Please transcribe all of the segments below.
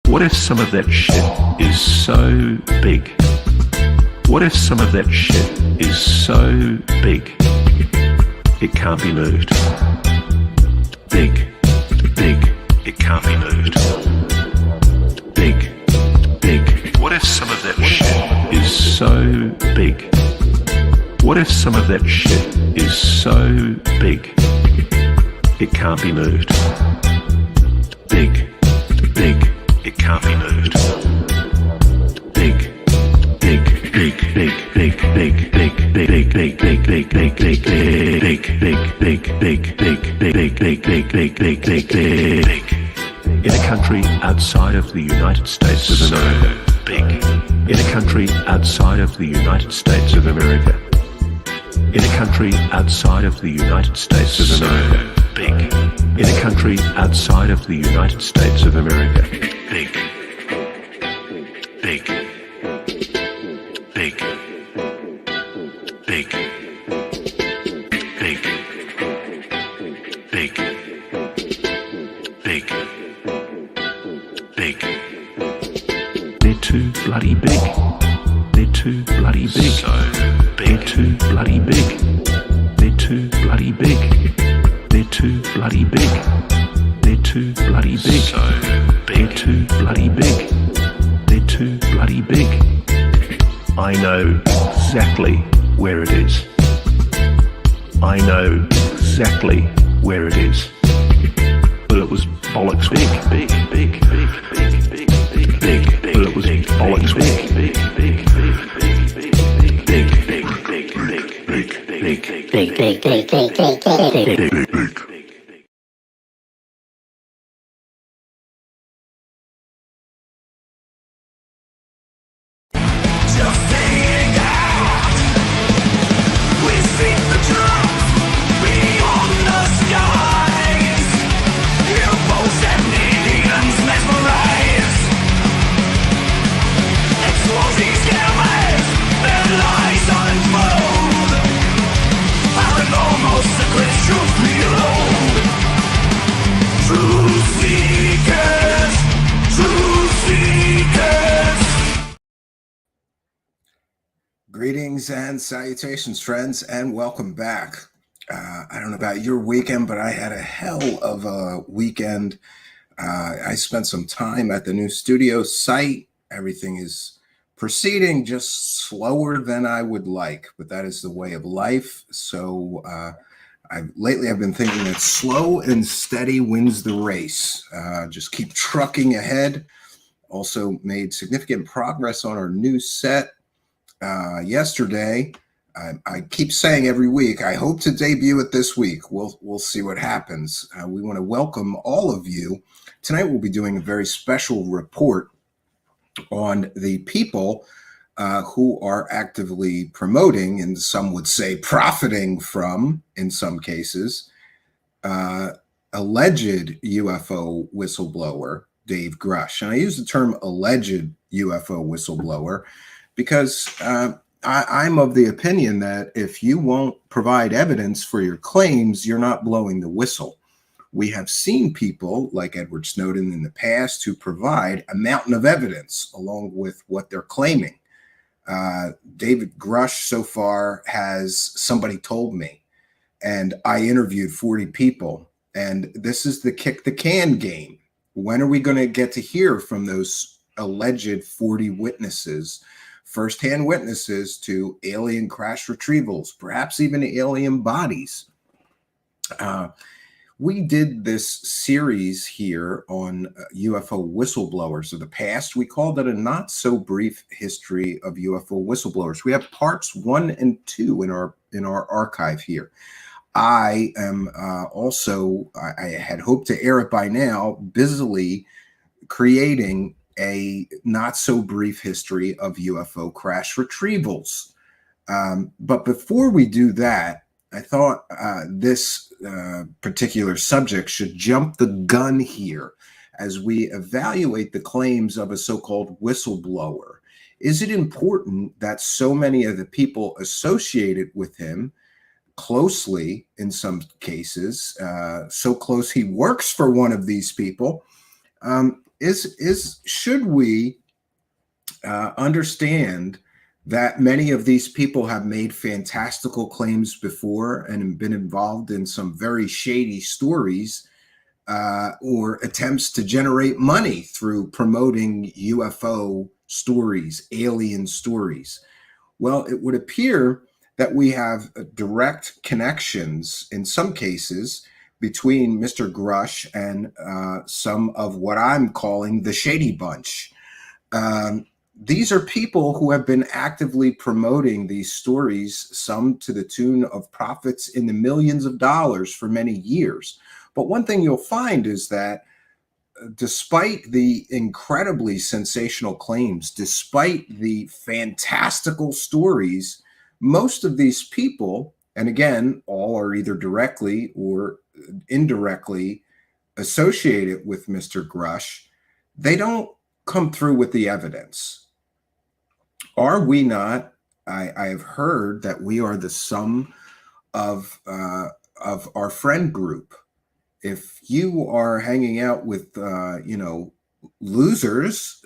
What if some of that shit is so big? What if some of that shit is so big it can't be moved? Big, it can't be moved. Big. What if some of that shit is so big? What if some of that shit is so big it can't be moved? Big, it can't be moved. Big, in a country outside of the United States of America. Big. In a country outside of the United States of America. In a country outside of the United States of America. Big. In a country outside of the United States of America. Big. They're too bloody big. They're too bloody big. So big. They're too bloody big. They're too bloody big. They're too bloody big. They're too bloody big. So big. They're too bloody big. They're too bloody big. I know exactly where it is. I know exactly where it is. But it was bollocks big. But it was bollocks big. Greetings and salutations, friends, and welcome back. I don't know about your weekend, but I had a hell of a weekend. I spent some time at the new studio site. Everything is proceeding just slower than I would like, but that is the way of life. So lately I've been thinking that slow and steady wins the race. Just keep trucking ahead. Also made significant progress on our new set. Yesterday, I keep saying every week, I hope to debut it this week. We'll see what happens. We want to welcome all of you. Tonight we'll be doing a very special report on the people who are actively promoting, and some would say profiting from, in some cases, uh, alleged UFO whistleblower Dave Grusch. And I use the term alleged UFO whistleblower because I'm of the opinion that if you won't provide evidence for your claims, you're not blowing the whistle. We have seen people like Edward Snowden in the past who provide a mountain of evidence along with what they're claiming. David Grusch so far has somebody told me, and I interviewed 40 people. And this is the kick the can game. When are we going to get to hear from those alleged 40 witnesses, firsthand witnesses to alien crash retrievals, perhaps even alien bodies? We did this series here on UFO whistleblowers of the past. We called it a not so brief history of UFO whistleblowers. We have parts 1 and 2 in our archive here. I am also, I had hoped to air it by now, busily creating a not so brief history of UFO crash retrievals. But before we do that, I thought this particular subject should jump the gun here as we evaluate the claims of a so-called whistleblower. Is it important that so many of the people associated with him, closely in some cases, so close he works for one of these people, should we understand that many of these people have made fantastical claims before and been involved in some very shady stories or attempts to generate money through promoting UFO stories, alien stories? Well, it would appear that we have direct connections in some cases between Mr. Grusch and some of what I'm calling the Shady Bunch. These are people who have been actively promoting these stories, some to the tune of profits in the millions of dollars for many years. But one thing you'll find is that despite the incredibly sensational claims, despite the fantastical stories, most of these people, and again, all are either directly or indirectly associated with Mr. Grusch, they don't come through with the evidence. Are we not? I have heard that we are the sum of our friend group. If you are hanging out with losers,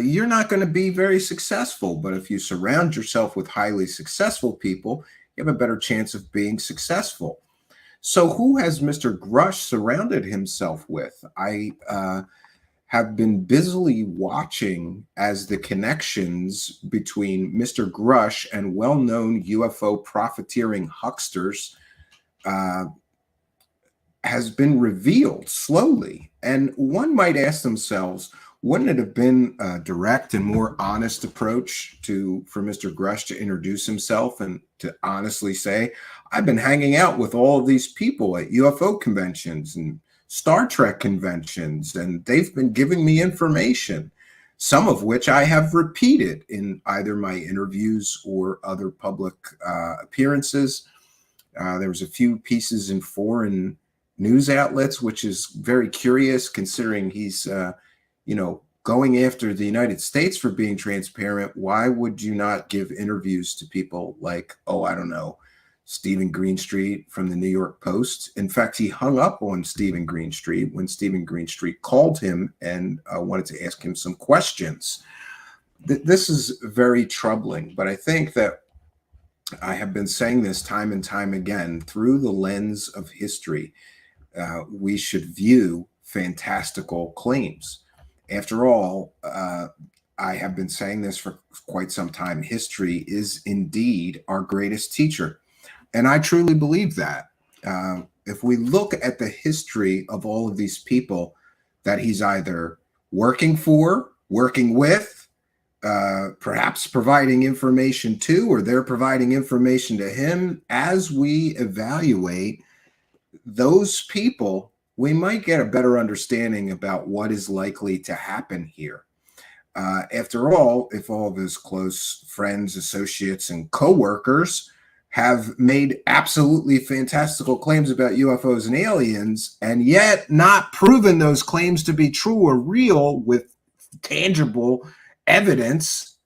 you're not going to be very successful. But if you surround yourself with highly successful people, you have a better chance of being successful. So who has Mr. Grusch surrounded himself with? I have been busily watching as the connections between Mr. Grusch and well-known UFO profiteering hucksters has been revealed slowly. And one might ask themselves, wouldn't it have been a direct and more honest approach for Mr. Grusch to introduce himself and to honestly say, I've been hanging out with all of these people at UFO conventions and Star Trek conventions, and they've been giving me information, some of which I have repeated in either my interviews or other public appearances. There was a few pieces in foreign news outlets, which is very curious considering he's, going after the United States for being transparent. Why would you not give interviews to people like, Stephen Greenstreet from the New York Post? In fact, he hung up on Stephen Greenstreet when Stephen Greenstreet called him and wanted to ask him some questions. This is very troubling, but I think that I have been saying this time and time again, through the lens of history, we should view fantastical claims. After all, I have been saying this for quite some time. History is indeed our greatest teacher. And I truly believe that. If we look at the history of all of these people that he's either working for, working with, perhaps providing information to, or they're providing information to him, as we evaluate those people, we might get a better understanding about what is likely to happen here. After all, if all of his close friends, associates, and coworkers have made absolutely fantastical claims about UFOs and aliens, and yet not proven those claims to be true or real with tangible evidence,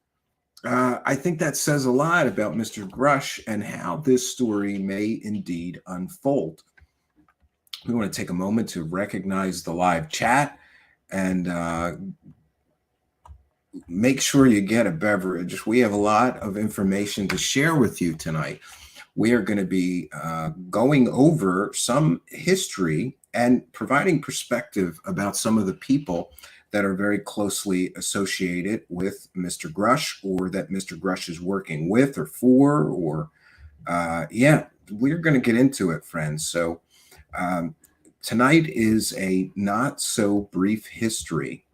I think that says a lot about Mr. Grusch and how this story may indeed unfold. We want to take a moment to recognize the live chat and make sure you get a beverage. We have a lot of information to share with you tonight. We are going to be going over some history and providing perspective about some of the people that are very closely associated with Mr. Grusch, or that Mr. Grusch is working with or for, or yeah, we're going to get into it, friends. So tonight is a not so brief history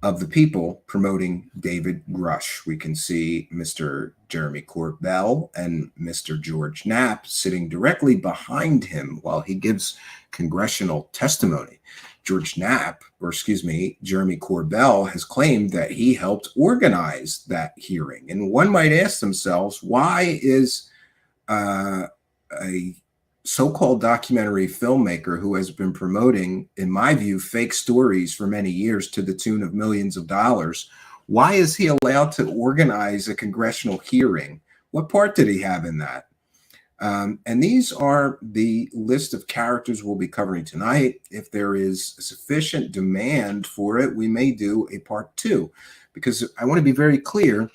of the people promoting David Grusch. We can see Mr. Jeremy Corbell and Mr. George Knapp sitting directly behind him while he gives congressional testimony. Jeremy Corbell has claimed that he helped organize that hearing. And one might ask themselves, why is a so-called documentary filmmaker who has been promoting, in my view, fake stories for many years to the tune of millions of dollars, why is he allowed to organize a congressional hearing? What part did he have in that? And these are the list of characters we'll be covering tonight. If there is sufficient demand for it, we may do a part 2, because I want to be very clear.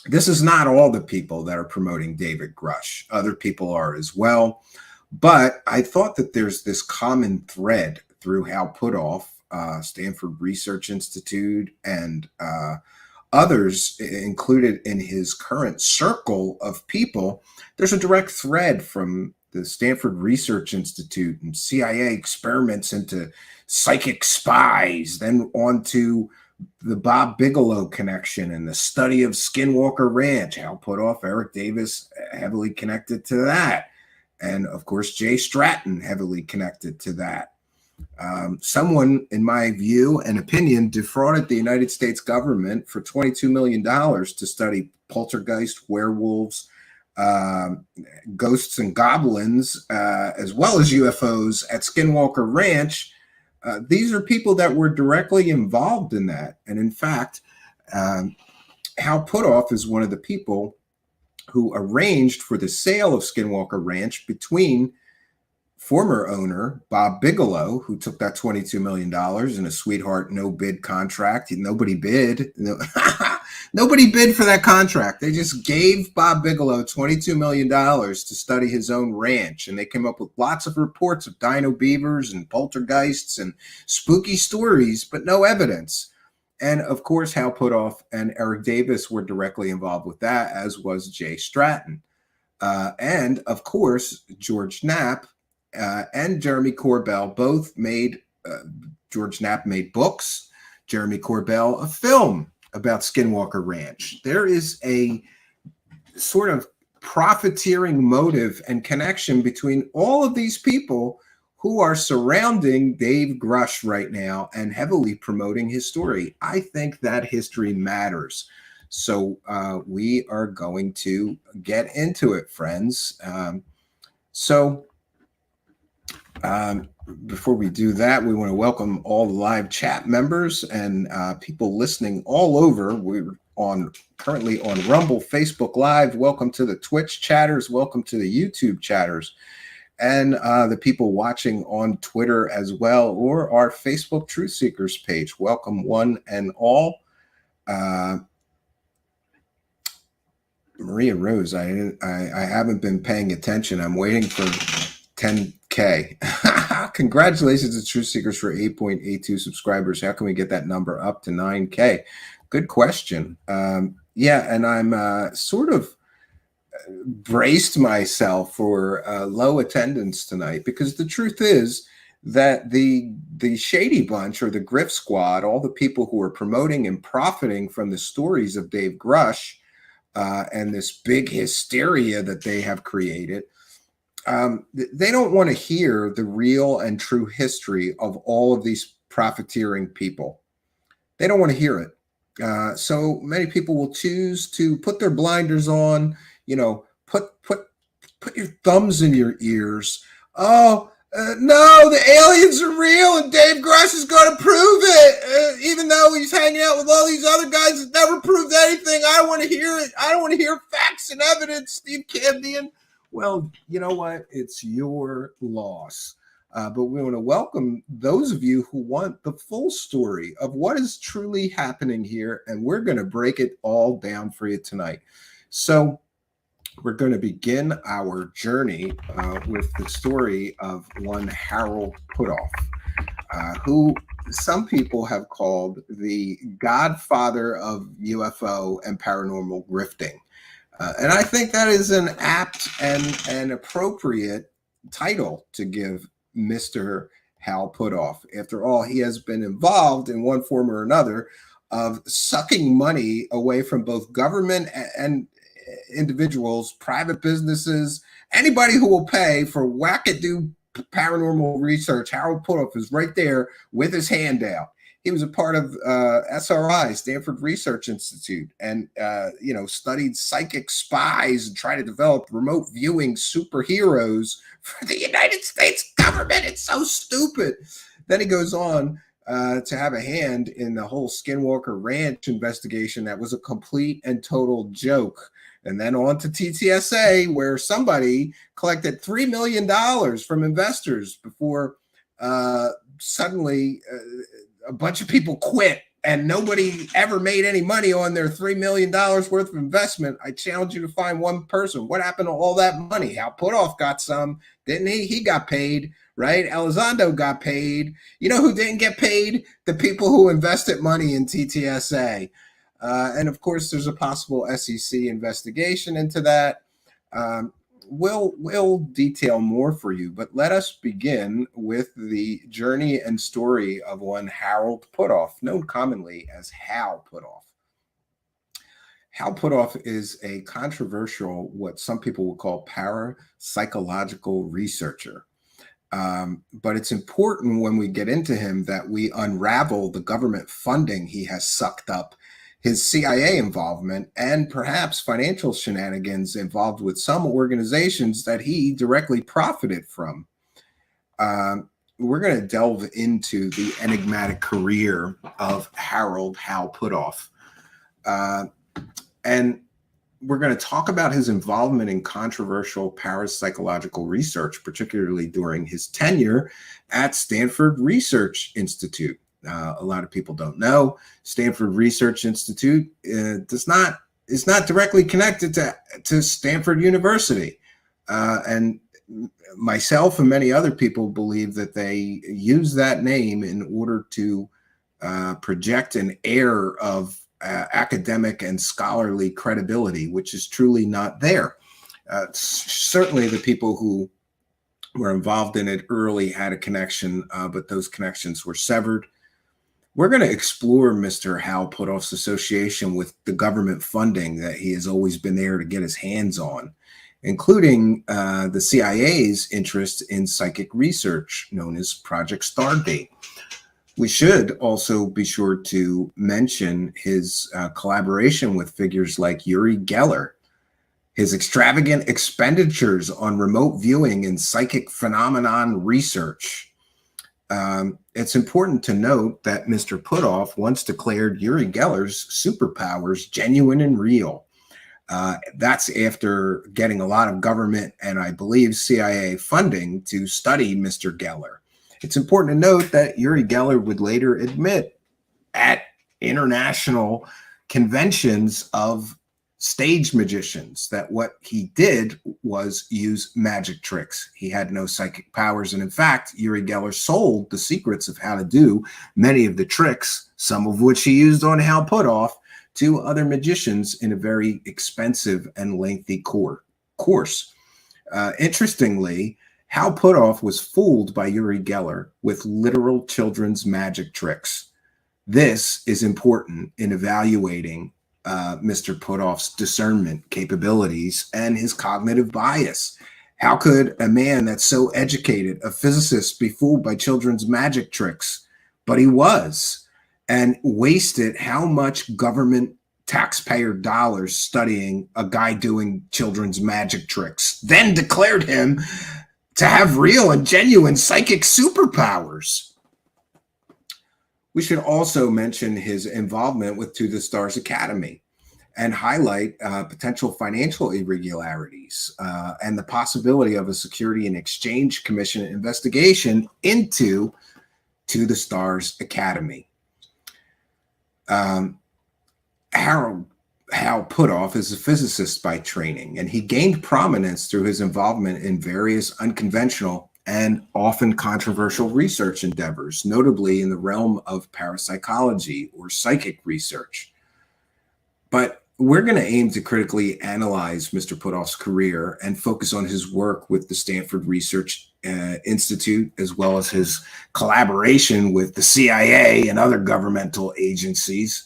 This is not all the people that are promoting David Grusch. Other people are as well. But I thought that there's this common thread through Hal Puthoff, Stanford Research Institute, and others included in his current circle of people. There's a direct thread from the Stanford Research Institute and CIA experiments into psychic spies, then on to the Bob Bigelow connection and the study of Skinwalker Ranch. Hal Puthoff, Eric Davis, heavily connected to that. And of course, Jay Stratton, heavily connected to that. Someone, in my view and opinion, defrauded the United States government for $22 million to study poltergeist, werewolves, ghosts and goblins, as well as UFOs at Skinwalker Ranch. These are people that were directly involved in that. And in fact, Hal Puthoff is one of the people who arranged for the sale of Skinwalker Ranch between former owner Bob Bigelow, who took that $22 million in a sweetheart no-bid contract. Nobody bid. Nobody bid for that contract. They just gave Bob Bigelow $22 million to study his own ranch. And they came up with lots of reports of dino beavers and poltergeists and spooky stories, but no evidence. And of course, Hal Puthoff and Eric Davis were directly involved with that, as was Jay Stratton. And of course, George Knapp and Jeremy Corbell both made, George Knapp made books, Jeremy Corbell a film about Skinwalker Ranch. There is a sort of profiteering motive and connection between all of these people who are surrounding Dave Grusch right now and heavily promoting his story. I think that history matters. So we are going to get into it, friends. Before we do that, we want to welcome all the live chat members and people listening all over. We're currently on Rumble, Facebook Live. Welcome to the Twitch chatters. Welcome to the YouTube chatters. And the people watching on Twitter as well, or our Facebook Truth Seekers page. Welcome one and all. Maria Rose, I haven't been paying attention. I'm waiting for 10K. Congratulations to Truth Seekers for 8.82 subscribers. How can we get that number up to 9K? Good question. Yeah, and I'm sort of braced myself for low attendance tonight, because the truth is that the Shady Bunch, or the Grift Squad, all the people who are promoting and profiting from the stories of Dave Grusch and this big hysteria that they have created, they don't want to hear the real and true history of all of these profiteering people. They don't want to hear it. So many people will choose to put their blinders on, put your thumbs in your ears. Oh, no, the aliens are real, and Dave Grusch is going to prove it. Even though he's hanging out with all these other guys that never proved anything, I don't want to hear it. I don't want to hear facts and evidence, Steve Cambian. Well, you know what? It's your loss. But we want to welcome those of you who want the full story of what is truly happening here, and we're going to break it all down for you tonight. So we're going to begin our journey with the story of one Harold Putoff, who some people have called the godfather of UFO and paranormal grifting. And I think that is an apt and an appropriate title to give Mr. Hal Putoff. After all, he has been involved in one form or another of sucking money away from both government and individuals, private businesses, anybody who will pay for wackadoo paranormal research. Harold Putoff is right there with his hand out. He was a part of SRI, Stanford Research Institute, and studied psychic spies and tried to develop remote viewing superheroes for the United States government. It's so stupid. Then he goes on to have a hand in the whole Skinwalker Ranch investigation that was a complete and total joke. And then on to TTSA, where somebody collected $3 million from investors before suddenly a bunch of people quit and nobody ever made any money on their $3 million worth of investment. I challenge you to find one person. What happened to all that money? Hal Putoff got some, didn't he? He got paid, right? Elizondo got paid. You know who didn't get paid? The people who invested money in TTSA. And of course, there's a possible SEC investigation into that. We'll detail more for you, but let us begin with the journey and story of one Harold Putoff, known commonly as Hal Putoff. Hal Putoff is a controversial, what some people will call parapsychological researcher. But it's important when we get into him that we unravel the government funding he has sucked up, his CIA involvement, and perhaps financial shenanigans involved with some organizations that he directly profited from. We're going to delve into the enigmatic career of Hal Putoff. And we're going to talk about his involvement in controversial parapsychological research, particularly during his tenure at Stanford Research Institute. A lot of people don't know Stanford Research Institute is not directly connected to Stanford University. And myself and many other people believe that they use that name in order to project an air of academic and scholarly credibility, which is truly not there. Certainly the people who were involved in it early had a connection, but those connections were severed. We're going to explore Mr. Hal Putoff's association with the government funding that he has always been there to get his hands on, including the CIA's interest in psychic research known as Project Stardate. We should also be sure to mention his collaboration with figures like Uri Geller, his extravagant expenditures on remote viewing and psychic phenomenon research. It's important to note that Mr. Putoff once declared Uri Geller's superpowers genuine and real. That's after getting a lot of government and I believe CIA funding to study Mr. Geller. It's important to note that Uri Geller would later admit at international conventions of stage magicians that what he did was use magic tricks. He had no psychic powers. And in fact, Uri Geller sold the secrets of how to do many of the tricks, some of which he used on Hal Putoff, to other magicians in a very expensive and lengthy course. Interestingly, Hal Putoff was fooled by Uri Geller with literal children's magic tricks. This is important in evaluating Mr. Putoff's discernment capabilities and his cognitive bias. How could a man that's so educated, a physicist, be fooled by children's magic tricks? But he was. and wasted how much government taxpayer dollars studying a guy doing children's magic tricks, then declared him to have real and genuine psychic superpowers. We should also mention his involvement with To the Stars Academy and highlight potential financial irregularities and the possibility of a Security and Exchange Commission investigation into To the Stars Academy. Hal Puthoff is a physicist by training, and he gained prominence through his involvement in various unconventional and often controversial research endeavors, notably in the realm of parapsychology or psychic research. But we're going to aim to critically analyze Mr. Puthoff's career and focus on his work with the Stanford Research Institute, as well as his collaboration with the CIA and other governmental agencies,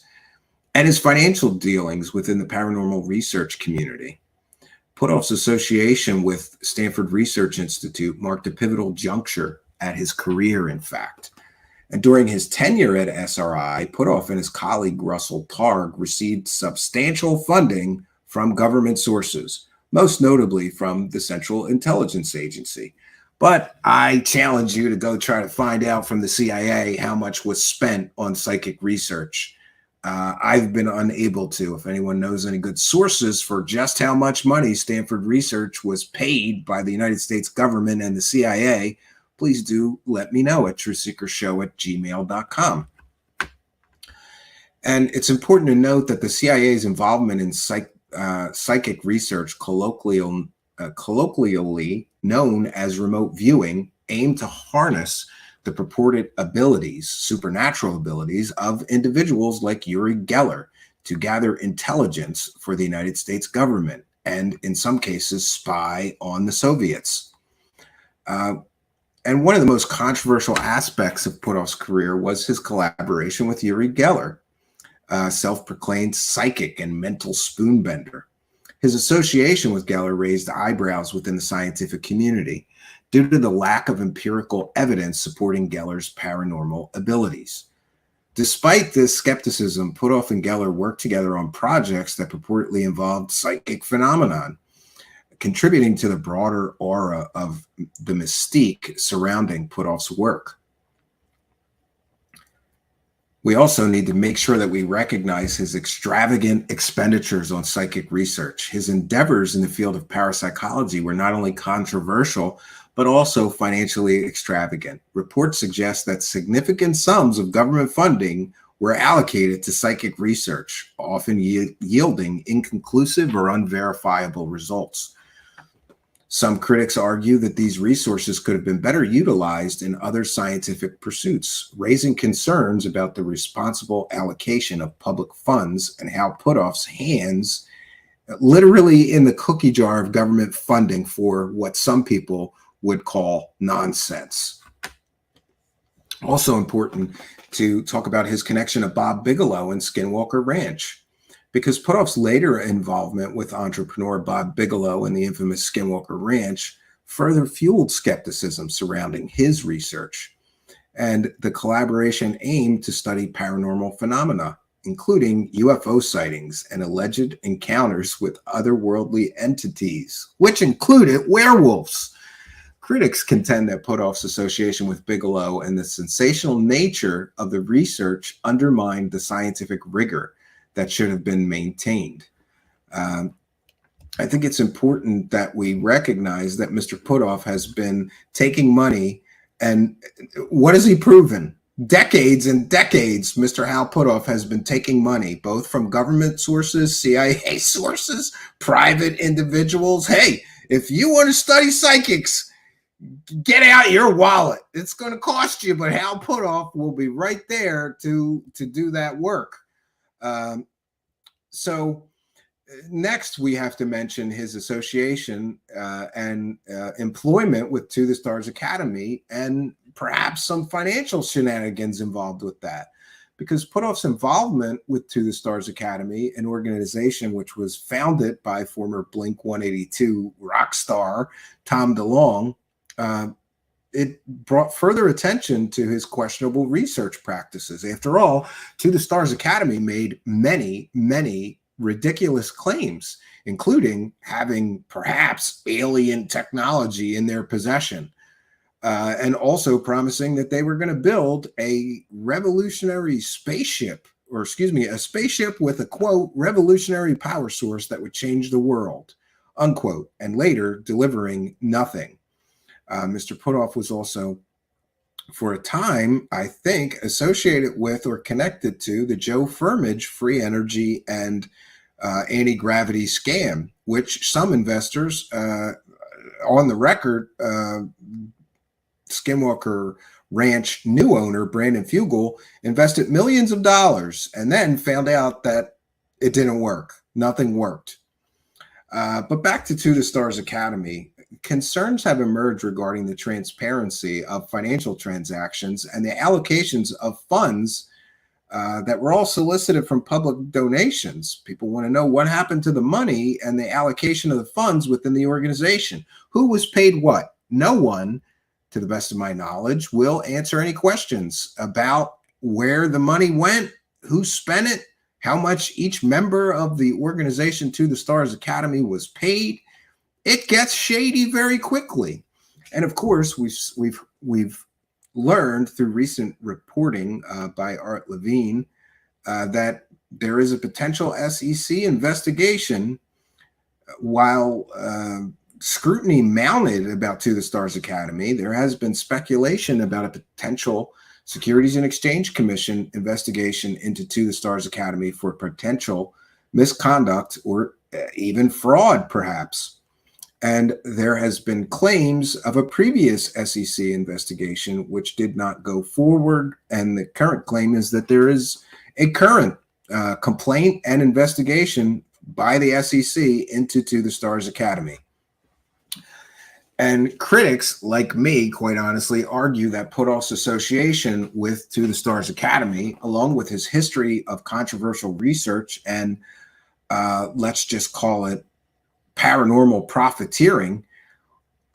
and his financial dealings within the paranormal research community. Puthoff's association with Stanford Research Institute marked a pivotal juncture at his career, in fact. And during his tenure at SRI, Puthoff and his colleague Russell Targ received substantial funding from government sources, most notably from the Central Intelligence Agency. But I challenge you to go try to find out from the CIA how much was spent on psychic research. I've been unable to. If anyone knows any good sources for just how much money Stanford Research was paid by the United States government and the CIA, please do let me know at truthseekershow@gmail.com. And it's important to note that the CIA's involvement in psychic research, colloquially known as remote viewing, aimed to harness the purported abilities, supernatural abilities, of individuals like Uri Geller to gather intelligence for the United States government and, in some cases, spy on the Soviets. And one of the most controversial aspects of Puthoff's career was his collaboration with Uri Geller, a self-proclaimed psychic and mental spoonbender. His association with Geller raised eyebrows within the scientific community due to the lack of empirical evidence supporting Geller's paranormal abilities. Despite this skepticism, Puthoff and Geller worked together on projects that purportedly involved psychic phenomenon, contributing to the broader aura of the mystique surrounding Puthoff's work. We also need to make sure that we recognize his extravagant expenditures on psychic research. His endeavors in the field of parapsychology were not only controversial, but also financially extravagant. Reports suggest that significant sums of government funding were allocated to psychic research, often yielding inconclusive or unverifiable results. Some critics argue that these resources could have been better utilized in other scientific pursuits, raising concerns about the responsible allocation of public funds and how Puthoff's hands literally in the cookie jar of government funding for what some people would call nonsense. Also important to talk about his connection to Bob Bigelow and Skinwalker Ranch, because Puthoff's later involvement with entrepreneur Bob Bigelow and the infamous Skinwalker Ranch further fueled skepticism surrounding his research. And the collaboration aimed to study paranormal phenomena, including UFO sightings and alleged encounters with otherworldly entities, which included werewolves. Critics contend that Puthoff's association with Bigelow and the sensational nature of the research undermined the scientific rigor that should have been maintained. I think it's important that we recognize that Mr. Puthoff has been taking money, and what has he proven? Decades and decades, Mr. Hal Puthoff has been taking money, both from government sources, CIA sources, private individuals. Hey, if you want to study psychics, get out your wallet. It's going to cost you, but Hal Puthoff will be right there to do that work. So next, we have to mention his association and employment with To the Stars Academy, and perhaps some financial shenanigans involved with that. Because Puthoff's involvement with To the Stars Academy, an organization which was founded by former Blink-182 rock star Tom DeLonge, it brought further attention to his questionable research practices. After all, To the Stars Academy made many, many ridiculous claims, including having perhaps alien technology in their possession, and also promising that they were going to build a revolutionary spaceship, or excuse me, a spaceship with a quote, revolutionary power source that would change the world, unquote, and later delivering nothing. Mr. Putoff was also, for a time, I think, associated with or connected to the Joe Firmage free energy and anti-gravity scam, which some investors, on the record, Skinwalker Ranch new owner Brandon Fugel invested millions of dollars and then found out that it didn't work. Nothing worked. But back to the Stars Academy, concerns have emerged regarding the transparency of financial transactions and the allocations of funds that were all solicited from public donations. People want to know what happened to the money and the allocation of the funds within the organization. Who was paid what? No one, to the best of my knowledge, will answer any questions about where the money went, who spent it, how much each member of the organization To the Stars Academy was paid. It gets shady very quickly. And of course, we've learned through recent reporting by Art Levine that there is a potential SEC investigation. While scrutiny mounted about To the Stars Academy, there has been speculation about a potential Securities and Exchange Commission investigation into To the Stars Academy for potential misconduct or even fraud, perhaps. And there has been claims of a previous SEC investigation which did not go forward. And the current claim is that there is a current complaint and investigation by the SEC into To the Stars Academy. And critics like me, quite honestly, argue that Putoff's association with To the Stars Academy, along with his history of controversial research and let's just call it paranormal profiteering,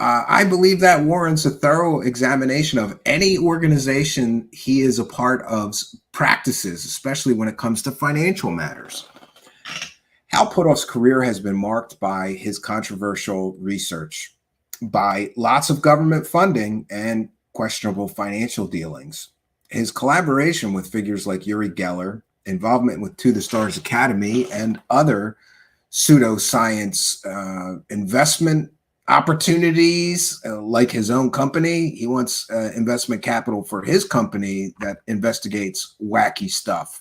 I believe that warrants a thorough examination of any organization he is a part of's practices, especially when it comes to financial matters. Hal Putoff's career has been marked by his controversial research, by lots of government funding and questionable financial dealings. His collaboration with figures like Uri Geller, involvement with To the Stars Academy, and other pseudoscience investment opportunities, like his own company. He wants investment capital for his company that investigates wacky stuff.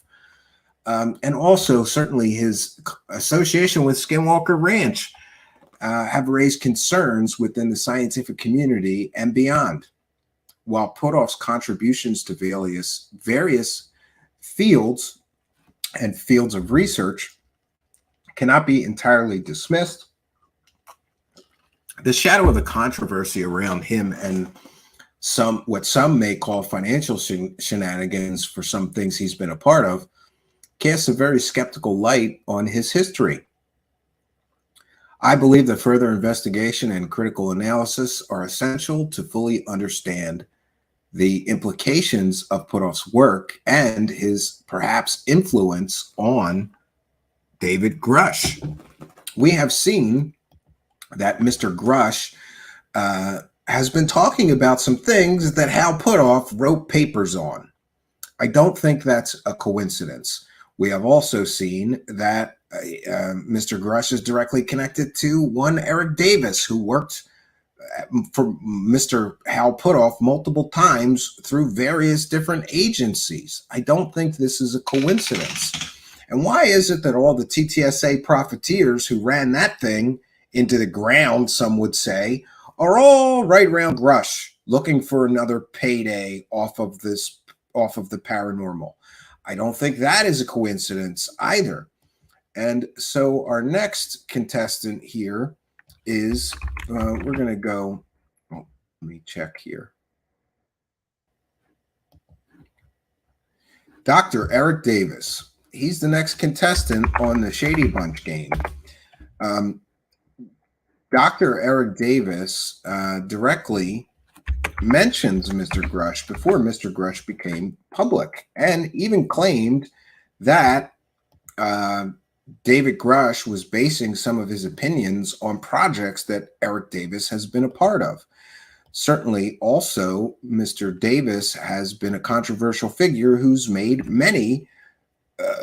And also, certainly, his association with Skinwalker Ranch have raised concerns within the scientific community and beyond. While Putoff's contributions to various fields and fields of research cannot be entirely dismissed, the shadow of the controversy around him and what some may call financial shenanigans for some things he's been a part of casts a very skeptical light on his history. I believe that further investigation and critical analysis are essential to fully understand the implications of Putoff's work and his perhaps influence on David Grusch. We have seen that Mr. Grusch has been talking about some things that Hal Putoff wrote papers on. I don't think that's a coincidence. We have also seen that Mr. Grusch is directly connected to one Eric Davis, who worked for Mr. Hal Putoff multiple times through various different agencies. I don't think this is a coincidence. And why is it that all the TTSA profiteers who ran that thing into the ground, some would say, are all right around Grusch looking for another payday off of the paranormal? I don't think that is a coincidence either. And so our next contestant here is, we're going to go, let me check here. Dr. Eric Davis. He's the next contestant on the Shady Bunch game. Dr. Eric Davis directly mentions Mr. Grusch before Mr. Grusch became public, and even claimed that David Grusch was basing some of his opinions on projects that Eric Davis has been a part of. Certainly, also, Mr. Davis has been a controversial figure who's made many,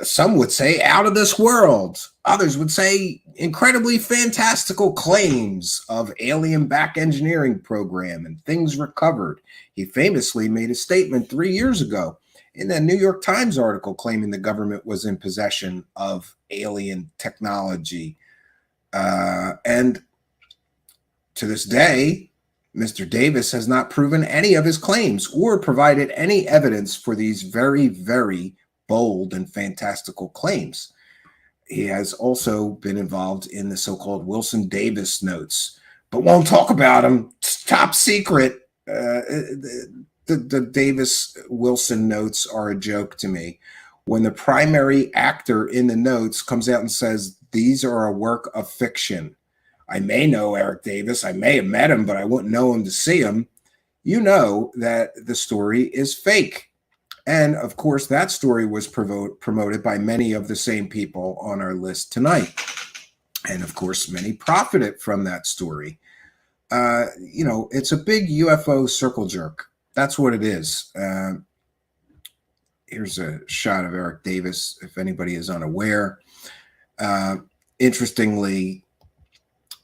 some would say, out of this world. Others would say incredibly fantastical claims of alien back engineering program and things recovered. He famously made a statement 3 years ago in a New York Times article claiming the government was in possession of alien technology. And to this day, Mr. Davis has not proven any of his claims or provided any evidence for these very, very bold and fantastical claims. He has also been involved in the so-called Wilson Davis notes, but won't talk about them. It's top secret. The Davis Wilson notes are a joke to me. When the primary actor in the notes comes out and says, these are a work of fiction. I may know Eric Davis. I may have met him, but I wouldn't know him to see him. You know that the story is fake. And of course, that story was promoted by many of the same people on our list tonight. And of course, many profited from that story. It's a big UFO circle jerk. That's what it is. Here's a shot of Eric Davis, if anybody is unaware. Interestingly,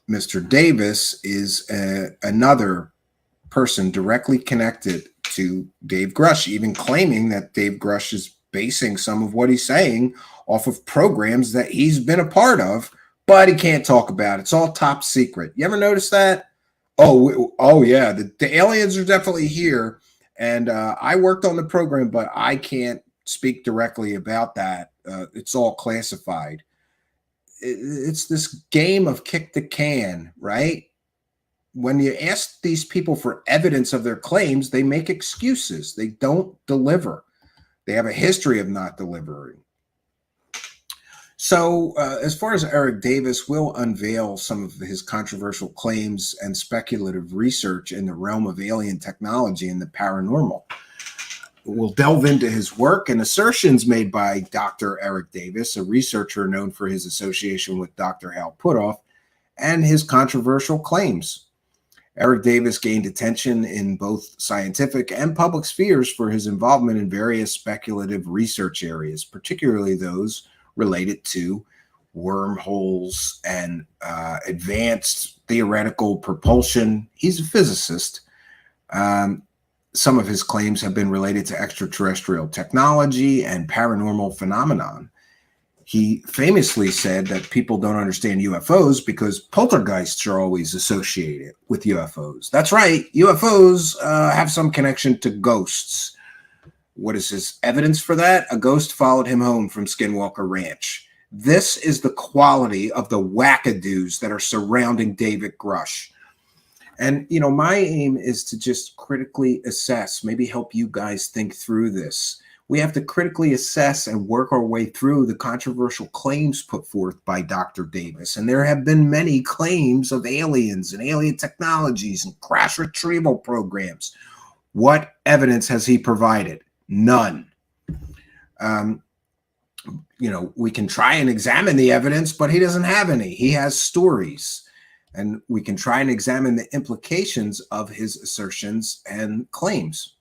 Mr. Davis is another person directly connected to Dave Grusch, even claiming that Dave Grusch is basing some of what he's saying off of programs that he's been a part of, but he can't talk about it. It's all top secret. You ever notice that? Oh yeah, the aliens are definitely here, and I worked on the program, but I can't speak directly about that. It's all classified. It's this game of kick the can, right? When you ask these people for evidence of their claims, they make excuses. They don't deliver. They have a history of not delivering. So as far as Eric Davis, will unveil some of his controversial claims and speculative research in the realm of alien technology and the paranormal. We'll delve into his work and assertions made by Dr. Eric Davis, a researcher known for his association with Dr. Hal Puthoff, and his controversial claims. Eric Davis gained attention in both scientific and public spheres for his involvement in various speculative research areas, particularly those related to wormholes and advanced theoretical propulsion. He's a physicist. Some of his claims have been related to extraterrestrial technology and paranormal phenomenon. He famously said that people don't understand UFOs because poltergeists are always associated with UFOs. That's right. UFOs have some connection to ghosts. What is his evidence for that? A ghost followed him home from Skinwalker Ranch. This is the quality of the wackadoos that are surrounding David Grusch. And, my aim is to just critically assess, maybe help you guys think through this. We have to critically assess and work our way through the controversial claims put forth by Dr. Davis. And there have been many claims of aliens and alien technologies and crash retrieval programs. What evidence has he provided? None. We can try and examine the evidence, but he doesn't have any. He has stories. And we can try and examine the implications of his assertions and claims.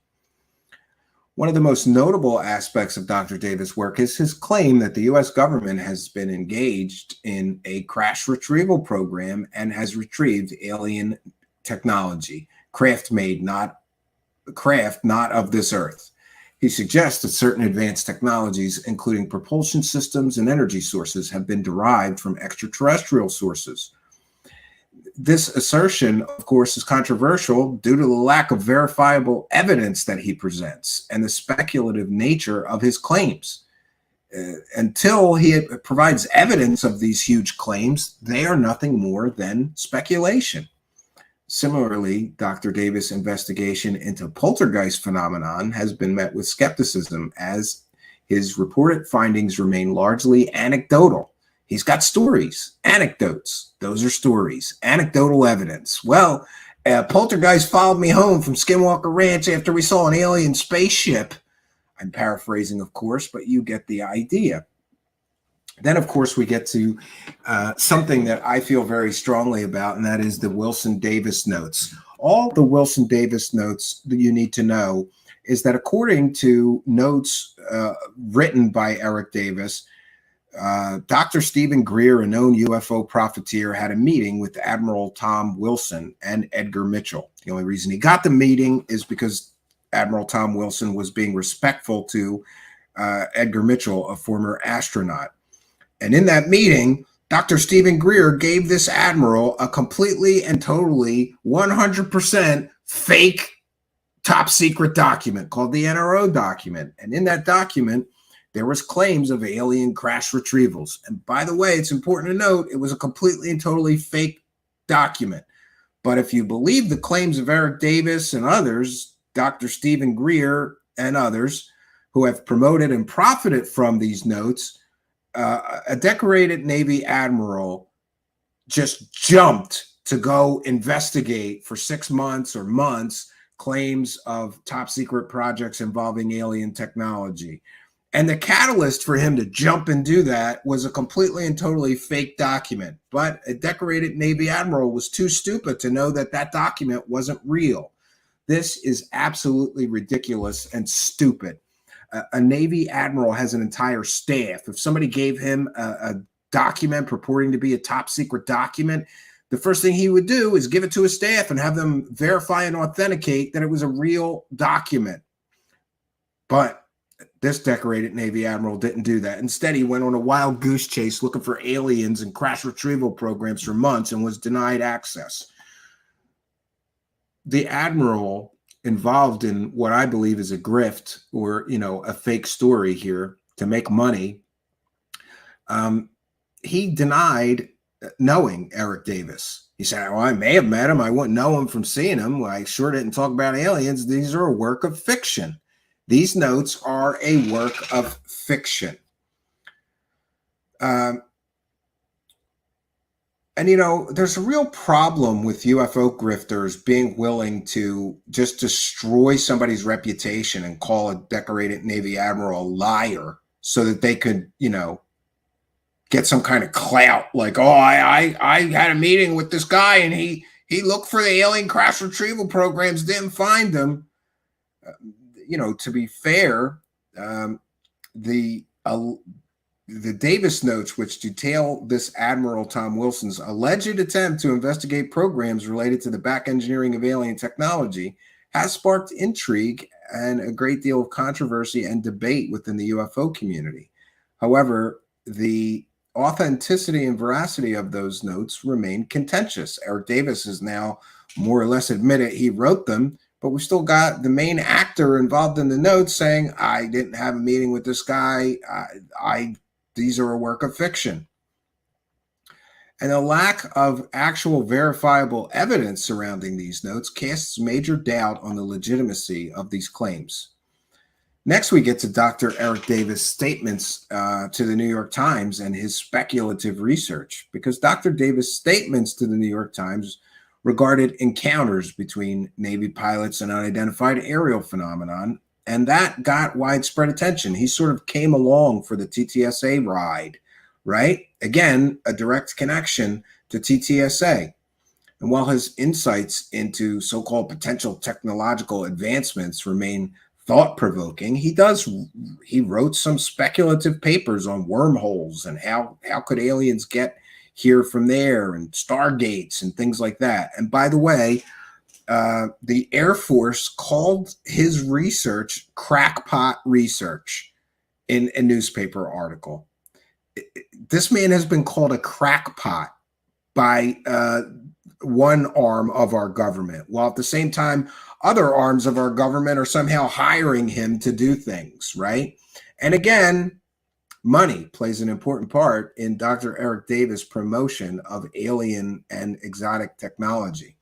One of the most notable aspects of Dr. Davis' work is his claim that the U.S. government has been engaged in a crash retrieval program and has retrieved alien technology, craft not of this earth. He suggests that certain advanced technologies, including propulsion systems and energy sources, have been derived from extraterrestrial sources. This assertion, of course, is controversial due to the lack of verifiable evidence that he presents and the speculative nature of his claims. Until he provides evidence of these huge claims, they are nothing more than speculation. Similarly, Dr. Davis' investigation into poltergeist phenomenon has been met with skepticism as his reported findings remain largely anecdotal. He's got stories, anecdotes. Those are stories, anecdotal evidence. Well, Poltergeist followed me home from Skinwalker Ranch after we saw an alien spaceship. I'm paraphrasing, of course, but you get the idea. Then, of course, we get to something that I feel very strongly about, and that is the Wilson Davis notes. All the Wilson Davis notes that you need to know is that according to notes written by Eric Davis, Dr. Stephen Greer, a known UFO profiteer, had a meeting with Admiral Tom Wilson and Edgar Mitchell. The only reason he got the meeting is because Admiral Tom Wilson was being respectful to Edgar Mitchell, a former astronaut. And in that meeting, Dr. Stephen Greer gave this admiral a completely and totally 100% fake top secret document called the NRO document. And in that document, there was claims of alien crash retrievals. And by the way, it's important to note, it was a completely and totally fake document. But if you believe the claims of Eric Davis and others, Dr. Stephen Greer and others who have promoted and profited from these notes, a decorated Navy admiral just jumped to go investigate for 6 months or months claims of top secret projects involving alien technology. And the catalyst for him to jump and do that was a completely and totally fake document. But a decorated Navy admiral was too stupid to know that that document wasn't real. This is absolutely ridiculous and stupid. A Navy admiral has an entire staff. If somebody gave him a document purporting to be a top secret document, the first thing he would do is give it to his staff and have them verify and authenticate that it was a real document. But this decorated Navy admiral didn't do that. Instead, he went on a wild goose chase looking for aliens and crash retrieval programs for months and was denied access. The admiral involved in what I believe is a grift or, a fake story here to make money, he denied knowing Eric Davis. He said, well, I may have met him. I wouldn't know him from seeing him. Well, I sure didn't talk about aliens. These are a work of fiction. These notes are a work of fiction. And, there's a real problem with UFO grifters being willing to just destroy somebody's reputation and call a decorated Navy admiral a liar so that they could, get some kind of clout. Like, oh, I had a meeting with this guy and he looked for the alien crash retrieval programs, didn't find them. To be fair, the Davis notes, which detail this Admiral Tom Wilson's alleged attempt to investigate programs related to the back engineering of alien technology, has sparked intrigue and a great deal of controversy and debate within the UFO community. However, the authenticity and veracity of those notes remain contentious. Eric Davis has now more or less admitted he wrote them, but we still got the main actor involved in the notes saying, I didn't have a meeting with this guy. These are a work of fiction. And the lack of actual verifiable evidence surrounding these notes casts major doubt on the legitimacy of these claims. Next, we get to Dr. Eric Davis' statements to the New York Times and his speculative research, because Dr. Davis' statements to the New York Times regarded encounters between Navy pilots and unidentified aerial phenomenon, and that got widespread attention. He sort of came along for the TTSA ride, right? Again, a direct connection to TTSA. And while his insights into so-called potential technological advancements remain thought-provoking, he wrote some speculative papers on wormholes and how could aliens get here from there and stargates and things like that. And by the way, the Air Force called his research crackpot research in a newspaper article. This man has been called a crackpot by one arm of our government, while at the same time, other arms of our government are somehow hiring him to do things, right? And again, money plays an important part in Dr. Eric Davis' promotion of alien and exotic technology.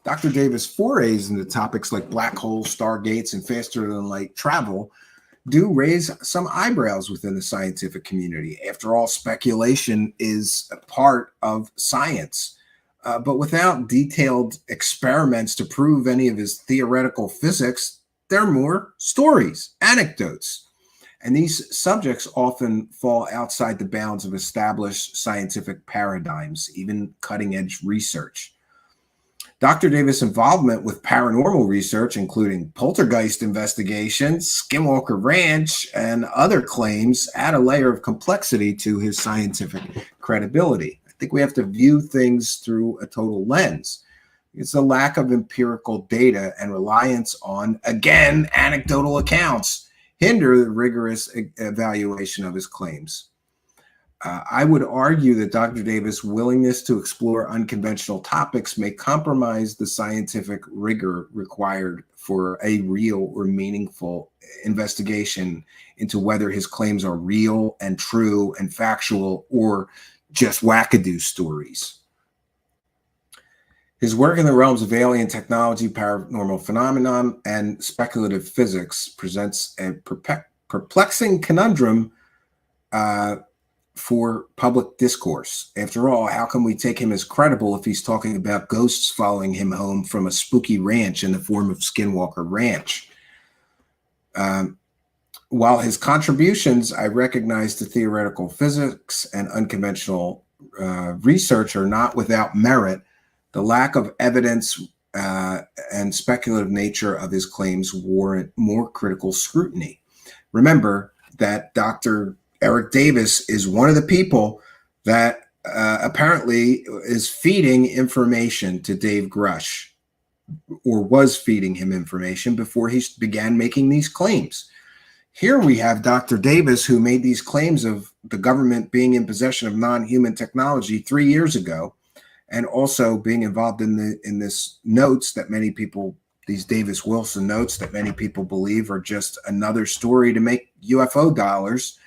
Dr. Davis' forays into topics like black holes, stargates, and faster-than-light travel do raise some eyebrows within the scientific community. After all, speculation is a part of science. But without detailed experiments to prove any of his theoretical physics, they're more stories, anecdotes. And these subjects often fall outside the bounds of established scientific paradigms, even cutting edge research. Dr. Davis' involvement with paranormal research, including poltergeist investigations, Skinwalker Ranch, and other claims, add a layer of complexity to his scientific credibility. I think we have to view things through a total lens. It's the lack of empirical data and reliance on, again, anecdotal accounts hinder the rigorous evaluation of his claims. I would argue that Dr. Davis' willingness to explore unconventional topics may compromise the scientific rigor required for a real or meaningful investigation into whether his claims are real and true and factual or just wackadoo stories. His work in the realms of alien technology, paranormal phenomenon, and speculative physics presents a perplexing conundrum for public discourse. After all, how can we take him as credible if he's talking about ghosts following him home from a spooky ranch in the form of Skinwalker Ranch? While his contributions, I recognize, to theoretical physics and unconventional research are not without merit, the lack of evidence and speculative nature of his claims warrant more critical scrutiny. Remember that Dr. Eric Davis is one of the people that apparently is feeding information to Dave Grusch, or was feeding him information before he began making these claims. Here we have Dr. Davis, who made these claims of the government being in possession of non-human technology 3 years ago, and also being involved in this notes that many people, these Davis Wilson notes that many people believe are just another story to make UFO dollars.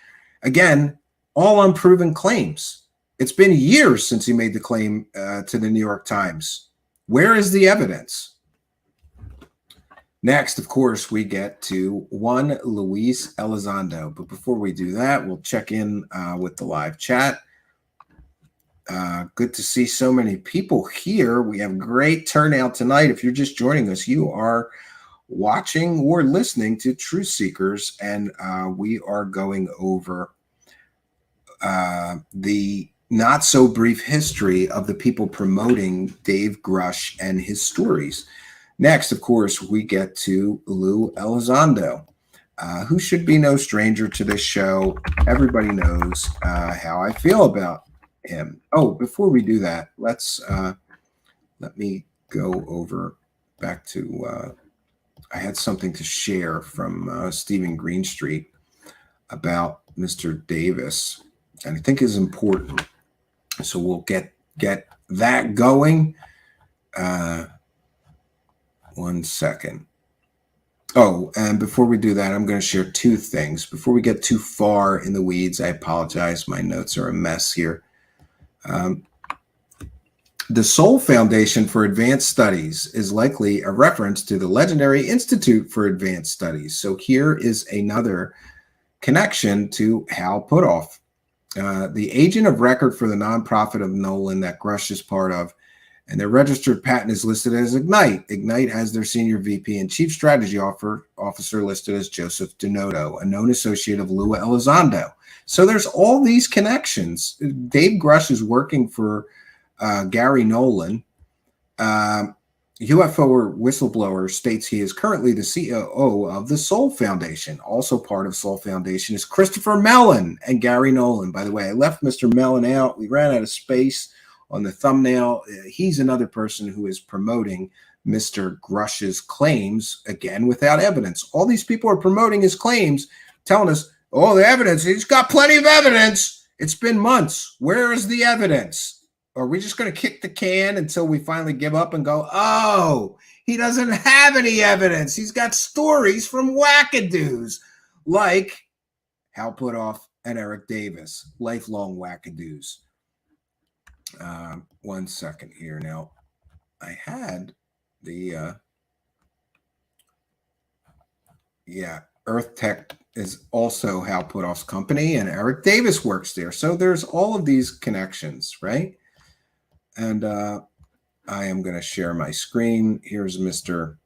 Again, all unproven claims. It's been years since he made the claim to the New York Times. Where is the evidence? Next, of course, we get to one Luis Elizondo. But before we do that, we'll check in with the live chat. Good to see so many people here. We have great turnout tonight. If you're just joining us, you are watching or listening to Truth Seekers, and we are going over the not so brief history of the people promoting Dave Grusch and his stories. Next, of course, we get to Lou Elizondo, who should be no stranger to this show. Everybody knows how I feel about him. Oh, before we do that, let me go over back to I had something to share from Stephen Greenstreet about Mr. Davis, and I think is important. So we'll get that going. 1 second. Oh, and before we do that, I'm going to share two things. Before we get too far in the weeds, I apologize. My notes are a mess here. The Soul Foundation for Advanced Studies is likely a reference to the legendary Institute for Advanced Studies. So here is another connection to Hal Puthoff, the agent of record for the nonprofit of Nolan that Grusch is part of, and their registered patent is listed as Ignite. Ignite has their senior VP and chief strategy officer listed as Joseph Donato, a known associate of Lou Elizondo. So there's all these connections. Dave Grusch is working for Gary Nolan. UFO whistleblower states he is currently the COO of the Soul Foundation. Also part of Soul Foundation is Christopher Mellon and Gary Nolan. By the way, I left Mr. Mellon out. We ran out of space on the thumbnail. He's another person who is promoting Mr. Grusch's claims, again, without evidence. All these people are promoting his claims, telling us, oh, the evidence, he's got plenty of evidence. It's been months. Where is the evidence? Are we just going to kick the can until we finally give up and go, oh, he doesn't have any evidence. He's got stories from wackadoos like Hal Puthoff and Eric Davis, lifelong wackadoos. 1 second here. Now, I had the, Earth Tech is also Hal Puthoff's company, and Eric Davis works there. So there's all of these connections, right? And I am going to share my screen. Here's Mr.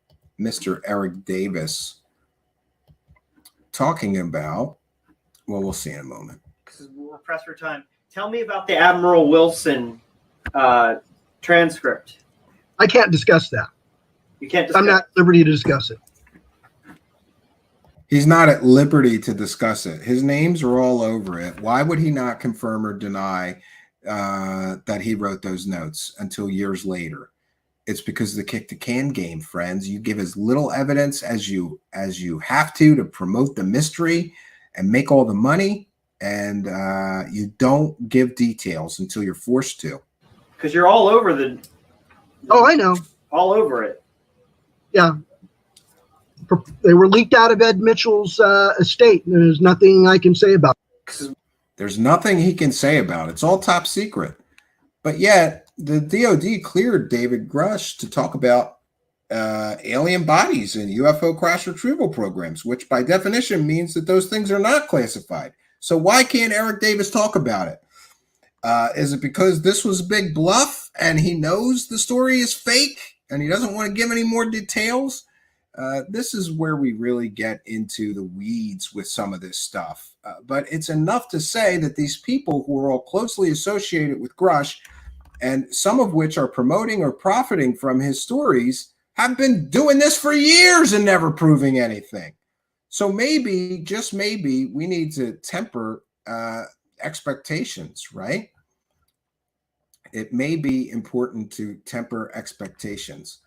Eric Davis talking about, well, we'll see in a moment. Because we're pressed for time. Tell me about the Admiral Wilson transcript. I can't discuss that. You can't discuss. I'm not at liberty to discuss it. He's not at liberty to discuss it. His names are all over it. Why would he not confirm or deny that he wrote those notes until years later? It's because of the kick the can game, friends. You give as little evidence as you have to promote the mystery and make all the money, and you don't give details until you're forced to. Because you're all over the. Oh, I know. All over it. Yeah. They were leaked out of Ed Mitchell's estate. There's nothing I can say about it. There's nothing he can say about it. It's all top secret. But yet, the DOD cleared David Grusch to talk about alien bodies and UFO crash retrieval programs, which by definition means that those things are not classified. So why can't Eric Davis talk about it? Is it because this was a big bluff and he knows the story is fake and he doesn't want to give any more details? This is where we really get into the weeds with some of this stuff. But it's enough to say that these people who are all closely associated with Grusch, and some of which are promoting or profiting from his stories, have been doing this for years and never proving anything. So maybe, just maybe, we need to temper expectations, right? It may be important to temper expectations.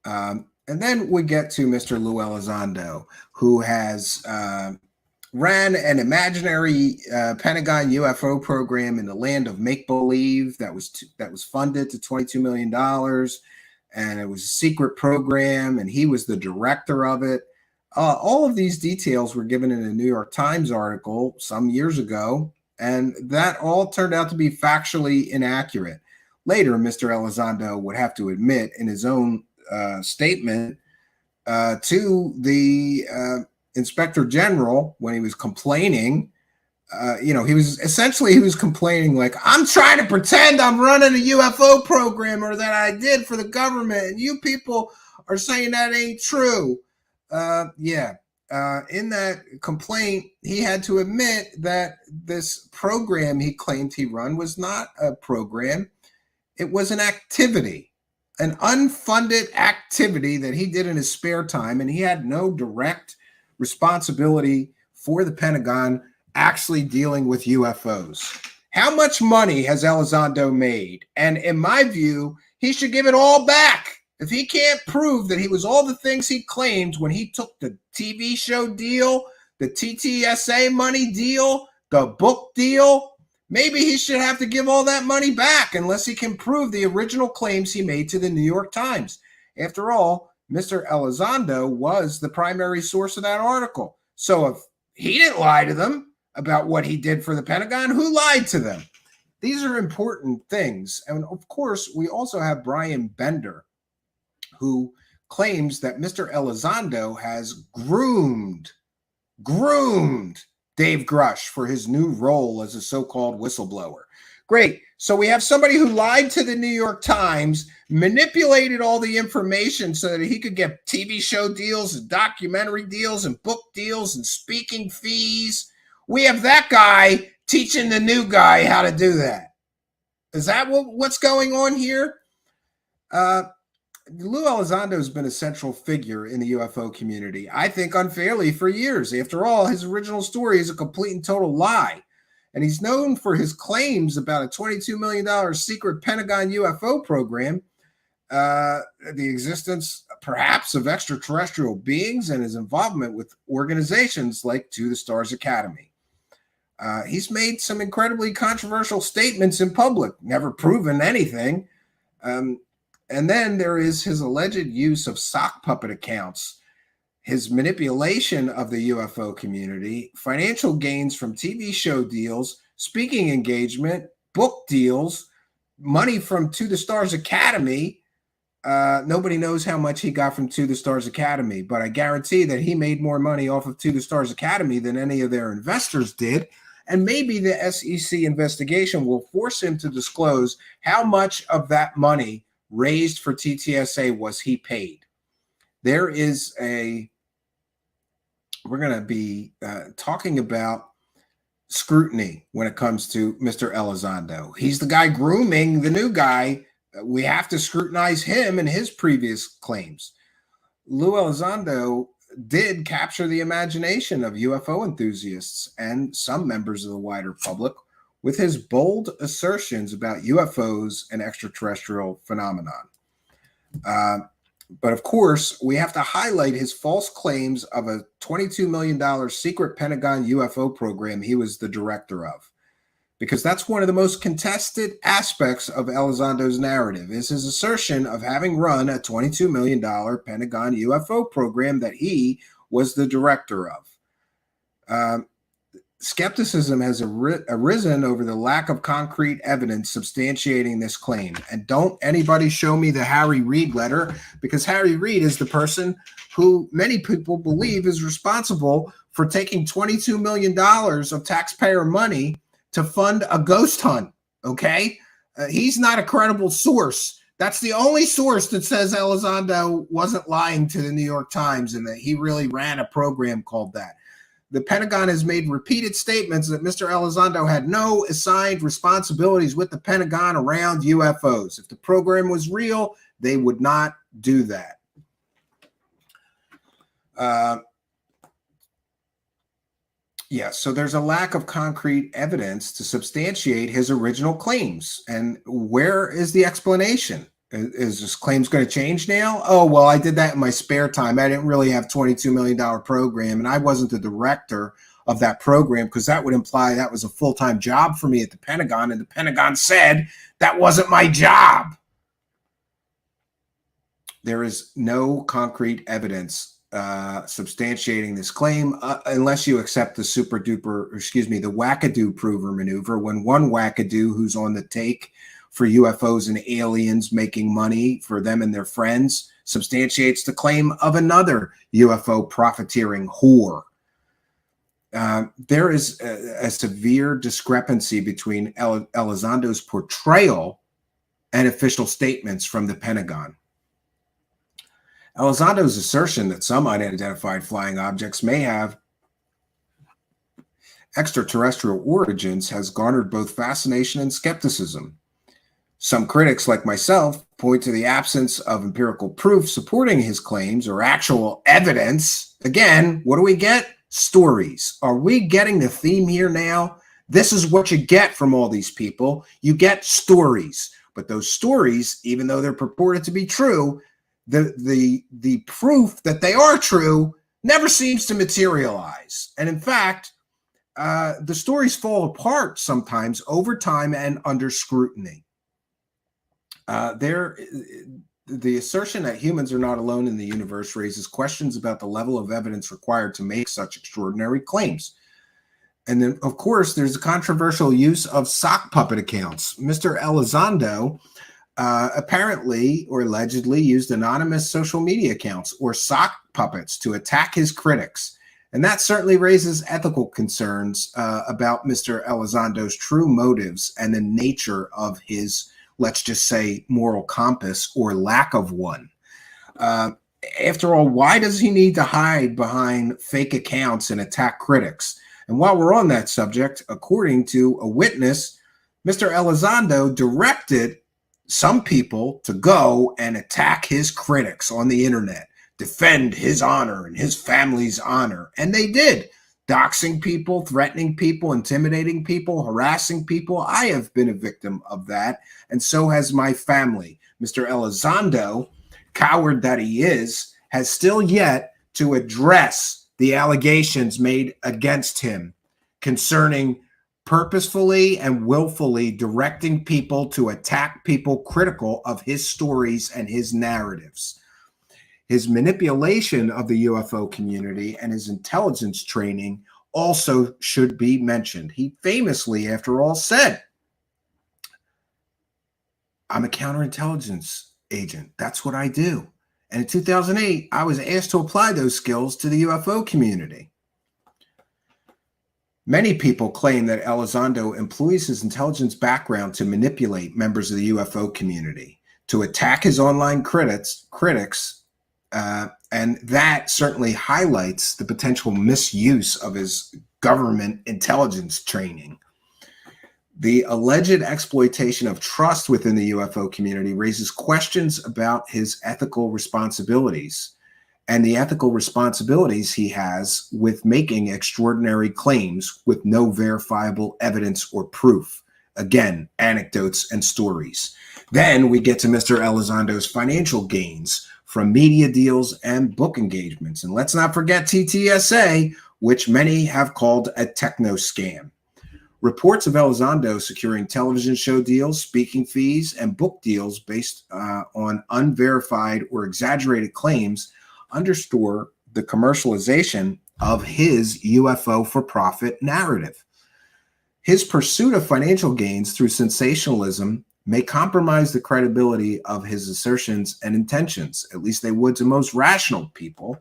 And then we get to Mr. Lou Elizondo, who has ran an imaginary Pentagon UFO program in the land of make-believe that was funded to $22 million. And it was a secret program, and he was the director of it. All of these details were given in a New York Times article some years ago, and that all turned out to be factually inaccurate. Later, Mr. Elizondo would have to admit in his own statement to the Inspector General when he was complaining, he was complaining like, I'm trying to pretend I'm running a UFO program or that I did for the government, and you people are saying that ain't true. In that complaint, he had to admit that this program he claimed he run was not a program. It was an activity, an unfunded activity that he did in his spare time, and he had no direct responsibility for the Pentagon actually dealing with UFOs. How much money has Elizondo made? And in my view, he should give it all back. If he can't prove that he was all the things he claimed when he took the TV show deal, the TTSA money deal, the book deal, maybe he should have to give all that money back unless he can prove the original claims he made to the New York Times. After all, Mr. Elizondo was the primary source of that article. So if he didn't lie to them about what he did for the Pentagon, who lied to them? These are important things. And of course, we also have Brian Bender, who claims that Mr. Elizondo has groomed Dave Grusch for his new role as a so-called whistleblower. Great. So we have somebody who lied to the New York Times, manipulated all the information so that he could get TV show deals and documentary deals and book deals and speaking fees. We have that guy teaching the new guy how to do that. Is that what's going on here? Lou Elizondo has been a central figure in the UFO community, I think unfairly, for years. After all, his original story is a complete and total lie. And he's known for his claims about a $22 million secret Pentagon UFO program, the existence perhaps of extraterrestrial beings, and his involvement with organizations like To the Stars Academy. He's made some incredibly controversial statements in public, never proven anything. And then there is his alleged use of sock puppet accounts, his manipulation of the UFO community, financial gains from TV show deals, speaking engagement, book deals, money from To the Stars Academy. Nobody knows how much he got from To the Stars Academy, but I guarantee that he made more money off of To the Stars Academy than any of their investors did. And maybe the SEC investigation will force him to disclose how much of that money raised for TTSA was he paid? There is we're going to be talking about scrutiny when it comes to Mr. Elizondo. He's the guy grooming the new guy. We have to scrutinize him and his previous claims. Lou Elizondo did capture the imagination of UFO enthusiasts and some members of the wider public with his bold assertions about UFOs and extraterrestrial phenomenon. But of course, we have to highlight his false claims of a $22 million secret Pentagon UFO program he was the director of, because that's one of the most contested aspects of Elizondo's narrative, is his assertion of having run a $22 million Pentagon UFO program that he was the director of. Skepticism has arisen over the lack of concrete evidence substantiating this claim. And don't anybody show me the Harry Reid letter, because Harry Reid is the person who many people believe is responsible for taking $22 million of taxpayer money to fund a ghost hunt, okay? He's not a credible source. That's the only source that says Elizondo wasn't lying to the New York Times and that he really ran a program called that. The Pentagon has made repeated statements that Mr. Elizondo had no assigned responsibilities with the Pentagon around UFOs. If the program was real, they would not do that. So there's a lack of concrete evidence to substantiate his original claims. And where is the explanation? Is this claims going to change now? Oh, well, I did that in my spare time. I didn't really have $22 million program, and I wasn't the director of that program, because that would imply that was a full-time job for me at the Pentagon, and the Pentagon said that wasn't my job. There is no concrete evidence substantiating this claim unless you accept the the wackadoo prover maneuver, when one wackadoo who's on the take for UFOs and aliens making money for them and their friends substantiates the claim of another UFO profiteering whore. There is a severe discrepancy between Elizondo's portrayal and official statements from the Pentagon. Elizondo's assertion that some unidentified flying objects may have extraterrestrial origins has garnered both fascination and skepticism. Some critics, like myself, point to the absence of empirical proof supporting his claims or actual evidence. Again, what do we get? Stories. Are we getting the theme here now? This is what you get from all these people. You get stories. But those stories, even though they're purported to be true, the proof that they are true never seems to materialize. And in fact, the stories fall apart sometimes over time and under scrutiny. The assertion that humans are not alone in the universe raises questions about the level of evidence required to make such extraordinary claims. And then, of course, there's the controversial use of sock puppet accounts. Mr. Elizondo apparently or allegedly used anonymous social media accounts or sock puppets to attack his critics. And that certainly raises ethical concerns about Mr. Elizondo's true motives and the nature of his, let's just say, moral compass or lack of one. After all, why does he need to hide behind fake accounts and attack critics? And while we're on that subject, according to a witness, Mr. Elizondo directed some people to go and attack his critics on the internet, defend his honor and his family's honor. And they did. Doxing people, threatening people, intimidating people, harassing people. I have been a victim of that, and so has my family. Mr. Elizondo, coward that he is, has still yet to address the allegations made against him concerning purposefully and willfully directing people to attack people critical of his stories and his narratives. His manipulation of the UFO community and his intelligence training also should be mentioned. He famously, after all, said, "I'm a counterintelligence agent. That's what I do." And in 2008, I was asked to apply those skills to the UFO community. Many people claim that Elizondo employs his intelligence background to manipulate members of the UFO community. to attack his online critics, and that certainly highlights the potential misuse of his government intelligence training. The alleged exploitation of trust within the UFO community raises questions about his ethical responsibilities and the ethical responsibilities he has with making extraordinary claims with no verifiable evidence or proof. Again, anecdotes and stories. Then we get to Mr. Elizondo's financial gains from media deals and book engagements. And let's not forget TTSA, which many have called a techno scam. Reports of Elizondo securing television show deals, speaking fees, and book deals based on unverified or exaggerated claims underscore the commercialization of his UFO for-profit narrative. His pursuit of financial gains through sensationalism may compromise the credibility of his assertions and intentions. At least they would to most rational people.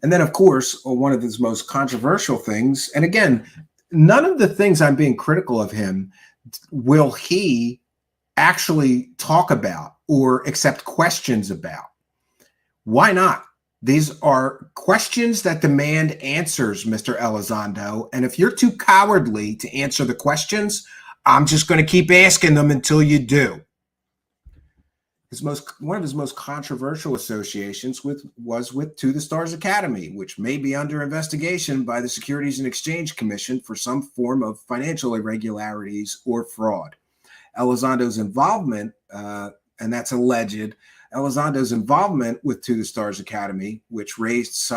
And then, of course, one of his most controversial things, and again, none of the things I'm being critical of him will he actually talk about or accept questions about. Why not? These are questions that demand answers, Mr. Elizondo. And if you're too cowardly to answer the questions, I'm just going to keep asking them until you do. One of his most controversial associations was with To the Stars Academy, which may be under investigation by the Securities and Exchange Commission for some form of financial irregularities or fraud. Elizondo's involvement, and that's alleged, Elizondo's involvement with To the Stars Academy, which raised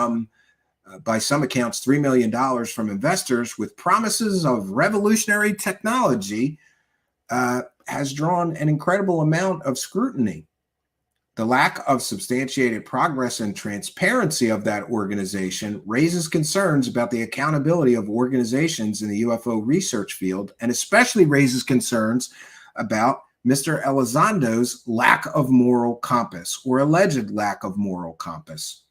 by some accounts, $3 million from investors with promises of revolutionary technology, has drawn an incredible amount of scrutiny. The lack of substantiated progress and transparency of that organization raises concerns about the accountability of organizations in the UFO research field, and especially raises concerns about Mr. Elizondo's lack of moral compass, or alleged lack of moral compass.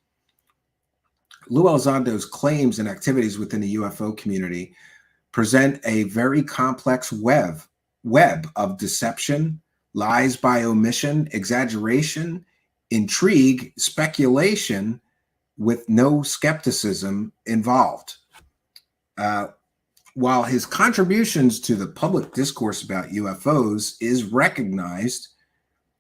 Lou Elizondo's claims and activities within the UFO community present a very complex web of deception, lies by omission, exaggeration, intrigue, speculation, with no skepticism involved. While his contributions to the public discourse about UFOs is recognized,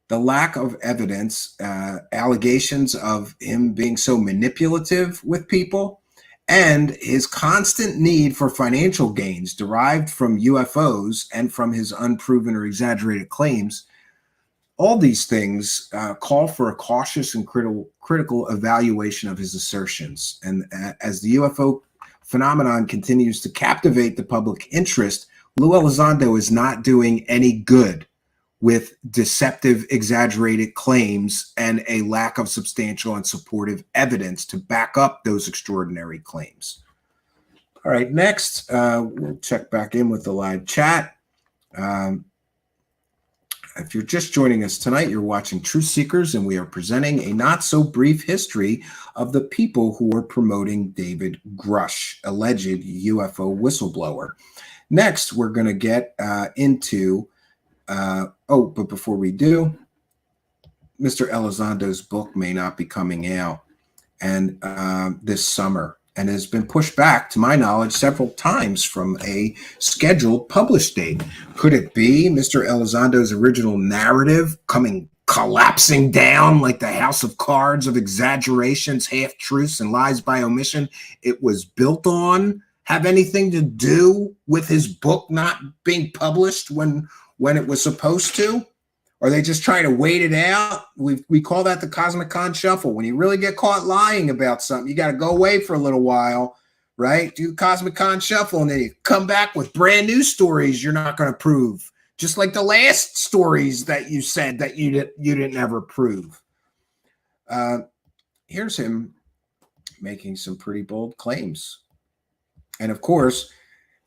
the lack of evidence, allegations of him being so manipulative with people, and his constant need for financial gains derived from UFOs and from his unproven or exaggerated claims, all these things call for a cautious and critical evaluation of his assertions. And as the UFO phenomenon continues to captivate the public interest, Lou Elizondo is not doing any good with deceptive, exaggerated claims and a lack of substantial and supportive evidence to back up those extraordinary claims. All right, next, we'll check back in with the live chat. If you're just joining us tonight, you're watching Truth Seekers, and we are presenting a not-so-brief history of the people who are promoting David Grusch, alleged UFO whistleblower. Next, we're going to get into, but before we do, Mr. Elizondo's book may not be coming out and this summer, and has been pushed back, to my knowledge, several times from a scheduled publish date. Could it be Mr. Elizondo's original narrative collapsing down like the house of cards of exaggerations, half-truths, and lies by omission it was built on have anything to do with his book not being published when it was supposed to? Are they just trying to wait it out? We call that the Cosmic Con Shuffle. When you really get caught lying about something, you got to go away for a little while, right? Do Cosmic Con Shuffle, and then you come back with brand new stories you're not going to prove, just like the last stories that you said that you didn't ever prove. Here's him making some pretty bold claims. And of course,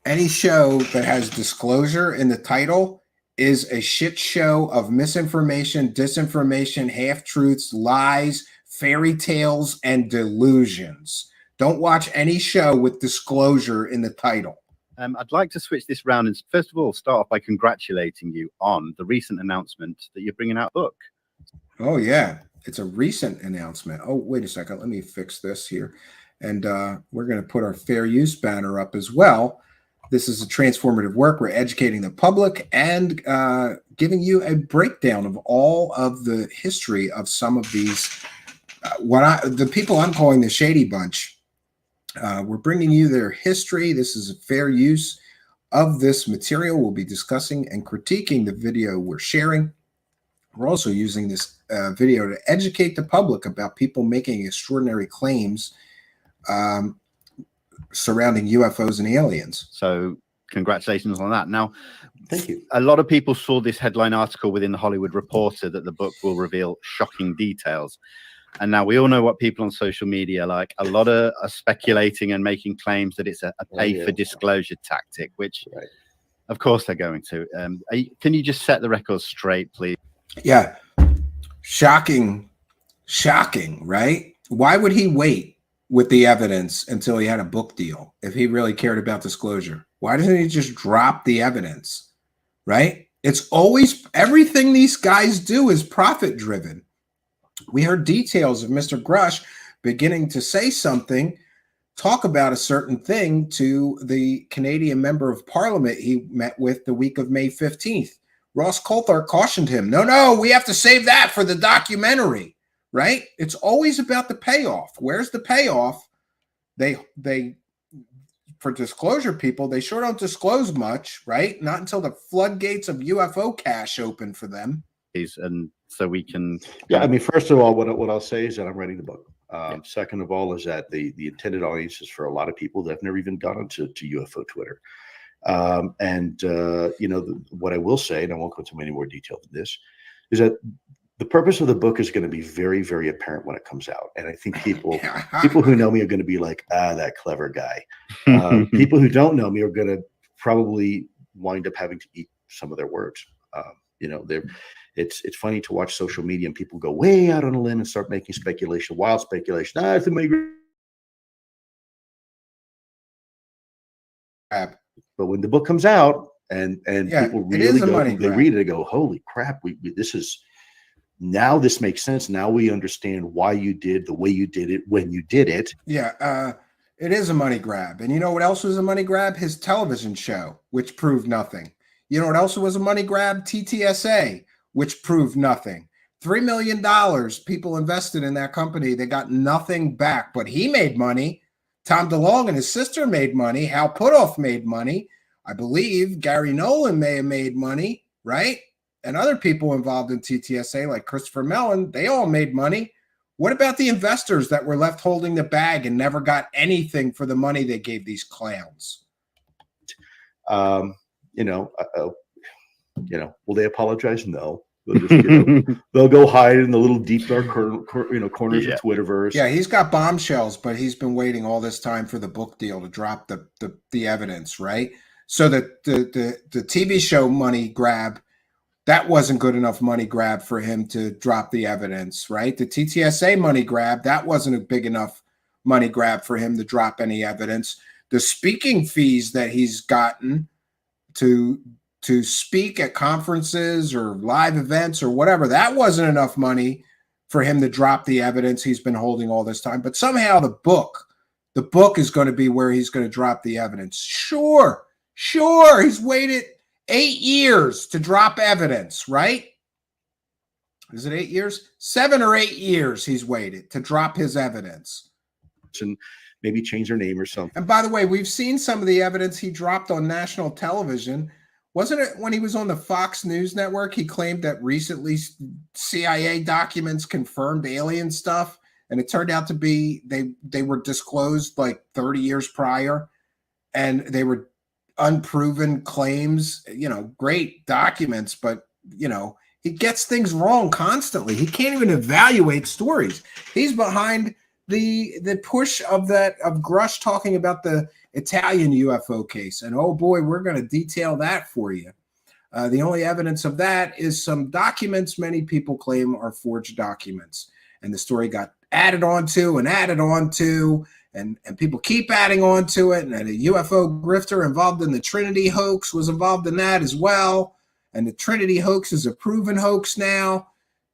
any show that has disclosure in the title is a shit show of misinformation, disinformation, half-truths, lies, fairy tales, and delusions. Don't watch any show with disclosure in the title, I'd like to switch this round and first of all start off by congratulating you on the recent announcement that you're bringing out a book. Oh, yeah. It's a recent announcement. Oh, wait a second. Let me fix this here. And we're going to put our fair use banner up as well. This is a transformative work. We're educating the public and giving you a breakdown of all of the history of some of these, the people I'm calling the Shady Bunch. We're bringing you their history. This is a fair use of this material. We'll be discussing and critiquing the video we're sharing. We're also using this video to educate the public about people making extraordinary claims surrounding UFOs and aliens. So congratulations on that. Now, thank you. A lot of people saw this headline article within the Hollywood Reporter that the book will reveal shocking details. And now we all know what people on social media like. A lot of are speculating and making claims that it's a pay for disclosure tactic, which of course they're going to. Can you just set the record straight, please? Yeah. Shocking, right? Why would he wait with the evidence until he had a book deal if he really cared about disclosure? Why doesn't he just drop the evidence, right? It's always, everything these guys do is profit driven. We heard details of Mr. Grusch beginning to say something, talk about a certain thing to the Canadian member of parliament he met with the week of May 15th. Ross Coulthart cautioned him, no, we have to save that for the documentary, right? It's always about the payoff. Where's the payoff? They for disclosure people, they sure don't disclose much, right? Not until the floodgates of UFO cash open for them. And so we can... Yeah, I mean, first of all, what I'll say is that I'm writing the book. Second of all is that the intended audience is for a lot of people that have never even gone to UFO Twitter. You know, what I will say, and I won't go into many more detail than this, is that the purpose of the book is going to be very, very apparent when it comes out. And I think people who know me are going to be like, that clever guy. People who don't know me are going to probably wind up having to eat some of their words. You know, it's funny to watch social media and people go way out on a limb and start making speculation, wild speculation. It's a But when the book comes out and people really they read it and go, holy crap, this makes sense. Now we understand why you did the way you did it when you did it. Yeah, it is a money grab. And you know what else was a money grab? His television show, which proved nothing. You know what else was a money grab? TTSA, which proved nothing. $3 million people invested in that company. They got nothing back, but he made money. Tom DeLonge and his sister made money. Hal Puthoff made money. I believe Gary Nolan may have made money, right? And other people involved in TTSA like Christopher Mellon, they all made money. What about the investors that were left holding the bag and never got anything for the money they gave these clowns? Will they apologize? No. They'll just, they'll go hide in the little deep dark corners of Twitterverse. Yeah, he's got bombshells, but he's been waiting all this time for the book deal to drop the evidence, right? So that the TV show money grab, that wasn't good enough money grab for him to drop the evidence, right? The TTSA money grab, that wasn't a big enough money grab for him to drop any evidence. The speaking fees that he's gotten to speak at conferences or live events or whatever, that wasn't enough money for him to drop the evidence he's been holding all this time. But somehow the book is going to be where he's going to drop the evidence. Sure. He's waited 8 years to drop evidence, right? Is it 8 years? 7 or 8 years he's waited to drop his evidence. And maybe change their name or something. And by the way, we've seen some of the evidence he dropped on national television. Wasn't it when he was on the Fox News network, he claimed that recently CIA documents confirmed alien stuff, and it turned out to be they were disclosed like 30 years prior, and they were unproven claims, great documents, but, he gets things wrong constantly. He can't even evaluate stories. He's behind the push of Grusch talking about the Italian UFO case. And oh boy, we're going to detail that for you. The only evidence of that is some documents many people claim are forged documents. And the story got added on to, and people keep adding on to it. And a UFO grifter involved in the Trinity hoax was involved in that as well. And the Trinity hoax is a proven hoax now.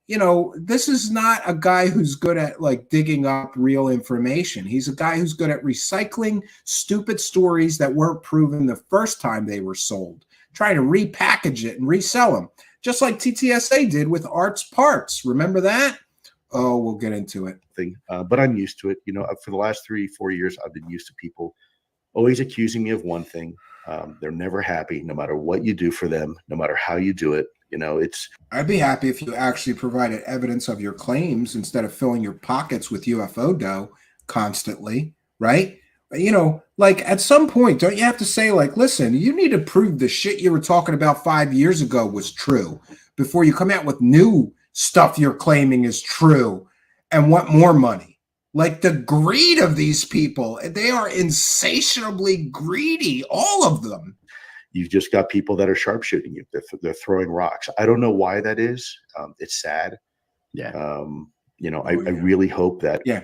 You know, this is not a guy who's good at like digging up real information. He's a guy who's good at recycling stupid stories that weren't proven the first time they were sold, trying to repackage it and resell them, just like TTSA did with Art's Parts. Remember that? Oh, we'll get into it. But I'm used to it. You know, for the last 3-4 years, I've been used to people always accusing me of one thing. They're never happy, no matter what you do for them, no matter how you do it. You know, I'd be happy if you actually provided evidence of your claims instead of filling your pockets with UFO dough constantly, right? You know, like at some point, don't you have to say, like, listen, you need to prove the shit you were talking about 5 years ago was true before you come out with new stuff you're claiming is true and want more money. Like the greed of these people, they are insatiably greedy, all of them. You've just got people that are sharpshooting you. They're throwing rocks. I don't know why that is. It's sad. Yeah. You know, I really hope that. Yeah.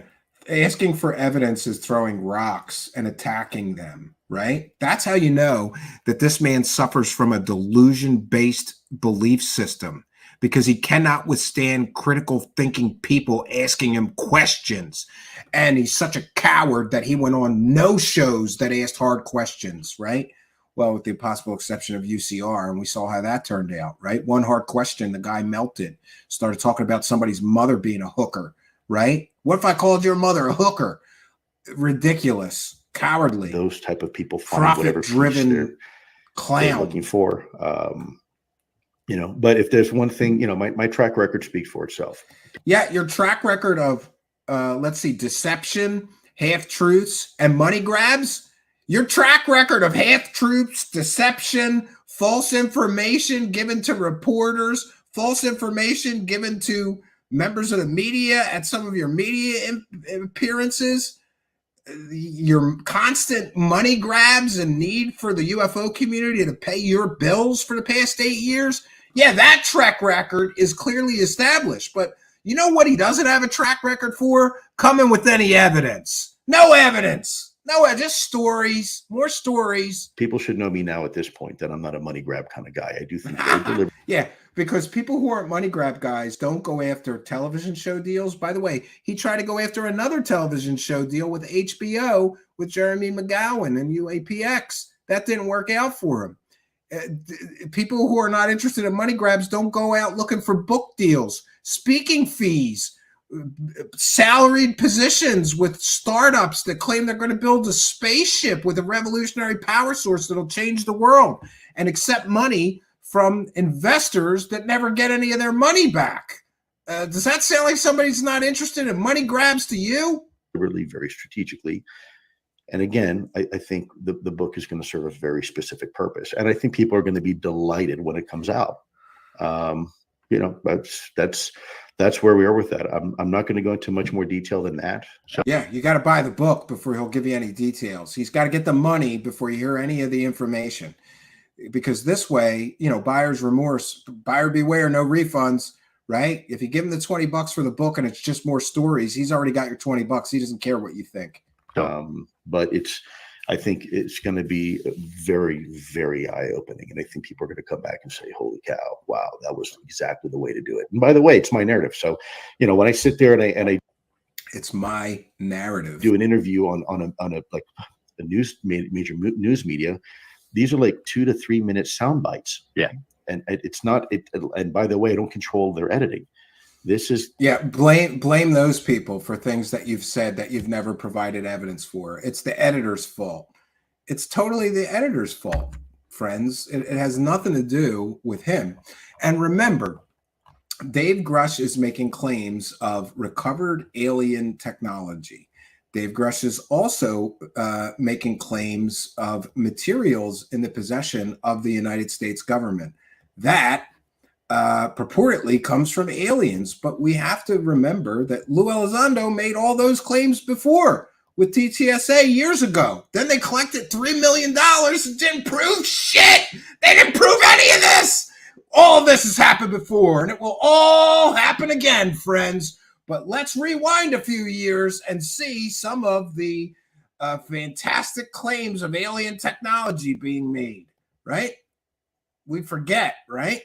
Asking for evidence is throwing rocks and attacking them, right? That's how you know that this man suffers from a delusion-based belief system, because he cannot withstand critical thinking people asking him questions. And he's such a coward that he went on no shows that asked hard questions, right? Well, with the possible exception of UCR, and we saw how that turned out, right? One hard question, the guy melted, started talking about somebody's mother being a hooker, right? What if I called your mother a hooker? Ridiculous, cowardly. Those type of people find whatever profit-driven clown they're looking for. You know, but if there's one thing, you know, my track record speaks for itself. Yeah, your track record of, let's see, deception, half-truths, and money grabs. Your track record of half-truths, deception, false information given to reporters, false information given to members of the media at some of your media appearances, your constant money grabs and need for the UFO community to pay your bills for the past 8 years. Yeah, that track record is clearly established. But you know what he doesn't have a track record for? Coming with any evidence. No evidence. No, just stories, more stories. People should know me now at this point that I'm not a money grab kind of guy. I do think very deliberate. Yeah, because people who aren't money grab guys don't go after television show deals. By the way, he tried to go after another television show deal with HBO with Jeremy McGowan and UAPX. That didn't work out for him. People who are not interested in money grabs don't go out looking for book deals, speaking fees, salaried positions with startups that claim they're going to build a spaceship with a revolutionary power source that'll change the world, and accept money from investors that never get any of their money back. Does that sound like somebody's not interested in money grabs to you? Really, very strategically. And again, I think the book is going to serve a very specific purpose. And I think people are going to be delighted when it comes out. You know, that's where we are with that. I'm not going to go into much more detail than that. Yeah, you got to buy the book before he'll give you any details. He's got to get the money before you hear any of the information, because this way, you know, buyer's remorse, buyer beware, no refunds, right? If you give him the $20 for the book and it's just more stories, he's already got your $20. He doesn't care what you think. But I think it's going to be very, very eye-opening. And I think people are going to come back and say, holy cow, wow, that was exactly the way to do it. And by the way, it's my narrative. So, you know, when I sit there and I it's my narrative, do an interview on a like a major news media, these are like 2 to 3 minute sound bites. Yeah. And it's not it. And by the way, I don't control their editing. This is blame those people for things that you've said that you've never provided evidence for. It's the editor's fault. It's totally the editor's fault, friends. It has nothing to do with him. And remember, Dave Grusch is making claims of recovered alien technology. Dave Grusch is also making claims of materials in the possession of the United States government that purportedly comes from aliens. But we have to remember that Lou Elizondo made all those claims before with TTSA years ago. Then they collected $3 million and didn't prove shit. They didn't prove any of this. All of this has happened before, and it will all happen again, friends. But let's rewind a few years and see some of the fantastic claims of alien technology being made, right? We forget, right?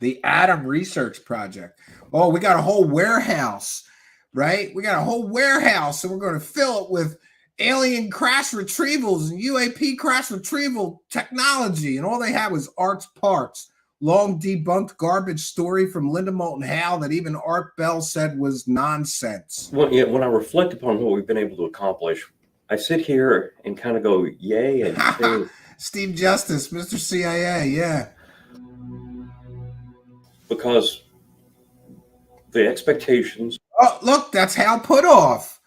The Atom Research Project. Oh, we got a whole warehouse, right? We got a whole warehouse, and we're going to fill it with alien crash retrievals and UAP crash retrieval technology. And all they had was Art's parts. Long debunked garbage story from Linda Moulton Howe that even Art Bell said was nonsense. Well, yeah, when I reflect upon what we've been able to accomplish, I sit here and kind of go, yay, and say, Steve Justice, Mr. CIA, yeah. because the expectations. Oh, look, that's Hal Puthoff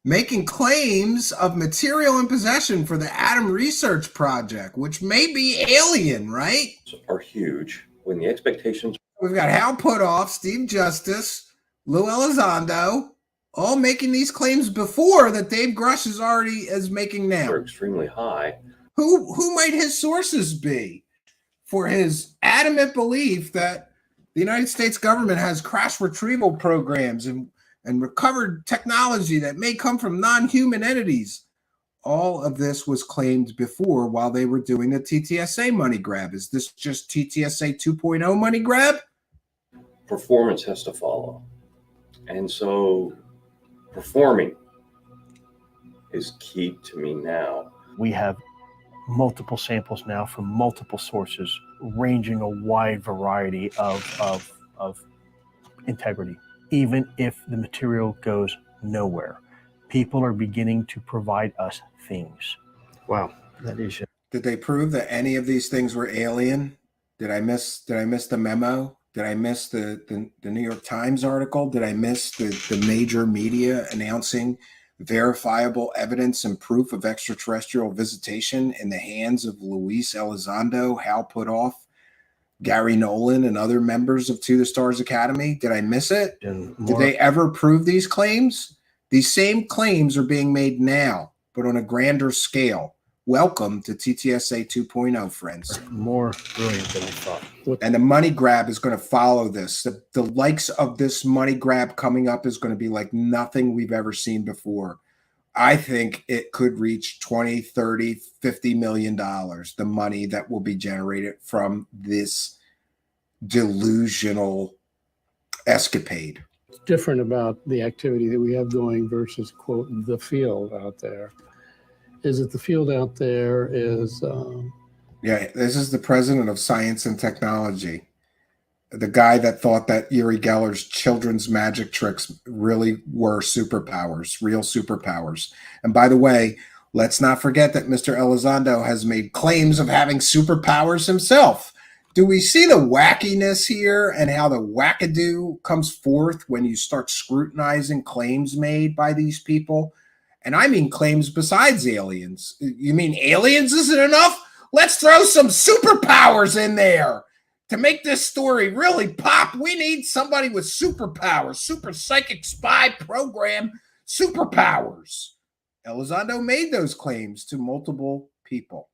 making claims of material in possession for the Atom Research Project, which may be alien, right? Are huge when the expectations. We've got Hal Puthoff, Steve Justice, Lou Elizondo, all making these claims before that Dave Grusch is making now. Are extremely high. Who might his sources be for his adamant belief that the United States government has crash retrieval programs and recovered technology that may come from non-human entities? All of this was claimed before while they were doing the TTSA money grab. Is this just TTSA 2.0 money grab? Performance has to follow. And so performing is key to me now. We have multiple samples now from multiple sources, ranging a wide variety of integrity. Even if the material goes nowhere, people are beginning to provide us things. Wow, that is. Did they prove that any of these things were alien? Did I miss the memo? Did I miss the New York Times article? Did I miss the major media announcing verifiable evidence and proof of extraterrestrial visitation in the hands of Luis Elizondo, Hal Puthoff, Gary Nolan, and other members of To the Stars Academy? Did I miss it? Did they ever prove these claims? These same claims are being made now, but on a grander scale. Welcome to TTSA 2.0, friends. More brilliant than we thought. And the money grab is going to follow this. The likes of this money grab coming up is going to be like nothing we've ever seen before. I think it could reach 20, 30, 50 million dollars, the money that will be generated from this delusional escapade. What's different about the activity that we have going versus, quote, the field out there is that the field out there is... Yeah, this is the president of science and technology. The guy that thought that Uri Geller's children's magic tricks really were superpowers, real superpowers. And by the way, let's not forget that Mr. Elizondo has made claims of having superpowers himself. Do we see the wackiness here and how the wackadoo comes forth when you start scrutinizing claims made by these people? And I mean claims besides aliens. You mean aliens isn't enough? Let's throw some superpowers in there. To make this story really pop, we need somebody with superpowers, super psychic spy program superpowers. Elizondo made those claims to multiple people.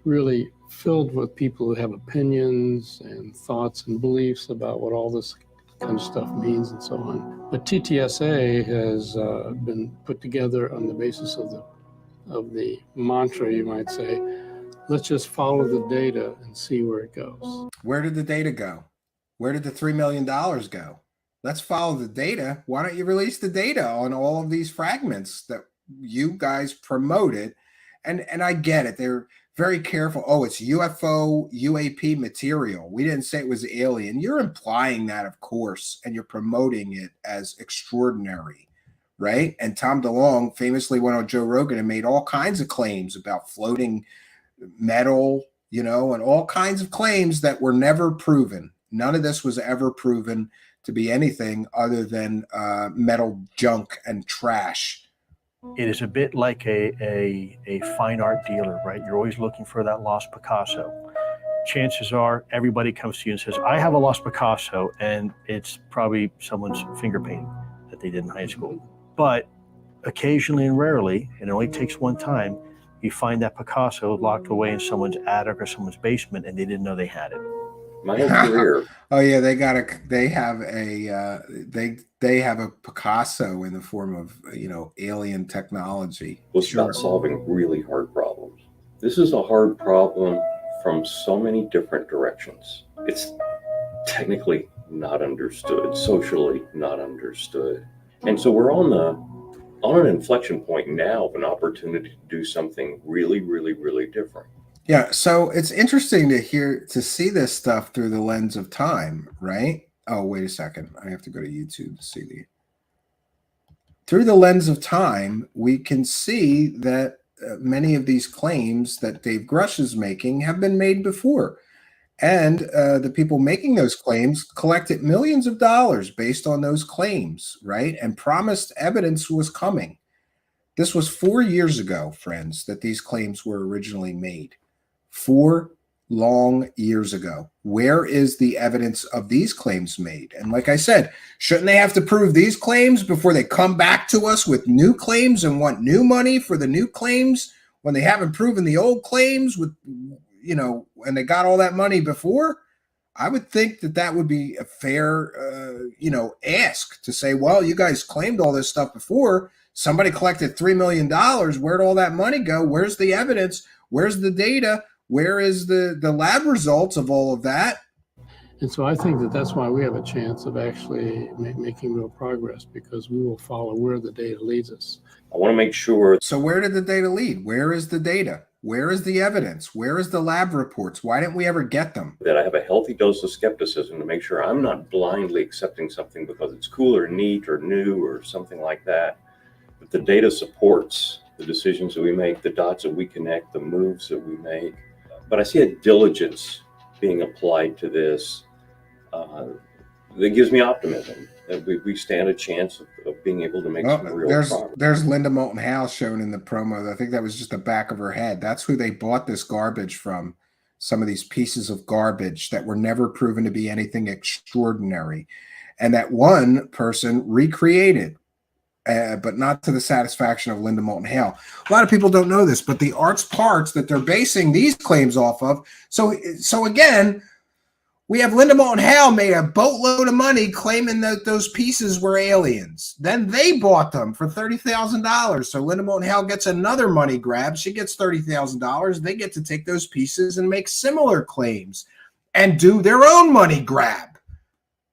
really filled with people who have opinions and thoughts and beliefs about what all this kind of stuff means and so on. But TTSA has been put together on the basis of the mantra, you might say, let's just follow the data and see where it goes. Where did the data go? Where did the $3 million go? Let's follow the data. Why don't you release the data on all of these fragments that you guys promoted? And I get it. They're very careful. Oh, it's UFO, UAP material. We didn't say it was alien. You're implying that, of course, and you're promoting it as extraordinary, right? And Tom DeLonge famously went on Joe Rogan and made all kinds of claims about floating metal, you know, and all kinds of claims that were never proven. None of this was ever proven to be anything other than metal junk and trash. It is a bit like a fine art dealer, right? You're always looking for that lost Picasso. Chances are everybody comes to you and says, I have a lost Picasso, and it's probably someone's finger painting that they did in high school. But occasionally and rarely, and it only takes one time, you find that Picasso locked away in someone's attic or someone's basement and they didn't know they had it. my whole career. Oh yeah, they have a Picasso in the form of alien technology. Was about solving really hard problems. This is a hard problem from so many different directions. It's technically not understood, socially not understood. And so we're on an inflection point now of an opportunity to do something really, really, really different. Yeah, so it's interesting to see this stuff through the lens of time, right? Oh, wait a second. I have to go to YouTube to see through the lens of time, we can see that many of these claims that Dave Grusch is making have been made before. And the people making those claims collected millions of dollars based on those claims, right? And promised evidence was coming. This was 4 years ago, friends, that these claims were originally made. 4 long years ago. Where is the evidence of these claims made? And like I said, shouldn't they have to prove these claims before they come back to us with new claims and want new money for the new claims when they haven't proven the old claims with, and they got all that money before? I would think that would be a fair, ask to say, well, you guys claimed all this stuff before. Somebody collected $3 million. Where'd all that money go? Where's the evidence? Where's the data? Where is the lab results of all of that? And so I think that's why we have a chance of actually making real progress, because we will follow where the data leads us. I want to make sure. So where did the data lead? Where is the data? Where is the evidence? Where is the lab reports? Why didn't we ever get them? That I have a healthy dose of skepticism to make sure I'm not blindly accepting something because it's cool or neat or new or something like that. But the data supports the decisions that we make, the dots that we connect, the moves that we make. But I see a diligence being applied to this that gives me optimism that we stand a chance of being able to make some real progress. There's Linda Moulton Howe shown in the promo. I think that was just the back of her head. That's who they bought this garbage from. Some of these pieces of garbage that were never proven to be anything extraordinary. And that one person recreated. But not to the satisfaction of Linda Moulton Howe. A lot of people don't know this, but the arts parts that they're basing these claims off of. So again, we have Linda Moulton Howe made a boatload of money claiming that those pieces were aliens. Then they bought them for $30,000. So Linda Moulton Howe gets another money grab. She gets $30,000. They get to take those pieces and make similar claims and do their own money grab.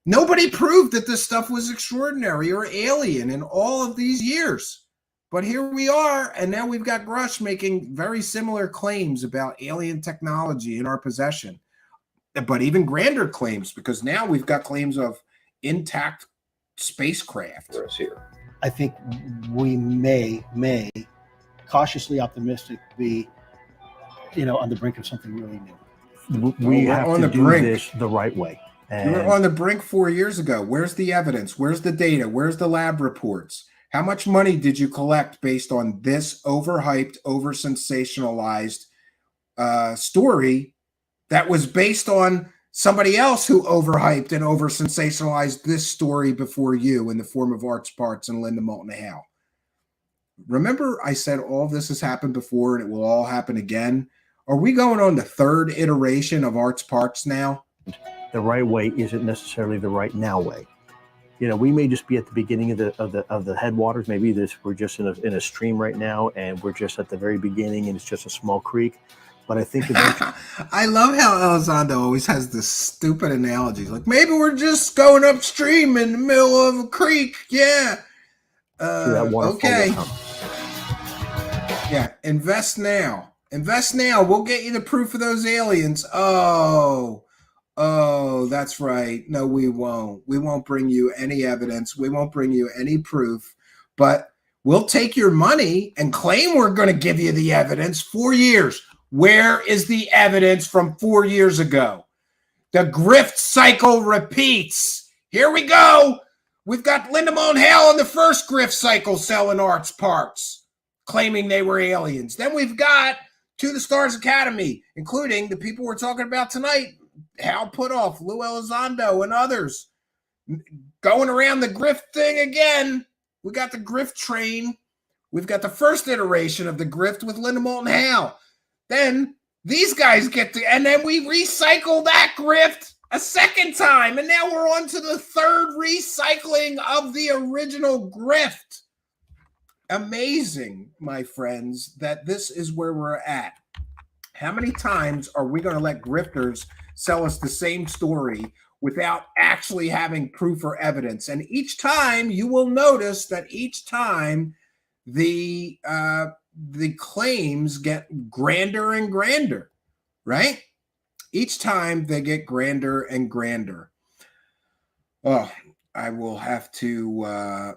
Nobody proved that this stuff was extraordinary or alien in all of these years. But here we are, and now we've got Grusch making very similar claims about alien technology in our possession. But even grander claims, because now we've got claims of intact spacecraft. I think we may cautiously optimistic be, on the brink of something really new. We have to do this the right way. You were on the brink 4 years ago. Where's the evidence? Where's the data? Where's the lab reports? How much money did you collect based on this overhyped, over-sensationalized story that was based on somebody else who overhyped and over-sensationalized this story before you in the form of Arts Parts and Linda Moulton Howe? Remember I said all of this has happened before and it will all happen again? Are we going on the third iteration of Arts Parts now? The right way isn't necessarily the right now way. We may just be at the beginning of the headwaters. Maybe we're just in a stream right now, and we're just at the very beginning, and it's just a small creek. But I think eventually, I love how Elizondo always has this stupid analogies. Like maybe we're just going upstream in the middle of a creek. Yeah. Okay. Yeah. Invest now. Invest now. We'll get you the proof of those aliens. Oh, that's right. No, we won't. We won't bring you any evidence. We won't bring you any proof, but we'll take your money and claim we're going to give you the evidence. 4 years. Where is the evidence from 4 years ago? The grift cycle repeats. Here we go. We've got Linda Moulton Howe in the first grift cycle selling Arts Parts, claiming they were aliens. Then we've got To the Stars Academy, including the people we're talking about tonight, Hal Putoff, Lou Elizondo, and others going around the grift thing again. We got the grift train. We've got the first iteration of the grift with Linda Moulton Howe. Then these guys and then we recycle that grift a second time. And now we're on to the third recycling of the original grift. Amazing, my friends, that this is where we're at. How many times are we going to let grifters sell us the same story without actually having proof or evidence? And each time you will notice that each time the claims get grander and grander, right? Each time they get grander and grander. Oh, I will have to,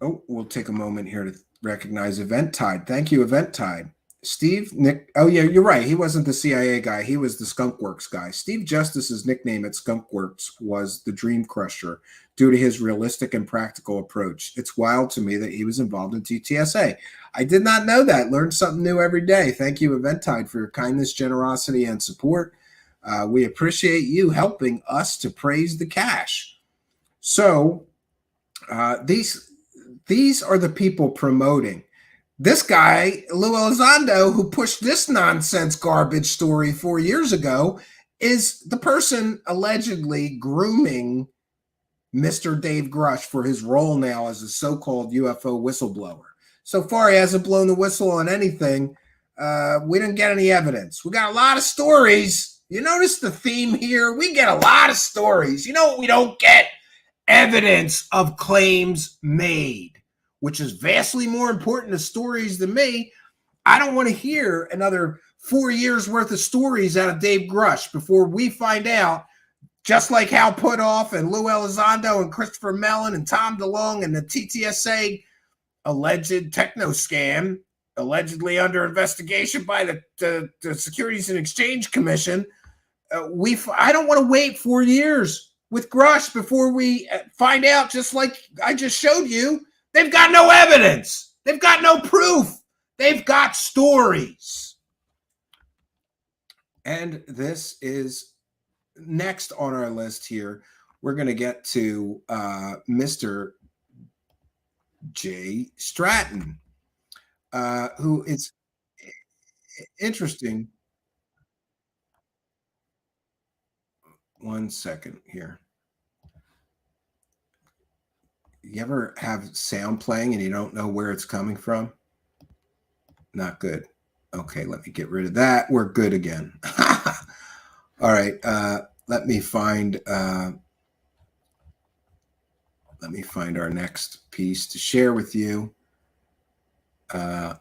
we'll take a moment here to recognize Event-Tide. Thank you, Event-Tide. Steve, Nick, oh yeah, you're right. He wasn't the CIA guy. He was the Skunkworks guy. Steve Justice's nickname at Skunkworks was the Dream Crusher due to his realistic and practical approach. It's wild to me that he was involved in TTSA. I did not know that. Learn something new every day. Thank you, Event-Tide, for your kindness, generosity, and support. We appreciate you helping us to praise the cash. So these are the people promoting. This guy, Lou Elizondo, who pushed this nonsense garbage story 4 years ago, is the person allegedly grooming Mr. Dave Grusch for his role now as a so-called UFO whistleblower. So far, he hasn't blown the whistle on anything. We didn't get any evidence. We got a lot of stories. You notice the theme here? We get a lot of stories. You know what we don't get? Evidence of claims made, which is vastly more important to stories than me. I don't want to hear another 4 years worth of stories out of Dave Grusch before we find out, just like Hal Puthoff and Lou Elizondo and Christopher Mellon and Tom DeLonge and the TTSA alleged techno scam, allegedly under investigation by the Securities and Exchange Commission. I don't want to wait 4 years with Grusch before we find out, just like I just showed you. They've got no evidence. They've got no proof. They've got stories. And this is next on our list here. We're going to get to Mr. Jay Stratton, who is interesting. 1 second here. You ever have sound playing and you don't know where it's coming from? Not good. Okay, let me get rid of that. We're good again. All right, let me find our next piece to share with you. I'm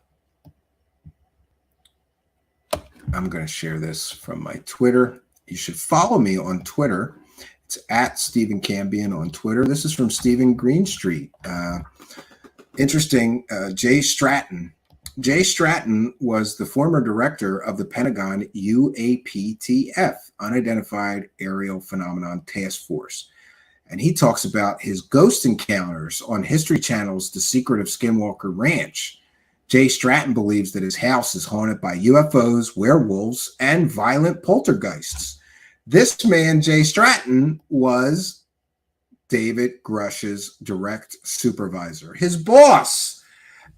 going to share this from my Twitter. You should follow me on Twitter. It's at Stephen Cambion on Twitter. This is from Stephen Greenstreet. Interesting. Jay Stratton. Jay Stratton was the former director of the Pentagon UAPTF, Unidentified Aerial Phenomenon Task Force. And he talks about his ghost encounters on History Channel's The Secret of Skinwalker Ranch. Jay Stratton believes that his house is haunted by UFOs, werewolves, and violent poltergeists. This man, Jay Stratton, was David Grusch's direct supervisor, his boss.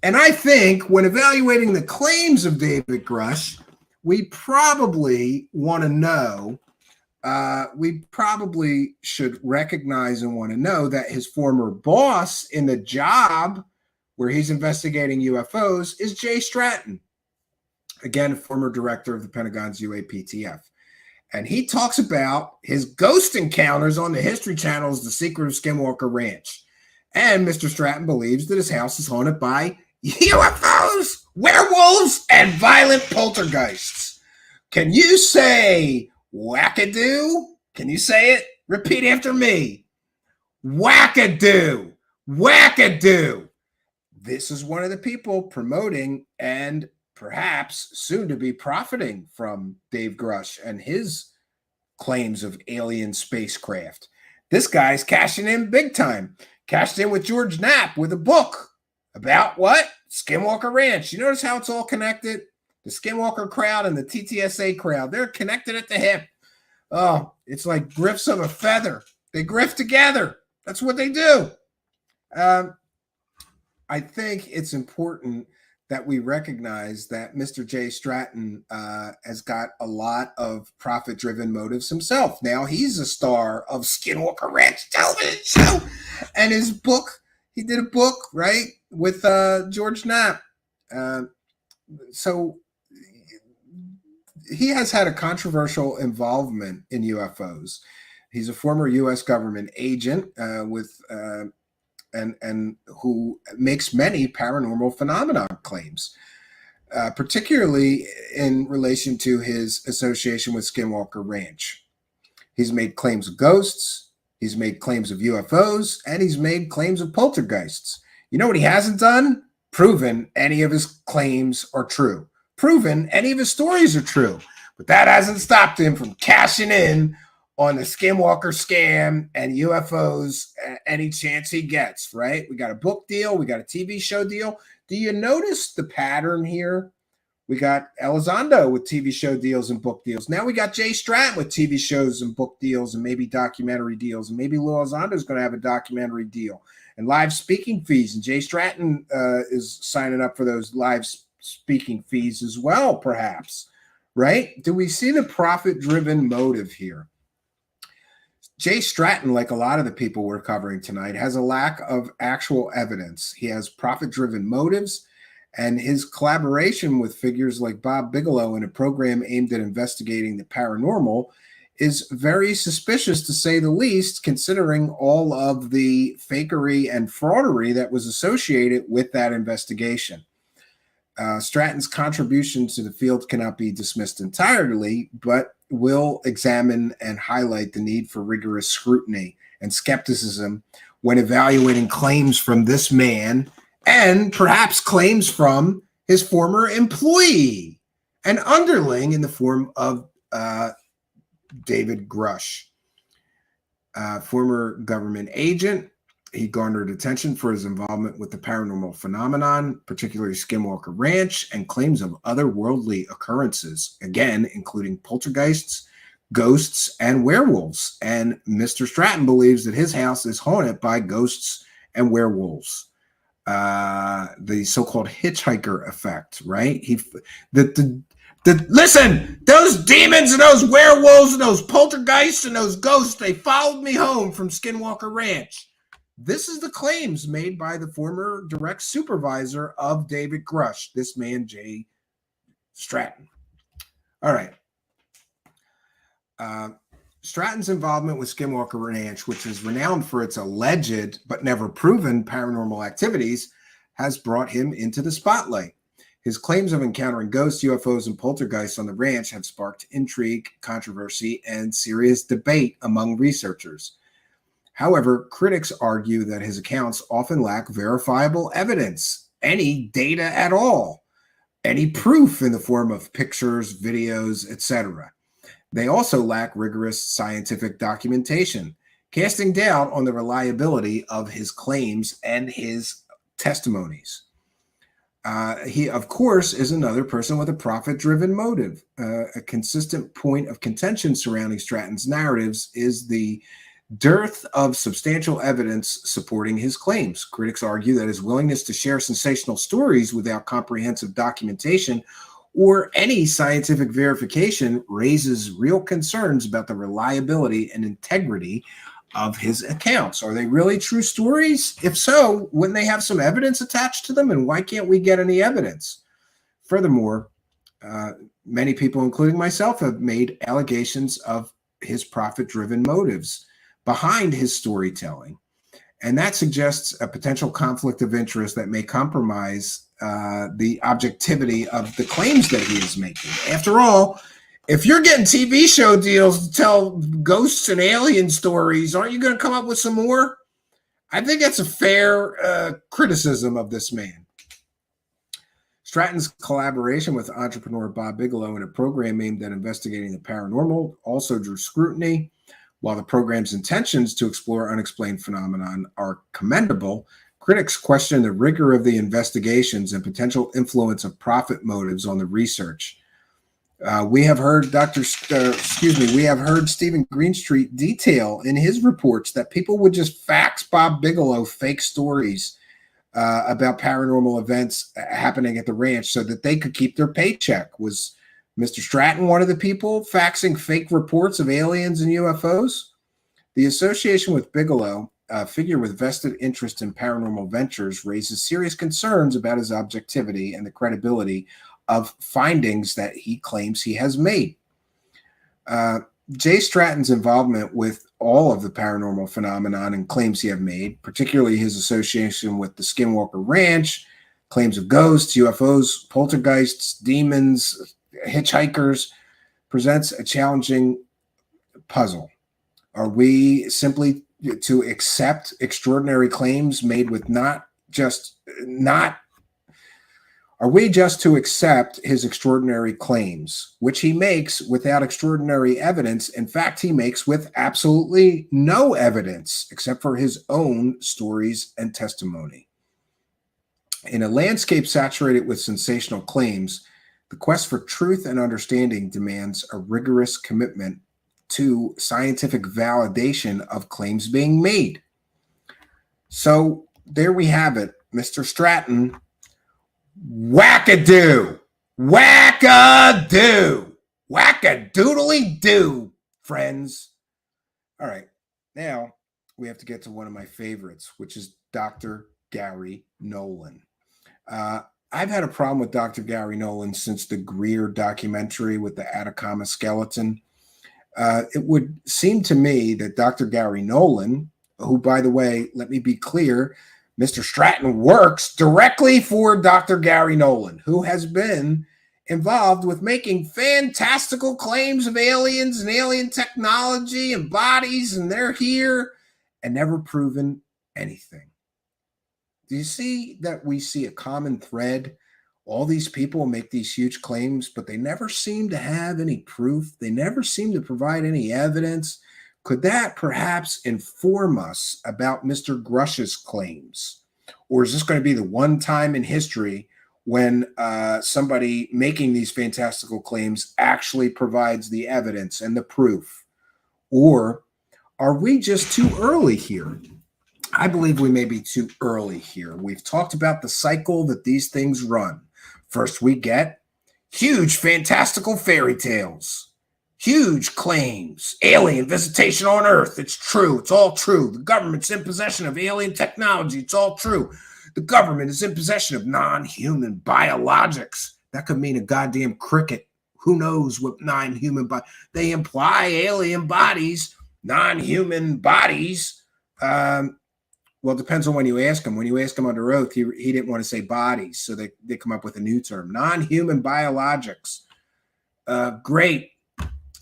And I think when evaluating the claims of David Grusch, we probably want to know, we probably should recognize and want to know that his former boss in the job where he's investigating UFOs is Jay Stratton, again, former director of the Pentagon's UAPTF. And he talks about his ghost encounters on the History Channel's The Secret of Skinwalker Ranch. And Mr. Stratton believes that his house is haunted by UFOs, werewolves, and violent poltergeists. Can you say wackadoo? Can you say it? Repeat after me. Wackadoo. Wackadoo. This is one of the people promoting and perhaps soon to be profiting from Dave Grusch and his claims of alien spacecraft. This guy's cashing in big time. Cashed in with George Knapp with a book about what? Skinwalker Ranch. You notice how it's all connected? The Skinwalker crowd and the TTSA crowd, they're connected at the hip. Oh, it's like grifts of a feather. They grift together. That's what they do. I think it's important that we recognize that Mr. Jay Stratton has got a lot of profit-driven motives himself. Now he's a star of Skinwalker Ranch television show, and his book, he did a book, right, with George Knapp. So he has had a controversial involvement in UFOs. He's a former U.S. government agent and who makes many paranormal phenomenon claims, particularly in relation to his association with Skinwalker Ranch. He's made claims of ghosts, he's made claims of UFOs, and he's made claims of poltergeists. You know what he hasn't done? Proven any of his claims are true. Proven any of his stories are true. But that hasn't stopped him from cashing in on the Skinwalker scam and UFOs any chance he gets, right? We got a book deal. We got a TV show deal. Do you notice the pattern here? We got Elizondo with TV show deals and book deals. Now we got Jay Stratton with TV shows and book deals and maybe documentary deals. And maybe Lou Elizondo is going to have a documentary deal and live speaking fees. And Jay Stratton is signing up for those live speaking fees as well, perhaps, right? Do we see the profit-driven motive here? Jay Stratton, like a lot of the people we're covering tonight, has a lack of actual evidence. He has profit-driven motives, and his collaboration with figures like Bob Bigelow in a program aimed at investigating the paranormal is very suspicious, to say the least, considering all of the fakery and fraudery that was associated with that investigation. Stratton's contributions to the field cannot be dismissed entirely, but will examine and highlight the need for rigorous scrutiny and skepticism when evaluating claims from this man and perhaps claims from his former employee and underling in the form of David Grusch, former government agent. He garnered attention for his involvement with the paranormal phenomenon, particularly Skinwalker Ranch, and claims of otherworldly occurrences, again, including poltergeists, ghosts, and werewolves. And Mr. Stratton believes that his house is haunted by ghosts and werewolves. The so-called hitchhiker effect, right? Listen, those demons and those werewolves and those poltergeists and those ghosts, they followed me home from Skinwalker Ranch. This is the claims made by the former direct supervisor of David Grusch, this man, Jay Stratton. All right. Stratton's involvement with Skinwalker Ranch, which is renowned for its alleged but never proven paranormal activities, has brought him into the spotlight. His claims of encountering ghosts, UFOs, and poltergeists on the ranch have sparked intrigue, controversy, and serious debate among researchers. However, critics argue that his accounts often lack verifiable evidence, any data at all, any proof in the form of pictures, videos, etc. They also lack rigorous scientific documentation, casting doubt on the reliability of his claims and his testimonies. He, of course, is another person with a profit-driven motive. A consistent point of contention surrounding Stratton's narratives is the dearth of substantial evidence supporting his claims. Critics argue that his willingness to share sensational stories without comprehensive documentation or any scientific verification raises real concerns about the reliability and integrity of his accounts. Are they really true stories? If so, wouldn't they have some evidence attached to them? And why can't we get any evidence? Furthermore, many people, including myself, have made allegations of his profit-driven motives behind his storytelling. And that suggests a potential conflict of interest that may compromise the objectivity of the claims that he is making. After all, if you're getting TV show deals to tell ghosts and alien stories, aren't you going to come up with some more? I think that's a fair criticism of this man. Stratton's collaboration with entrepreneur Bob Bigelow in a program aimed at investigating the paranormal also drew scrutiny. While the program's intentions to explore unexplained phenomenon are commendable, critics question the rigor of the investigations and potential influence of profit motives on the research. We have heard Stephen Greenstreet detail in his reports that people would just fax Bob Bigelow fake stories about paranormal events happening at the ranch so that they could keep their paycheck. Was Mr. Stratton one of the people faxing fake reports of aliens and UFOs? The association with Bigelow, a figure with vested interest in paranormal ventures, raises serious concerns about his objectivity and the credibility of findings that he claims he has made. Jay Stratton's involvement with all of the paranormal phenomenon and claims he have made, particularly his association with the Skinwalker Ranch, claims of ghosts, UFOs, poltergeists, demons, hitchhikers, presents a challenging puzzle. Are we simply to accept extraordinary claims made with are we just to accept his extraordinary claims, which he makes without extraordinary evidence? In fact, he makes with absolutely no evidence except for his own stories and testimony. In a landscape saturated with sensational claims, the quest for truth and understanding demands a rigorous commitment to scientific validation of claims being made. So there we have it, Mr. Stratton. Wackadoo, wackadoo, wackadoodly-doo, friends. All right, now we have to get to one of my favorites, which is Dr. Gary Nolan. I've had a problem with Dr. Gary Nolan since the Greer documentary with the Atacama skeleton. It would seem to me that Dr. Gary Nolan, who, by the way, let me be clear, Mr. Stratton works directly for Dr. Gary Nolan, who has been involved with making fantastical claims of aliens and alien technology and bodies, and they're here, and never proven anything. Do you see that we see a common thread? All these people make these huge claims, but they never seem to have any proof. They never seem to provide any evidence. Could that perhaps inform us about Mr. Grusch's claims? Or is this going to be the one time in history when somebody making these fantastical claims actually provides the evidence and the proof? Or are we just too early here? I believe we may be too early here. We've talked about the cycle that these things run. First, we get huge fantastical fairy tales. Huge claims, alien visitation on Earth. It's true. It's all true. The government's in possession of alien technology. It's all true. The government is in possession of non-human biologics. That could mean a goddamn cricket. Who knows what non-human body? They imply alien bodies, non-human bodies. Well, it depends on when you ask him. When you ask him under oath, he didn't want to say bodies, so they come up with a new term, non-human biologics. Great.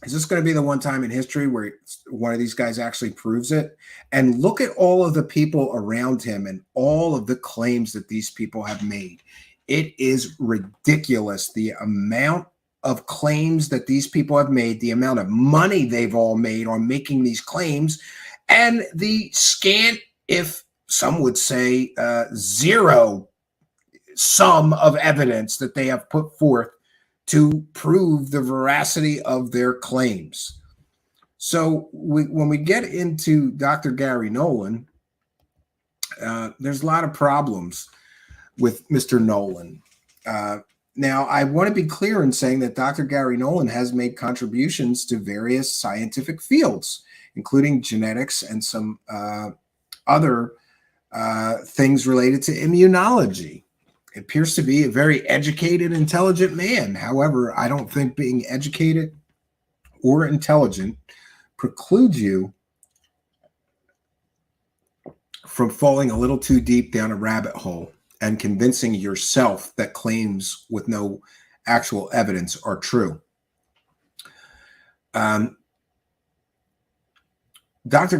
Is this going to be the one time in history where one of these guys actually proves it? And look at all of the people around him and all of the claims that these people have made. It is ridiculous, the amount of claims that these people have made, the amount of money they've all made on making these claims, and the scant, if some would say zero sum of evidence that they have put forth to prove the veracity of their claims. So when we get into Dr. Gary Nolan, there's a lot of problems with Mr. Nolan. Now, I want to be clear in saying that Dr. Gary Nolan has made contributions to various scientific fields, including genetics and some other things related to immunology. It appears to be a very educated, intelligent man. However, I don't think being educated or intelligent precludes you from falling a little too deep down a rabbit hole and convincing yourself that claims with no actual evidence are true. Dr.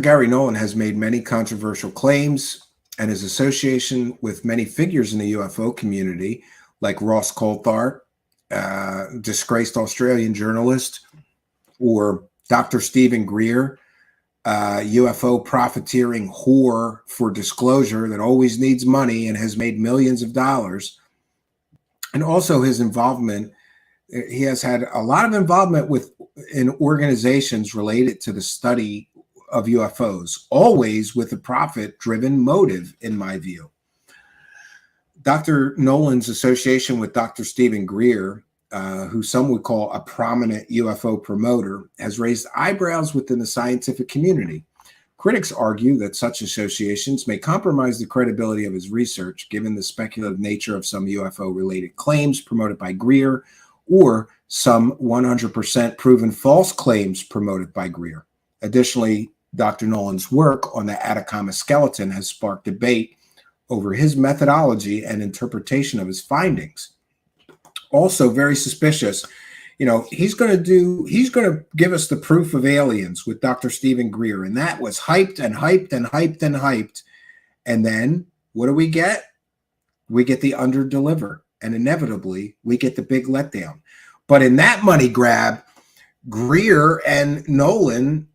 Gary Nolan has made many controversial claims, and his association with many figures in the UFO community, like Ross Coulthart, disgraced Australian journalist, or Dr. Stephen Greer, UFO profiteering whore for disclosure that always needs money and has made millions of dollars. And also his involvement, he has had a lot of involvement in organizations related to the study of UFOs, always with a profit-driven motive, in my view. Dr. Nolan's association with Dr. Stephen Greer, who some would call a prominent UFO promoter, has raised eyebrows within the scientific community. Critics argue that such associations may compromise the credibility of his research, given the speculative nature of some UFO-related claims promoted by Greer, or some 100% proven false claims promoted by Greer. Additionally, Dr. Nolan's work on the Atacama skeleton has sparked debate over his methodology and interpretation of his findings. Also very suspicious, he's going to give us the proof of aliens with Dr. Stephen Greer, and that was hyped and hyped and hyped and hyped. And then what do we get? We get the under-deliver, and inevitably we get the big letdown. But in that money grab, Greer and Nolan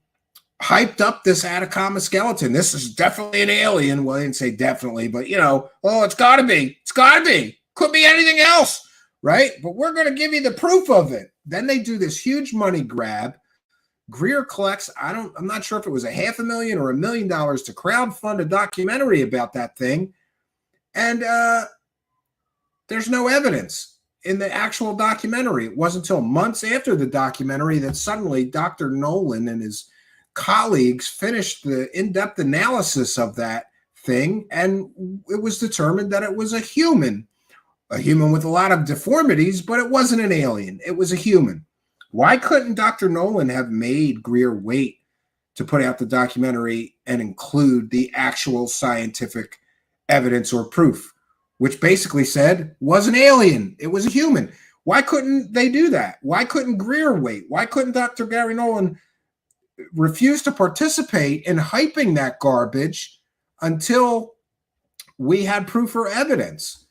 hyped up this Atacama skeleton. This is definitely an alien. Well, they didn't say definitely, but it's got to be. It's got to be. Could be anything else, right? But we're going to give you the proof of it. Then they do this huge money grab. Greer collects, I'm not sure if it was $500,000 or $1 million to crowdfund a documentary about that thing. And there's no evidence in the actual documentary. It wasn't until months after the documentary that suddenly Dr. Nolan and his colleagues finished the in-depth analysis of that thing, and it was determined that it was a human with a lot of deformities, but it wasn't an alien. It was a human. Why couldn't Dr. Nolan have made Greer wait to put out the documentary and include the actual scientific evidence or proof, which basically said was an alien? It was a human. Why couldn't they do that? Why couldn't Greer wait? Why couldn't Dr. Gary Nolan refuse to participate in hyping that garbage until we had proof or evidence?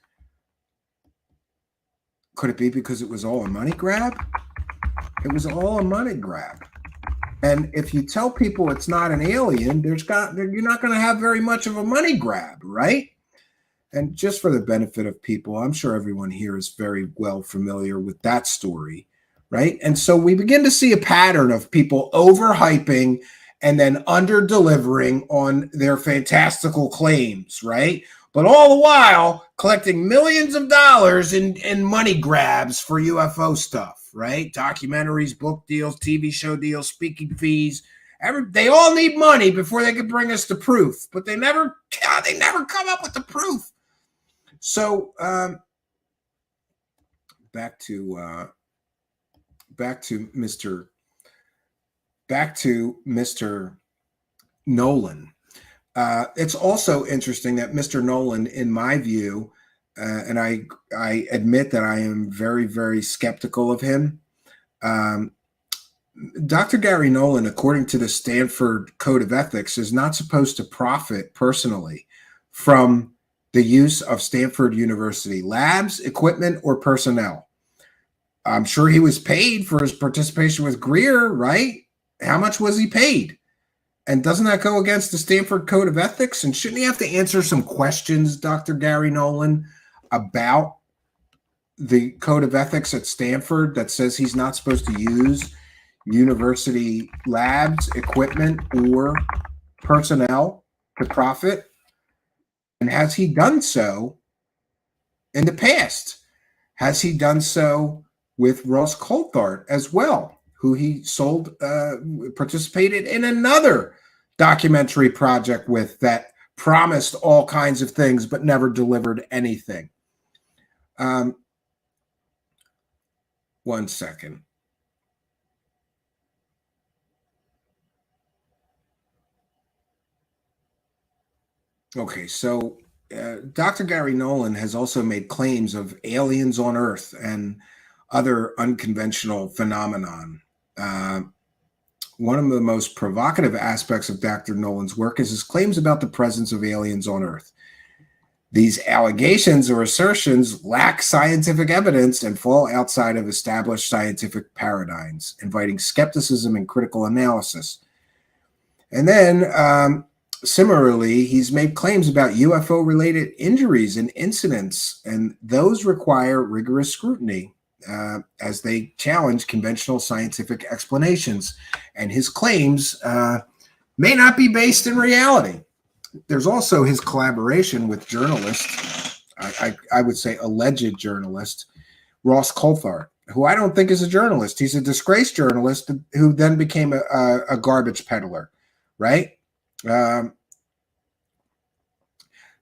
Could it be because it was all a money grab? It was all a money grab. And if you tell people it's not an alien, you're not going to have very much of a money grab, right? And just for the benefit of people, I'm sure everyone here is very well familiar with that story, right? And so we begin to see a pattern of people overhyping and then under-delivering on their fantastical claims, right? But all the while collecting millions of dollars in money grabs for UFO stuff, right? Documentaries, book deals, TV show deals, speaking fees. They all need money before they can bring us the proof, but they never come up with the proof. So back to Mr. Nolan. It's also interesting that Mr. Nolan, in my view, and I admit that I am very, very skeptical of him. Dr. Gary Nolan, according to the Stanford Code of Ethics, is not supposed to profit personally from the use of Stanford University labs, equipment, or personnel. I'm sure he was paid for his participation with Greer, right? How much was he paid? And doesn't that go against the Stanford Code of Ethics? And shouldn't he have to answer some questions, Dr. Gary Nolan, about the Code of Ethics at Stanford that says he's not supposed to use university labs, equipment, or personnel to profit? And has he done so in the past? Has he done so with Ross Coulthard as well, who he participated in another documentary project with that promised all kinds of things but never delivered anything? One second. Okay, so Dr. Gary Nolan has also made claims of aliens on Earth and other unconventional phenomenon. One of the most provocative aspects of Dr. Nolan's work is his claims about the presence of aliens on Earth. These allegations or assertions lack scientific evidence and fall outside of established scientific paradigms, inviting skepticism and critical analysis. And then, similarly, he's made claims about UFO-related injuries and incidents, and those require rigorous scrutiny as they challenge conventional scientific explanations. And his claims may not be based in reality. There's also his collaboration with journalist I would say alleged journalist, Ross Coulthart, who I don't think is a journalist. He's a disgraced journalist who then became a garbage peddler, right?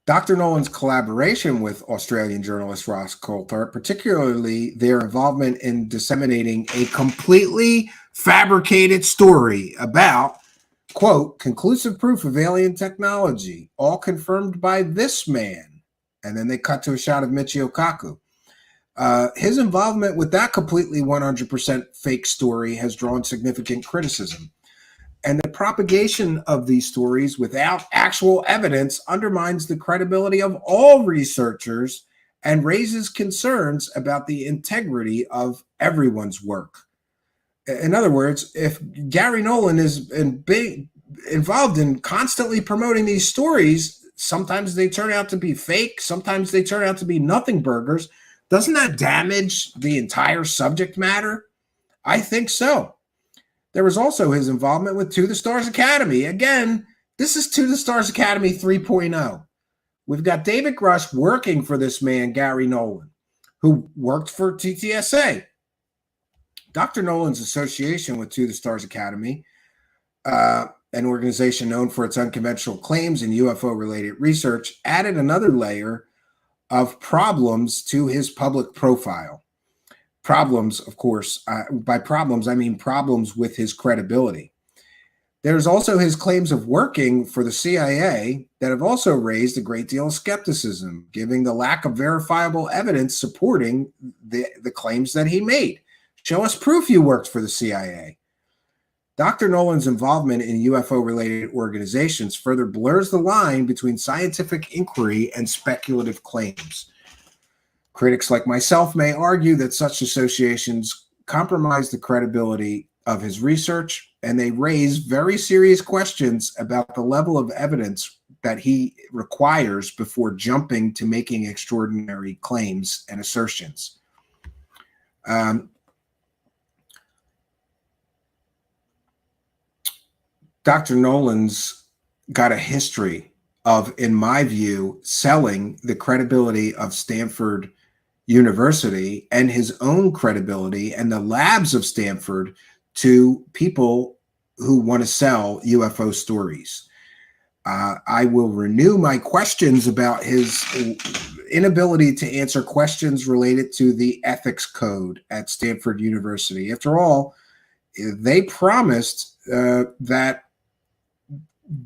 Dr. Nolan's collaboration with Australian journalist Ross Coulthart, particularly their involvement in disseminating a completely fabricated story about, quote, conclusive proof of alien technology, all confirmed by this man. And then they cut to a shot of Michio Kaku. His involvement with that completely 100% fake story has drawn significant criticism. And the propagation of these stories without actual evidence undermines the credibility of all researchers and raises concerns about the integrity of everyone's work. In other words, if Gary Nolan is involved in constantly promoting these stories, sometimes they turn out to be fake, sometimes they turn out to be nothing burgers. Doesn't that damage the entire subject matter? I think so. There was also his involvement with To the Stars Academy. Again, this is To the Stars Academy 3.0. We've got David Grusch working for this man, Gary Nolan, who worked for TTSA. Dr. Nolan's association with To the Stars Academy, an organization known for its unconventional claims and UFO-related research, added another layer of problems to his public profile. Problems, of course, by problems, I mean problems with his credibility. There's also his claims of working for the CIA that have also raised a great deal of skepticism, given the lack of verifiable evidence supporting the claims that he made. Show us proof you worked for the CIA. Dr. Nolan's involvement in UFO-related organizations further blurs the line between scientific inquiry and speculative claims. Critics like myself may argue that such associations compromise the credibility of his research, and they raise very serious questions about the level of evidence that he requires before jumping to making extraordinary claims and assertions. Dr. Nolan's got a history of, in my view, selling the credibility of Stanford University and his own credibility and the labs of Stanford to people who want to sell UFO stories. I will renew my questions about his inability to answer questions related to the ethics code at Stanford University. After all, they promised that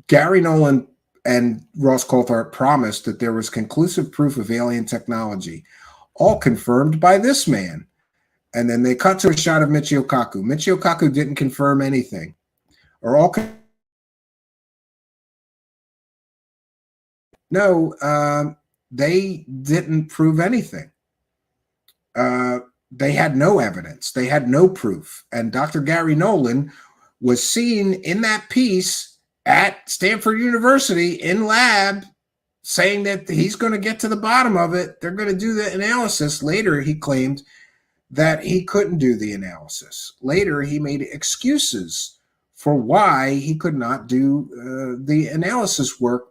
Gary Nolan and Ross Coulthart promised that there was conclusive proof of alien technology, all confirmed by this man. And then they cut to a shot of Michio Kaku. Michio Kaku didn't confirm anything. They didn't prove anything. They had no evidence. They had no proof. And Dr. Gary Nolan was seen in that piece at Stanford University in lab saying that he's going to get to the bottom of it. They're going to do the analysis. Later, he claimed that he couldn't do the analysis. Later, he made excuses for why he could not do the analysis work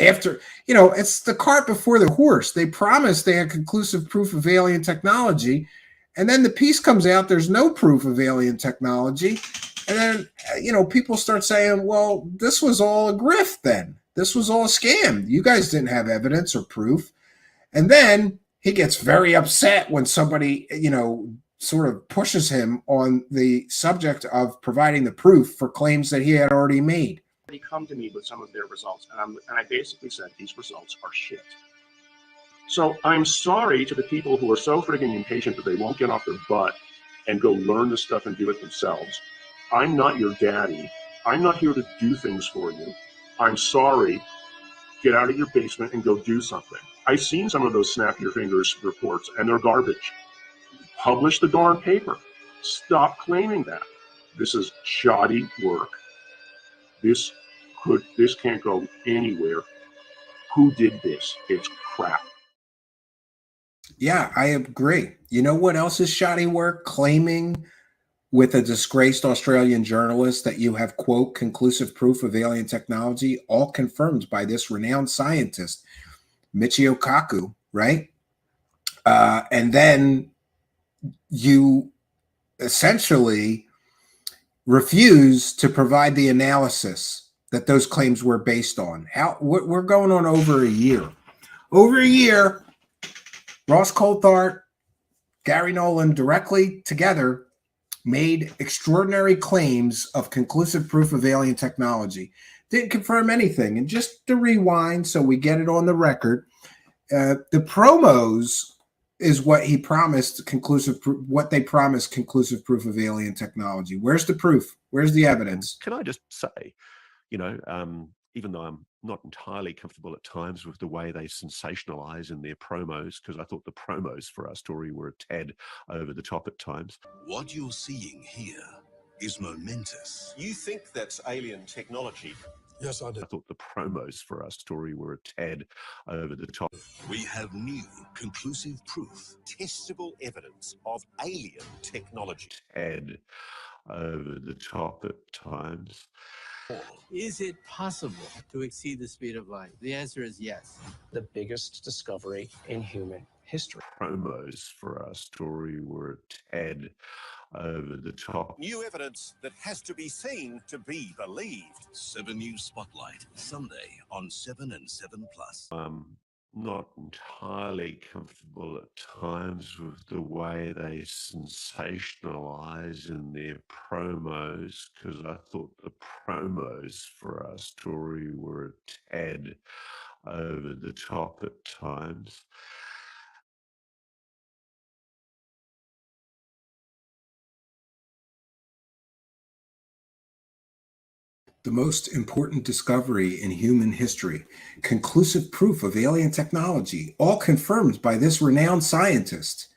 after, it's the cart before the horse. They promised they had conclusive proof of alien technology, and then the piece comes out, there's no proof of alien technology. And then, people start saying, well, this was all a grift then. This was all a scam. You guys didn't have evidence or proof. And then he gets very upset when somebody, sort of pushes him on the subject of providing the proof for claims that he had already made. They come to me with some of their results, and I basically said, these results are shit. So I'm sorry to the people who are so friggin' impatient that they won't get off their butt and go learn this stuff and do it themselves. I'm not your daddy. I'm not here to do things for you. I'm sorry. Get out of your basement and go do something. I've seen some of those snap your fingers reports, and they're garbage. Publish the darn paper. Stop claiming that. This is shoddy work. This can't go anywhere. Who did this? It's crap. Yeah, I agree. You know what else is shoddy work? Claiming with a disgraced Australian journalist that you have, quote, conclusive proof of alien technology, all confirmed by this renowned scientist, Michio Kaku, right? And then you essentially refuse to provide the analysis that those claims were based on. We're going on over a year. Over a year, Ross Coulthart, Gary Nolan directly together made extraordinary claims of conclusive proof of alien technology. Didn't confirm anything. And just to rewind so we get it on the record, the promos is what he promised what they promised conclusive proof of alien technology. Where's the proof? Where's the evidence? Can I just say, even though I'm not entirely comfortable at times with the way they sensationalize in their promos, because I thought the promos for our story were a tad over the top at times. What you're seeing here is momentous. You think that's alien technology? Yes, I do. I thought the promos for our story were a tad over the top. We have new conclusive proof. Testable evidence of alien technology. Tad over the top at times. Is it possible to exceed the speed of light? The answer is yes. The biggest discovery in human history. Promos for our story were a tad over the top. New evidence that has to be seen to be believed. 7 News Spotlight, Sunday on 7 and 7 Plus. Not entirely comfortable at times with the way they sensationalize in their promos, because I thought the promos for our story were a tad over the top at times. The most important discovery in human history, conclusive proof of alien technology, all confirmed by this renowned scientist.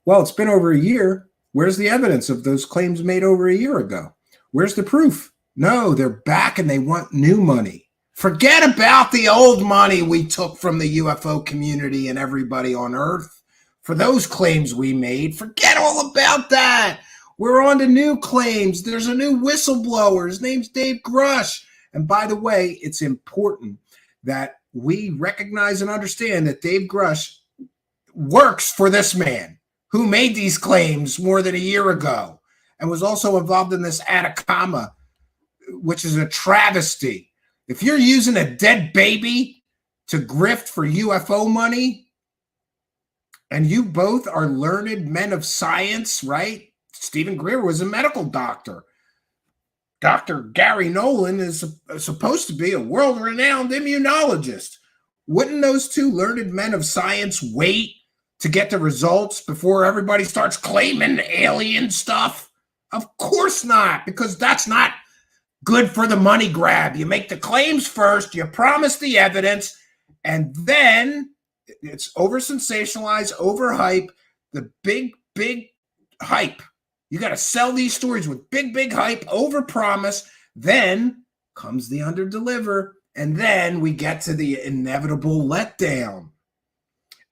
Well, it's been over a year. Where's the evidence of those claims made over a year ago? Where's the proof? No, they're back and they want new money. Forget about the old money we took from the UFO community and everybody on Earth for those claims we made. Forget all about that. We're on to new claims. There's a new whistleblower. His name's David Grusch. And by the way, it's important that we recognize and understand that Dave Grusch works for this man who made these claims more than a year ago and was also involved in this Atacama, which is a travesty. If you're using a dead baby to grift for UFO money, and you both are learned men of science, right? Stephen Greer was a medical doctor. Dr. Gary Nolan is supposed to be a world-renowned immunologist. Wouldn't those two learned men of science wait to get the results before everybody starts claiming alien stuff? Of course not, because that's not good for the money grab. You make the claims first, you promise the evidence, and then it's over-sensationalized, over-hype, the big hype. You got to sell these stories with big hype, over-promise. Then comes the under-deliver, and then we get to the inevitable letdown.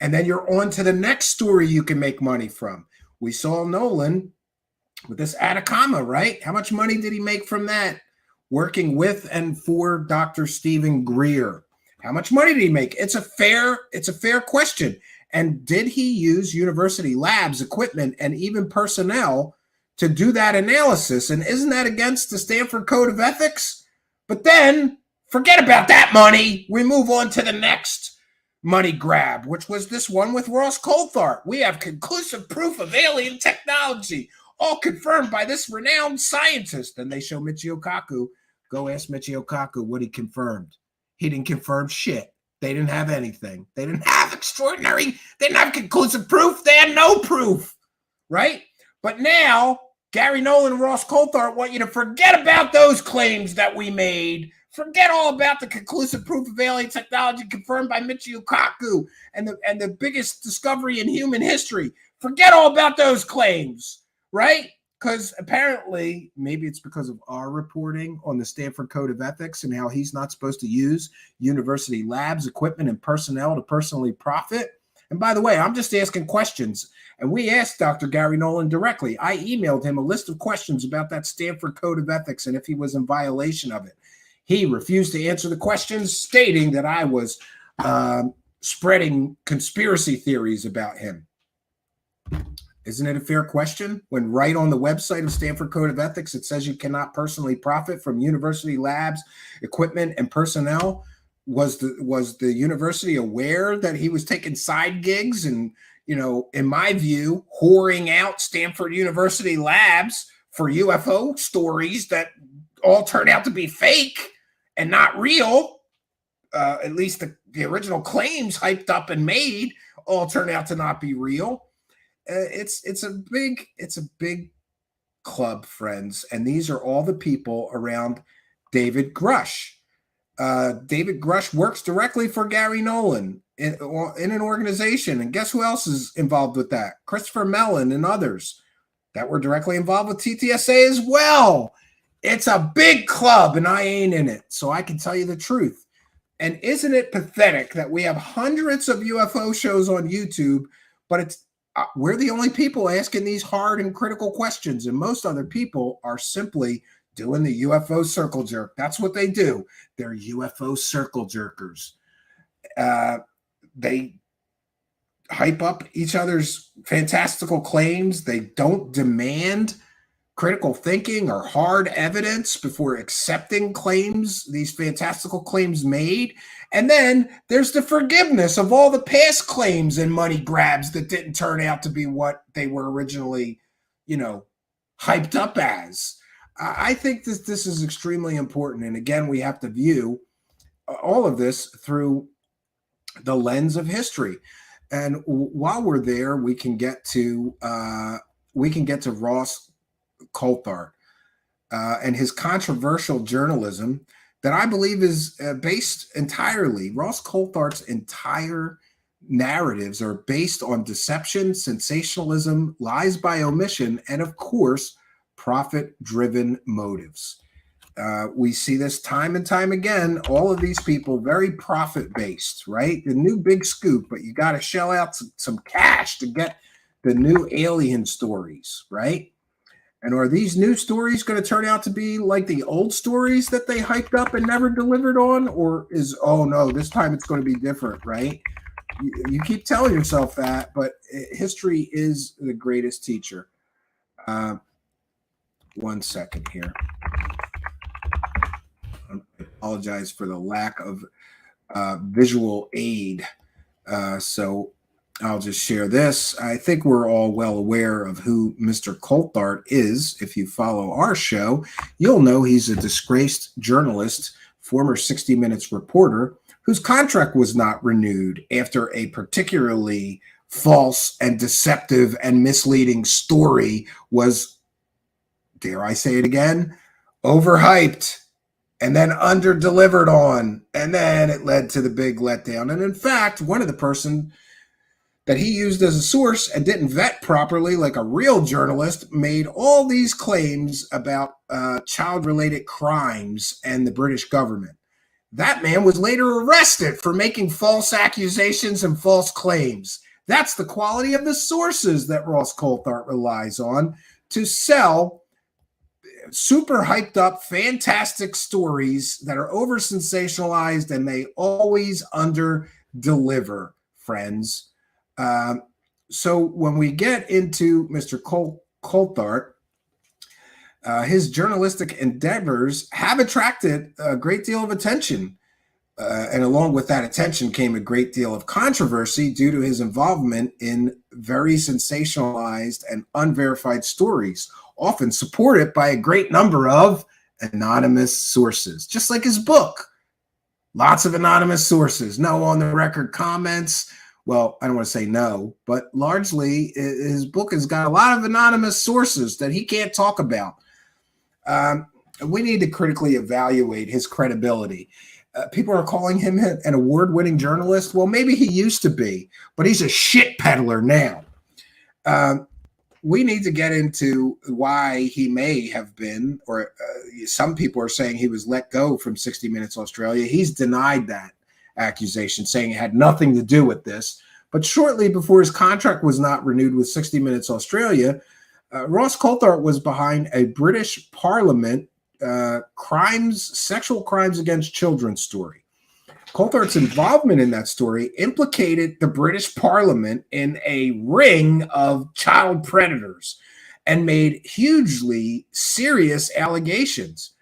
And then you're on to the next story you can make money from. We saw Nolan with this Atacama, right? How much money did he make from that? Working with and for Dr. Stephen Greer. How much money did he make? It's a fair question. And did he use university labs, equipment, and even personnel to do that analysis? And isn't that against the Stanford Code of Ethics? But then forget about that money. We move on to the next money grab, which was this one with Ross Coulthart. We have conclusive proof of alien technology, all confirmed by this renowned scientist. And they show Michio Kaku. Go ask Michio Kaku what he confirmed. He didn't confirm shit. They didn't have anything. They didn't have they didn't have conclusive proof. They had no proof, right? But now Gary Nolan and Ross Coulthart want you to forget about those claims that we made. Forget all about the conclusive proof of alien technology confirmed by Michio Kaku and the biggest discovery in human history. Forget all about those claims, right? Because apparently, maybe it's because of our reporting on the Stanford Code of Ethics and how he's not supposed to use university labs, equipment, and personnel to personally profit. And by the way, I'm just asking questions. And we asked Dr. Gary Nolan directly. I emailed him a list of questions about that Stanford Code of Ethics and if he was in violation of it. He refused to answer the questions, stating that I was spreading conspiracy theories about him? Isn't it a fair question when right on the website of Stanford Code of Ethics, it says you cannot personally profit from university labs, equipment, and personnel? Was the university aware that he was taking side gigs and, in my view, whoring out Stanford University labs for UFO stories that all turned out to be fake and not real? At least the original claims hyped up and made all turned out to not be real. It's a big club, friends, and these are all the people around David Grusch. David Grusch works directly for Gary Nolan in an organization, and guess who else is involved with that? Christopher Mellon and others that were directly involved with TTSA as well. It's a big club, and I ain't in it, so I can tell you the truth. And isn't it pathetic that we have hundreds of UFO shows on YouTube, but we're the only people asking these hard and critical questions, and most other people are simply doing the UFO circle jerk. That's what they do. They're UFO circle jerkers. They hype up each other's fantastical claims. They don't demand critical thinking or hard evidence before accepting claims, these fantastical claims made. And then there's the forgiveness of all the past claims and money grabs that didn't turn out to be what they were originally, hyped up as. I think this is extremely important. And again, we have to view all of this through the lens of history. And while we're there, we can get to Ross Coulthart and his controversial journalism that I believe is based entirely. Ross Coulthart's entire narratives are based on deception, sensationalism, lies by omission, and of course, profit-driven motives. We see this time and time again. All of these people very profit-based, right? The new big scoop, but you got to shell out some cash to get the new alien stories, right? And are these new stories going to turn out to be like the old stories that they hyped up and never delivered on? Or is, oh no, this time it's going to be different, right? You keep telling yourself that, but history is the greatest teacher. 1 second here. I apologize for the lack of visual aid. So I'll just share this. I think we're all well aware of who Mr. Coulthart is. If you follow our show, you'll know he's a disgraced journalist, former 60 Minutes reporter, whose contract was not renewed after a particularly false and deceptive and misleading story was, dare I say it again, overhyped and then under-delivered on. And then it led to the big letdown. And in fact, one of the person that he used as a source and didn't vet properly like a real journalist made all these claims about child-related crimes and the British government. That man was later arrested for making false accusations and false claims. That's the quality of the sources that Ross Coulthart relies on to sell super hyped up, fantastic stories that are over sensationalized, and they always under deliver, friends. So when we get into Mr. Coulthart, his journalistic endeavors have attracted a great deal of attention. And along with that attention came a great deal of controversy due to his involvement in very sensationalized and unverified stories, often supported by a great number of anonymous sources, just like his book. Lots of anonymous sources, no on-the-record comments. Well, I don't want to say no, but largely his book has got a lot of anonymous sources that he can't talk about. We need to critically evaluate his credibility. People are calling him an award-winning journalist. Well, maybe he used to be, but he's a shit peddler now. We need to get into why he may have been, or some people are saying he was let go from 60 Minutes Australia. He's denied that accusation, saying it had nothing to do with this. But shortly before his contract was not renewed with 60 Minutes Australia, Ross Coulthart was behind a British Parliament sexual crimes against children story. Coulthard's involvement in that story implicated the British Parliament in a ring of child predators and made hugely serious allegations.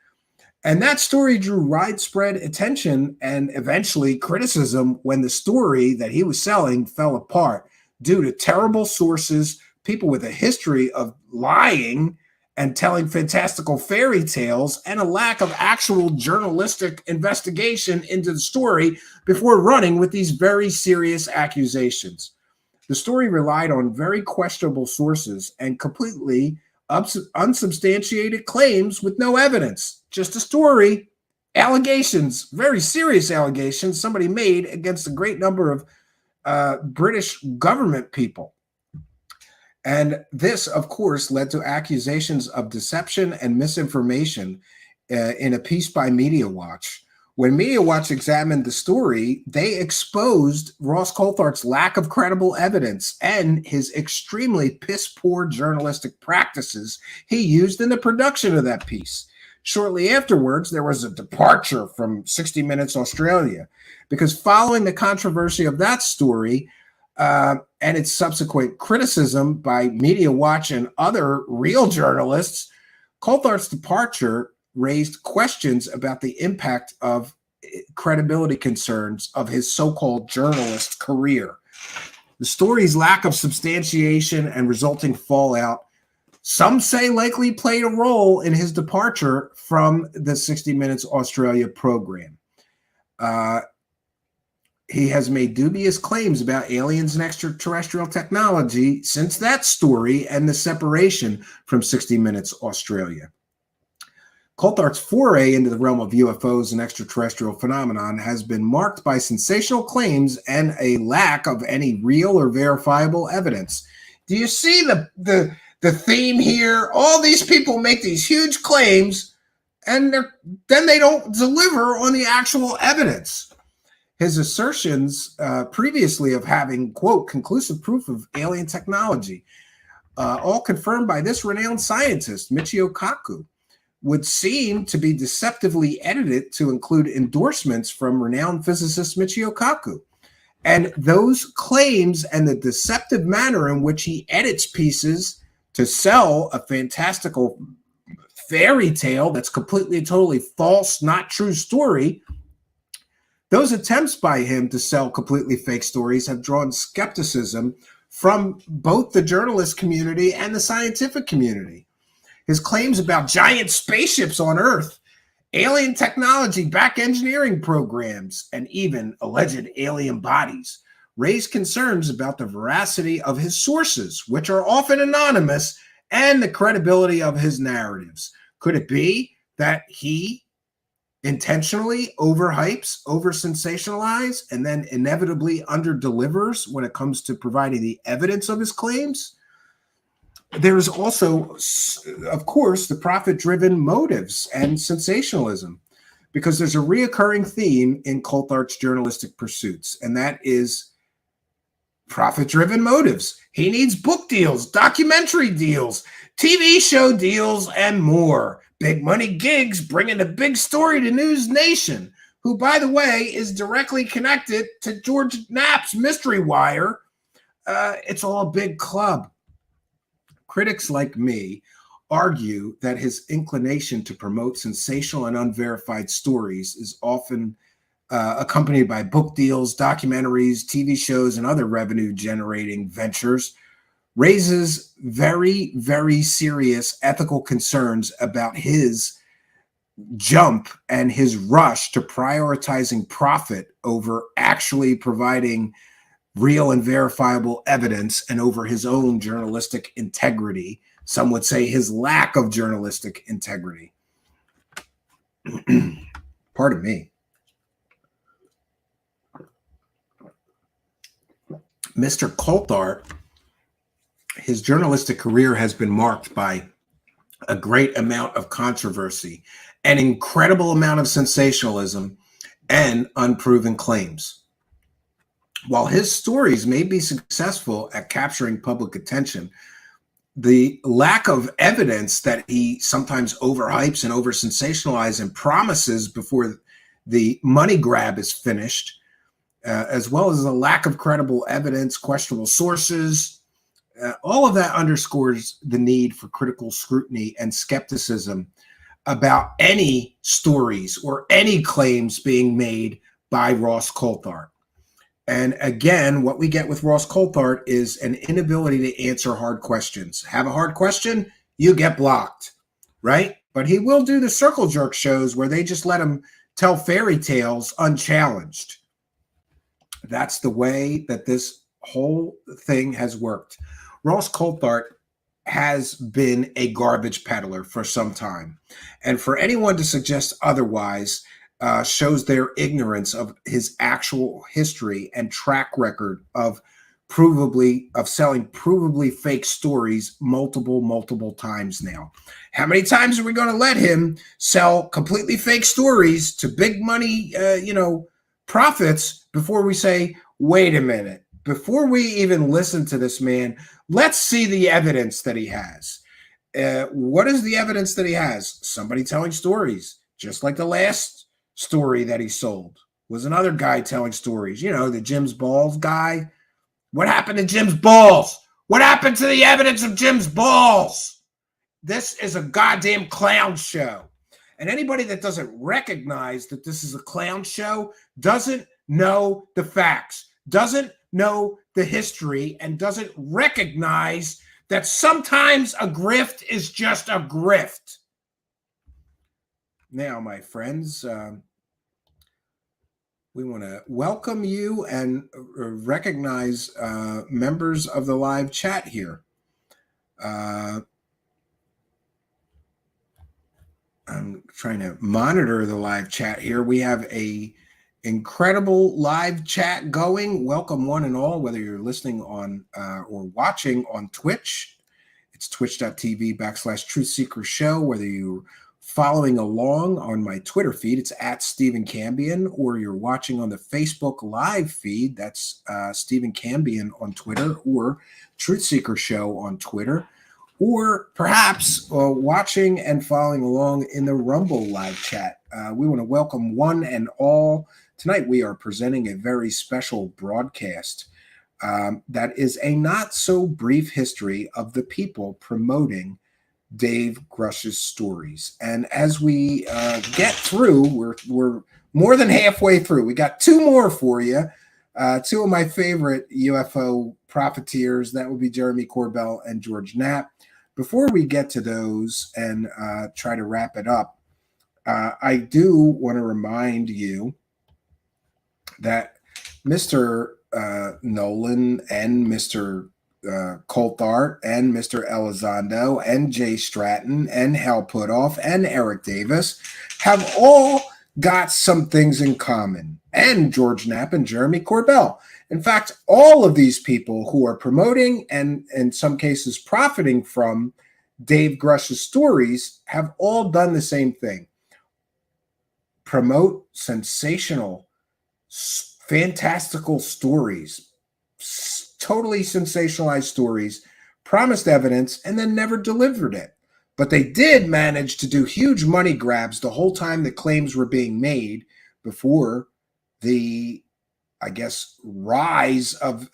And that story drew widespread attention and eventually criticism when the story that he was selling fell apart due to terrible sources, people with a history of lying and telling fantastical fairy tales, and a lack of actual journalistic investigation into the story before running with these very serious accusations. The story relied on very questionable sources and completely unsubstantiated claims with no evidence. Just a story, allegations, very serious allegations somebody made against a great number of British government people. And this, of course, led to accusations of deception and misinformation in a piece by Media Watch. When Media Watch examined the story, they exposed Ross Coulthard's lack of credible evidence and his extremely piss-poor journalistic practices he used in the production of that piece. Shortly afterwards, there was a departure from 60 Minutes Australia, because following the controversy of that story, and its subsequent criticism by Media Watch and other real journalists, Coulthard's departure raised questions about the impact of credibility concerns of his so-called journalist career. The story's lack of substantiation and resulting fallout, some say, likely played a role in his departure from the 60 Minutes Australia program. He has made dubious claims about aliens and extraterrestrial technology since that story and the separation from 60 Minutes Australia. Coulthard's foray into the realm of UFOs and extraterrestrial phenomenon has been marked by sensational claims and a lack of any real or verifiable evidence. Do you see the theme here? All these people make these huge claims, and then they don't deliver on the actual evidence. His assertions previously of having, quote, conclusive proof of alien technology, all confirmed by this renowned scientist, Michio Kaku, would seem to be deceptively edited to include endorsements from renowned physicist Michio Kaku. And those claims and the deceptive manner in which he edits pieces to sell a fantastical fairy tale that's completely and totally false, not true story, those attempts by him to sell completely fake stories have drawn skepticism from both the journalist community and the scientific community. His claims about giant spaceships on Earth, alien technology, back engineering programs, and even alleged alien bodies raise concerns about the veracity of his sources, which are often anonymous, and the credibility of his narratives. Could it be that he intentionally overhypes, over-sensationalizes, and then inevitably under-delivers when it comes to providing the evidence of his claims? There's also, of course, the profit-driven motives and sensationalism, because there's a reoccurring theme in Coulthard's journalistic pursuits, and that is profit-driven motives. He needs book deals, documentary deals, TV show deals, and more. Big money gigs bringing a big story to News Nation, who, by the way, is directly connected to George Knapp's Mystery Wire. It's all a big club. Critics like me argue that his inclination to promote sensational and unverified stories is often accompanied by book deals, documentaries, TV shows, and other revenue-generating ventures, raises very, very serious ethical concerns about his jump and his rush to prioritizing profit over actually providing real and verifiable evidence, and over his own journalistic integrity. Some would say his lack of journalistic integrity. Pardon me. Mr. Coulthard, his journalistic career has been marked by a great amount of controversy, an incredible amount of sensationalism, and unproven claims. While his stories may be successful at capturing public attention, the lack of evidence that he sometimes overhypes and over-sensationalizes and promises before the money grab is finished, as well as the lack of credible evidence, questionable sources. All of that underscores the need for critical scrutiny and skepticism about any stories or any claims being made by Ross Coulthart. And again, what we get with Ross Coulthart is an inability to answer hard questions. Have a hard question, you get blocked, right? But he will do the circle jerk shows where they just let him tell fairy tales unchallenged. That's the way that this whole thing has worked. Ross Coulthart has been a garbage peddler for some time. And for anyone to suggest otherwise shows their ignorance of his actual history and track record of selling provably fake stories multiple times now. How many times are we going to let him sell completely fake stories to big money, profits before we say, wait a minute, before we even listen to this man, let's see the evidence that he has. What is the evidence that he has? Somebody telling stories, just like the last story that he sold was another guy telling stories. The Jim's balls guy. What happened to Jim's balls? What happened to the evidence of Jim's balls? This is a goddamn clown show. And anybody that doesn't recognize that this is a clown show doesn't know the facts, doesn't know the history, and doesn't recognize that sometimes a grift is just a grift. Now, my friends, we want to welcome you and recognize members of the live chat here. I'm trying to monitor the live chat here. We have a incredible live chat going. Welcome one and all, whether you're listening on or watching on Twitch. It's twitch.tv/Truth Seeker Show. Whether you're following along on my Twitter feed, it's @Stephen Cambion, or you're watching on the Facebook live feed, that's Stephen Cambion on Twitter, or Truth Seeker Show on Twitter, or perhaps watching and following along in the Rumble live chat. We want to welcome one and all. Tonight we are presenting a very special broadcast that is a not so brief history of the people promoting Dave Grusch's stories. And as we get through, we're more than halfway through. We got two more for you. Two of my favorite UFO profiteers, that would be Jeremy Corbell and George Knapp. Before we get to those and try to wrap it up, I do want to remind you that Mr. Nolan and Mr. Coulthart and Mr. Elizondo and Jay Stratton and Hal Puthoff and Eric Davis have all got some things in common, and George Knapp and Jeremy Corbell. In fact, all of these people who are promoting and in some cases profiting from Dave Grusch's stories have all done the same thing. Promote sensational, fantastical stories, totally sensationalized stories, promised evidence, and then never delivered it. But they did manage to do huge money grabs the whole time the claims were being made before the, I guess, rise of,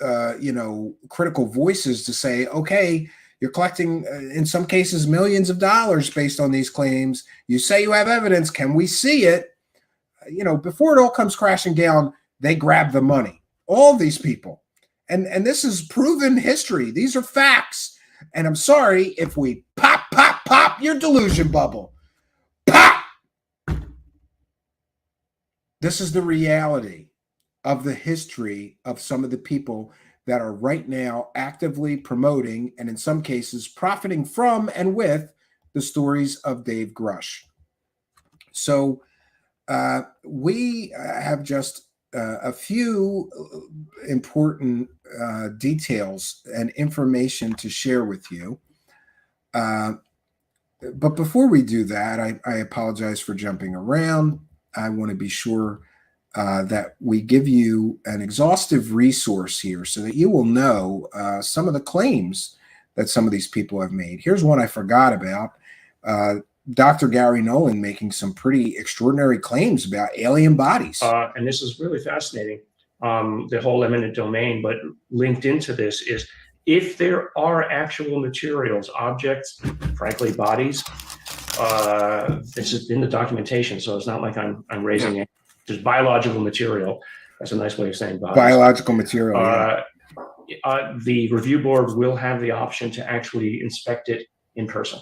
critical voices to say, okay, you're collecting, in some cases, millions of dollars based on these claims. You say you have evidence. Can we see it? Before it all comes crashing down, they grab the money. All these people. And this is proven history. These are facts. And I'm sorry if we pop your delusion bubble. Pop! This is the reality of the history of some of the people that are right now actively promoting and in some cases profiting from and with the stories of Dave Grusch. So we have just a few important details and information to share with you. But before we do that, I apologize for jumping around. I want to be sure that we give you an exhaustive resource here so that you will know some of the claims that some of these people have made. Here's one I forgot about. Dr. Gary Nolan making some pretty extraordinary claims about alien bodies. And this is really fascinating, the whole eminent domain, but linked into this is if there are actual materials, objects, frankly, bodies, this is in the documentation, so it's not like I'm raising it. There's biological material. That's a nice way of saying bodies. Biological material, yeah. The review board will have the option to actually inspect it in person.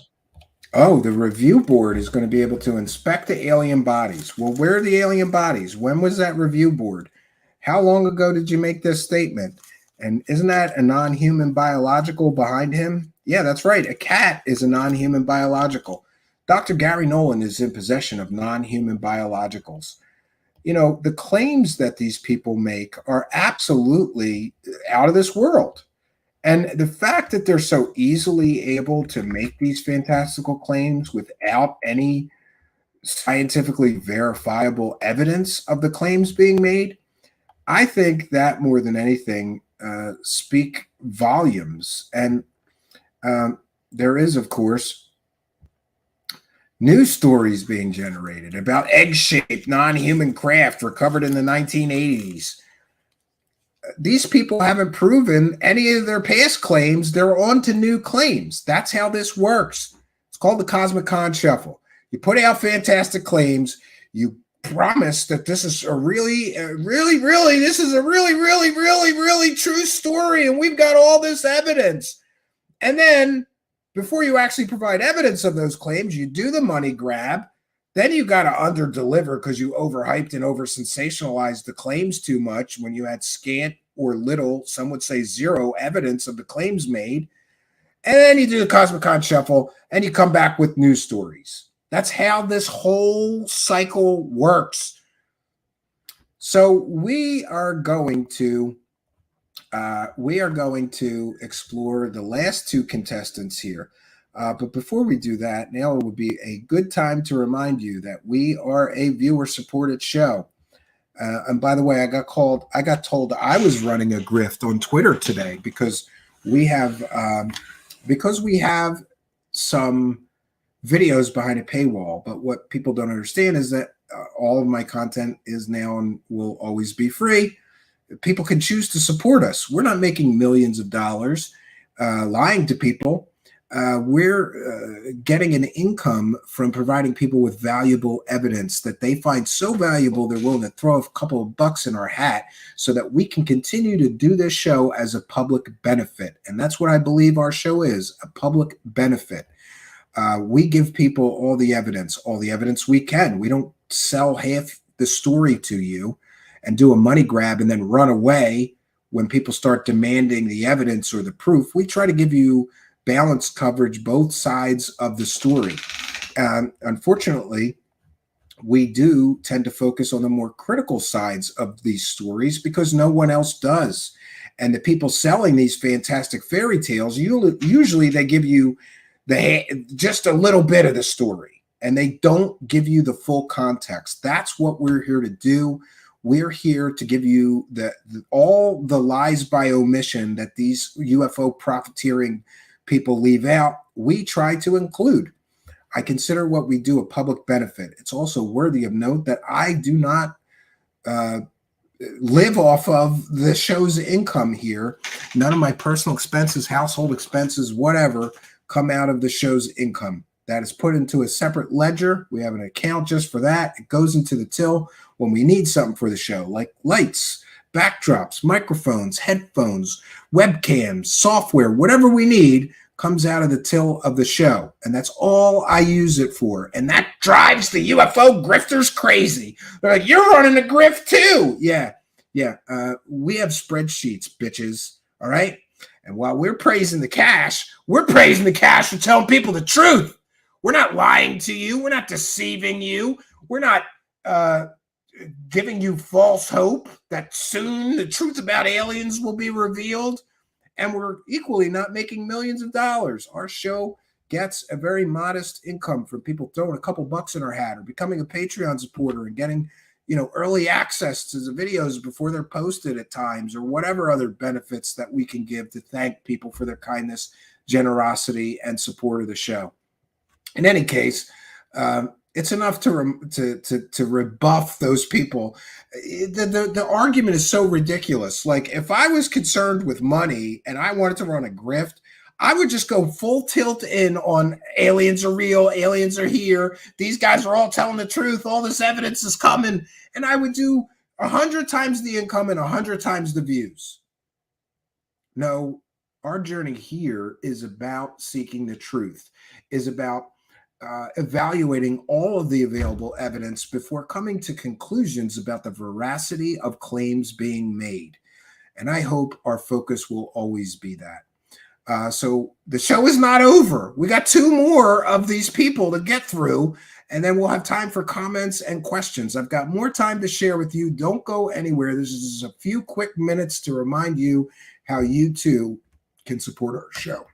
Oh, the review board is going to be able to inspect the alien bodies. Well, where are the alien bodies? When was that review board? How long ago did you make this statement? And isn't that a non-human biological behind him? Yeah, that's right. A cat is a non-human biological. Dr. Gary Nolan is in possession of non-human biologicals. You know, the claims that these people make are absolutely out of this world. And the fact that they're so easily able to make these fantastical claims without any scientifically verifiable evidence of the claims being made, I think that more than anything speak volumes. And there is, of course, news stories being generated about egg-shaped non-human craft recovered in the 1980s. These people haven't proven any of their past claims. They're on to new claims. That's how this works. It's called the Cosmic Con Shuffle. You put out fantastic claims. You promise that this is a really true story, and we've got all this evidence. And then before you actually provide evidence of those claims, you do the money grab. Then you got to under-deliver because you overhyped and over-sensationalized the claims too much when you had scant or little, some would say zero, evidence of the claims made. And then you do the Cosmic Con Shuffle, and you come back with news stories. That's how this whole cycle works. So we are going to explore the last two contestants here. But before we do that, now it would be a good time to remind you that we are a viewer-supported show. And by the way, I got told I was running a grift on Twitter today because we have some videos behind a paywall. But what people don't understand is that all of my content is now and will always be free. People can choose to support us. We're not making millions of dollars lying to people. We're getting an income from providing people with valuable evidence that they find so valuable they're willing to throw a couple of bucks in our hat so that we can continue to do this show as a public benefit. And that's what I believe our show is, a public benefit. We give people all the evidence we can. We don't sell half the story to you and do a money grab and then run away when people start demanding the evidence or the proof. We try to give you balanced coverage, both sides of the story. Unfortunately, we do tend to focus on the more critical sides of these stories because no one else does. And the people selling these fantastic fairy tales, usually they give you just a little bit of the story, and they don't give you the full context. That's what we're here to do. We're here to give you all the lies by omission that these UFO profiteering people leave out. We try to include. I consider what we do a public benefit. It's also worthy of note that I do not live off of the show's income here. None of my personal expenses, household expenses, whatever, come out of the show's income. That is put into a separate ledger. We have an account just for that. It goes into the till when we need something for the show, like lights, backdrops, microphones, headphones, webcams, software, whatever we need comes out of the till of the show. And that's all I use it for. And that drives the UFO grifters crazy. They're like, you're running a grift too. Yeah. We have spreadsheets, bitches. All right. And while we're praising the cash for telling people the truth. We're not lying to you. We're not deceiving you. We're not giving you false hope that soon the truth about aliens will be revealed. And we're equally not making millions of dollars. Our show gets a very modest income from people throwing a couple bucks in our hat or becoming a Patreon supporter and getting, early access to the videos before they're posted at times, or whatever other benefits that we can give to thank people for their kindness, generosity, and support of the show. In any case, It's enough to rebuff those people. The argument is so ridiculous. Like, if I was concerned with money and I wanted to run a grift, I would just go full tilt in on aliens are real, aliens are here, these guys are all telling the truth, all this evidence is coming, and I would do 100 times the income and 100 times the views. No, our journey here is about seeking the truth, is about evaluating all of the available evidence before coming to conclusions about the veracity of claims being made. And I hope our focus will always be that. So the show is not over. We got 2 more of these people to get through, and then we'll have time for comments and questions. I've got more time to share with you. Don't go anywhere. This is a few quick minutes to remind you how you too can support our show.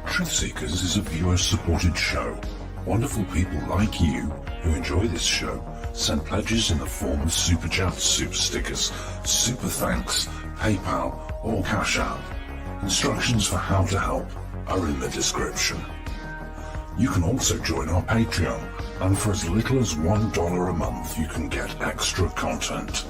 Truth Seekers is a viewer-supported show. Wonderful people like you who enjoy this show send pledges in the form of super chats, super stickers, super thanks, PayPal, or Cash App. Instructions for how to help are in the description. You can also join our Patreon, and for as little as $1 a month you can get extra content.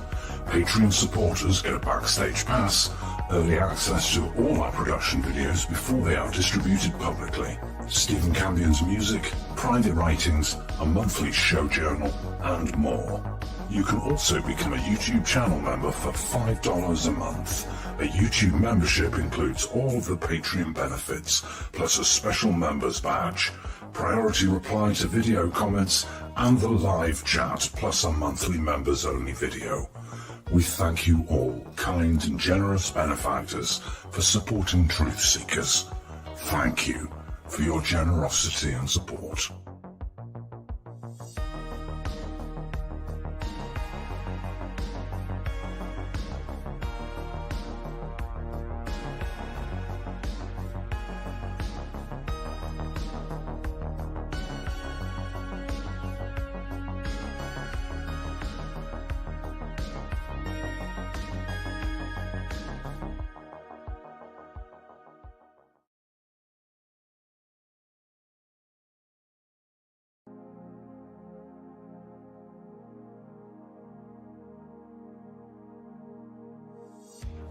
Patreon supporters get a backstage pass, early access to all our production videos before they are distributed publicly, Stephen Campion's music, private writings, a monthly show journal, and more. You can also become a YouTube channel member for $5 a month. A YouTube membership includes all of the Patreon benefits, plus a special members badge, priority reply to video comments, and the live chat, plus a monthly members-only video. We thank you all, kind and generous benefactors, for supporting Truth Seekers. Thank you for your generosity and support.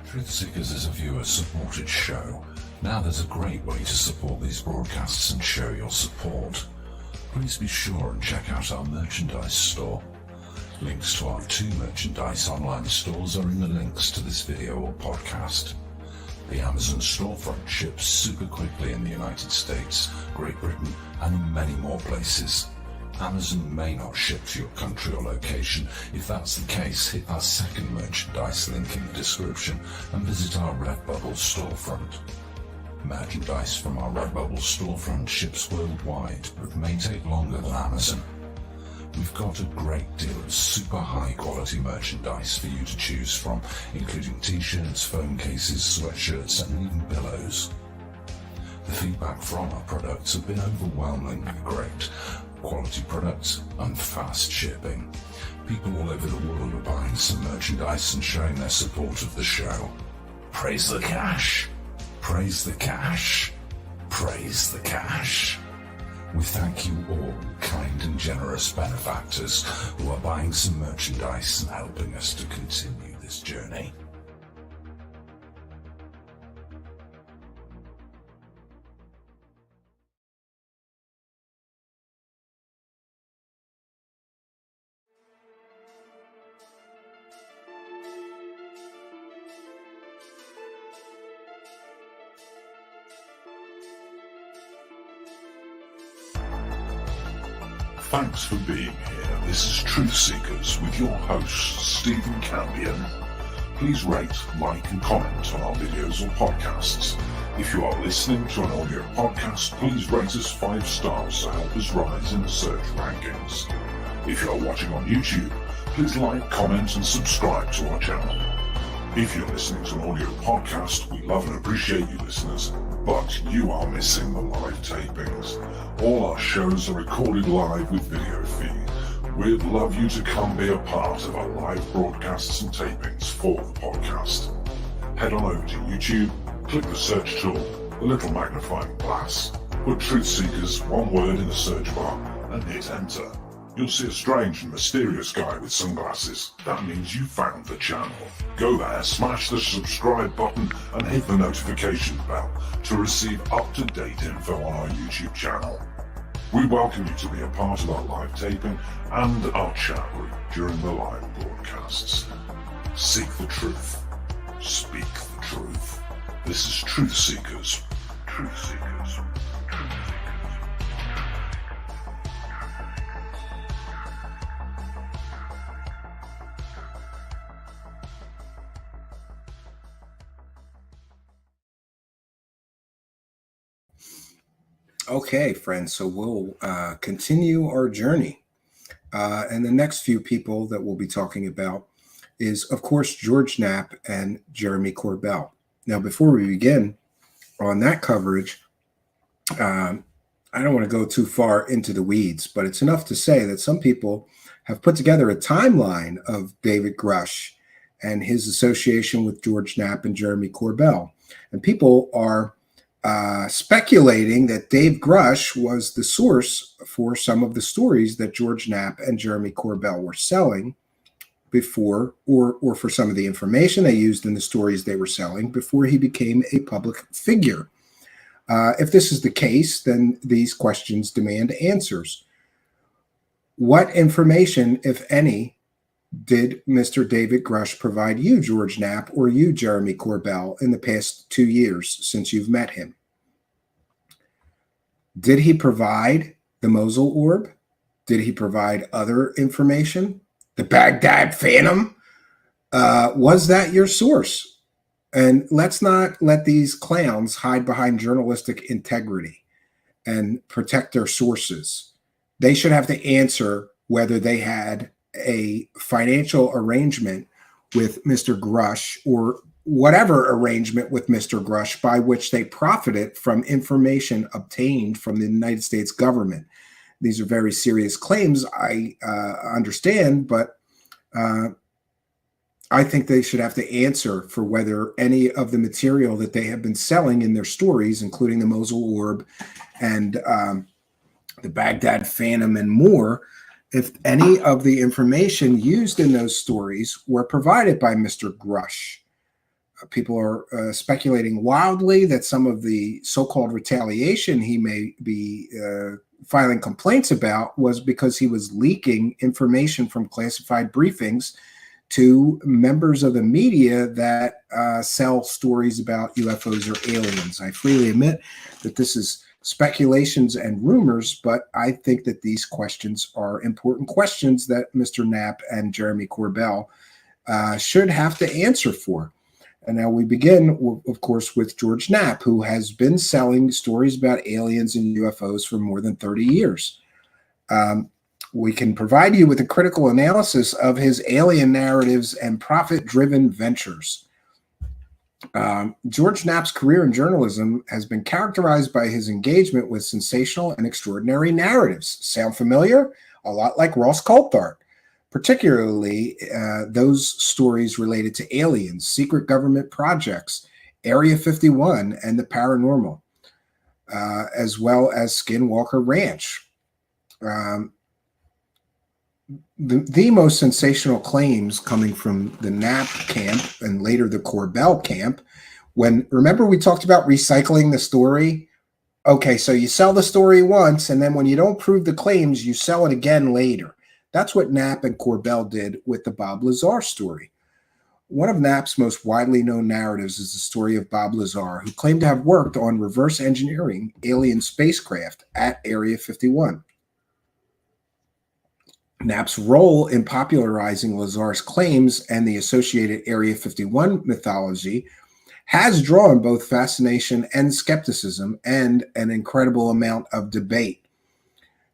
Truth Seekers is a viewer-supported show. Now there's a great way to support these broadcasts and show your support. Please be sure and check out our merchandise store. Links to our 2 merchandise online stores are in the links to this video or podcast. The Amazon storefront ships super quickly in the United States, Great Britain, and in many more places. Amazon may not ship to your country or location. If that's the case, hit our second merchandise link in the description and visit our Redbubble storefront. Merchandise from our Redbubble storefront ships worldwide, but may take longer than Amazon. We've got a great deal of super high quality merchandise for you to choose from, including t-shirts, phone cases, sweatshirts, and even pillows. The feedback from our products have been overwhelmingly great. Quality products and fast shipping. People all over the world are buying some merchandise and showing their support of the show. Praise the cash! Praise the cash! Praise the cash! We thank you all, kind and generous benefactors who are buying some merchandise and helping us to continue this journey. Thanks for being here. This is Truth Seekers with your host, Stephen Campion. Please rate, like, and comment on our videos or podcasts. If you are listening to an audio podcast, please rate us 5 stars to help us rise in the search rankings. If you are watching on YouTube, please like, comment, and subscribe to our channel. If you're listening to an audio podcast, we love and appreciate you listeners, but you are missing the live tapings. All our shows are recorded live with video feed. We'd love you to come be a part of our live broadcasts and tapings for the podcast. Head on over to YouTube, click the search tool, the little magnifying glass, put Truth Seekers, one word in the search bar, and hit enter. You'll see a strange and mysterious guy with sunglasses. That means you found the channel. Go there, smash the subscribe button, and hit the notification bell to receive up-to-date info on our YouTube channel. We welcome you to be a part of our live taping and our chat group during the live broadcasts. Seek the truth. Speak the truth. This is Truth Seekers. Truth Seekers. Okay, friends, so we'll continue our journey. And the next few people that we'll be talking about is, of course, George Knapp and Jeremy Corbell. Now, before we begin on that coverage, I don't want to go too far into the weeds, but it's enough to say that some people have put together a timeline of David Grusch and his association with George Knapp and Jeremy Corbell. And people are speculating that Dave Grusch was the source for some of the stories that George Knapp and Jeremy Corbell were selling before, or for some of the information they used in the stories they were selling before he became a public figure. If this is the case, then these questions demand answers. What information, if any, did Mr. David Grusch provide you, George Knapp, or you, Jeremy Corbell, in the past 2 years since you've met him? Did he provide the Mosul orb? Did he provide other information? The Baghdad Phantom? Was that your source? And let's not let these clowns hide behind journalistic integrity and protect their sources. They should have to answer whether they had a financial arrangement with Mr. Grusch or whatever arrangement with Mr. Grusch by which they profited from information obtained from the United States government. These are very serious claims, I understand, but I think they should have to answer for whether any of the material that they have been selling in their stories, including the Mosul orb and the Baghdad Phantom and more, if any of the information used in those stories were provided by Mr. Grusch. People are speculating wildly that some of the so-called retaliation he may be filing complaints about was because he was leaking information from classified briefings to members of the media that sell stories about UFOs or aliens. I freely admit that this is speculations and rumors, but I think that these questions are important questions that Mr. Knapp and Jeremy Corbell should have to answer for. And now we begin, of course, with George Knapp, who has been selling stories about aliens and UFOs for more than 30 years. We can provide you with a critical analysis of his alien narratives and profit-driven ventures. George Knapp's career in journalism has been characterized by his engagement with sensational and extraordinary narratives. Sound familiar? A lot like Ross Coulthart, particularly those stories related to aliens, secret government projects, Area 51, and the paranormal, as well as Skinwalker Ranch. The most sensational claims coming from the Knapp camp and later the Corbell camp, remember we talked about recycling the story? Okay, so you sell the story once, and then when you don't prove the claims, you sell it again later. That's what Knapp and Corbell did with the Bob Lazar story. One of Knapp's most widely known narratives is the story of Bob Lazar, who claimed to have worked on reverse engineering alien spacecraft at Area 51. Knapp's role in popularizing Lazar's claims and the associated Area 51 mythology has drawn both fascination and skepticism and an incredible amount of debate.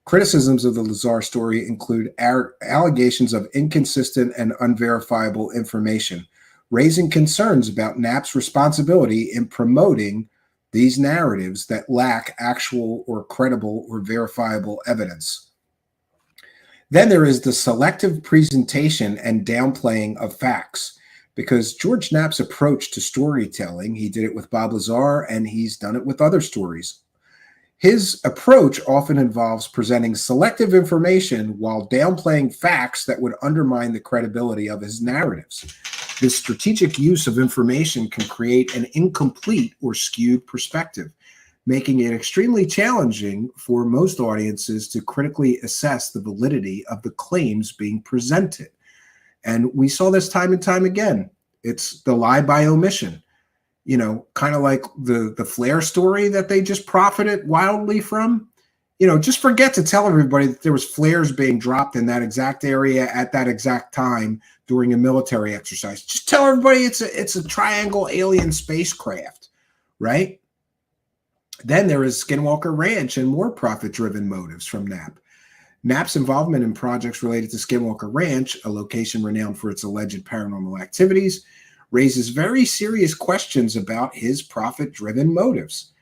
Criticisms of the Lazar story include allegations of inconsistent and unverifiable information, raising concerns about Knapp's responsibility in promoting these narratives that lack actual or credible or verifiable evidence. Then there is the selective presentation and downplaying of facts, because George Knapp's approach to storytelling, he did it with Bob Lazar and he's done it with other stories. His approach often involves presenting selective information while downplaying facts that would undermine the credibility of his narratives. This strategic use of information can create an incomplete or skewed perspective, making it extremely challenging for most audiences to critically assess the validity of the claims being presented. And we saw this time and time again. It's the lie by omission. You know, kind of like the flare story that they just profited wildly from. You know, just forget to tell everybody that there was flares being dropped in that exact area at that exact time during a military exercise. Just tell everybody it's a triangle alien spacecraft, right? Then there is Skinwalker Ranch and more profit-driven motives from Knapp. Knapp's involvement in projects related to Skinwalker Ranch, a location renowned for its alleged paranormal activities, raises very serious questions about his profit-driven motives.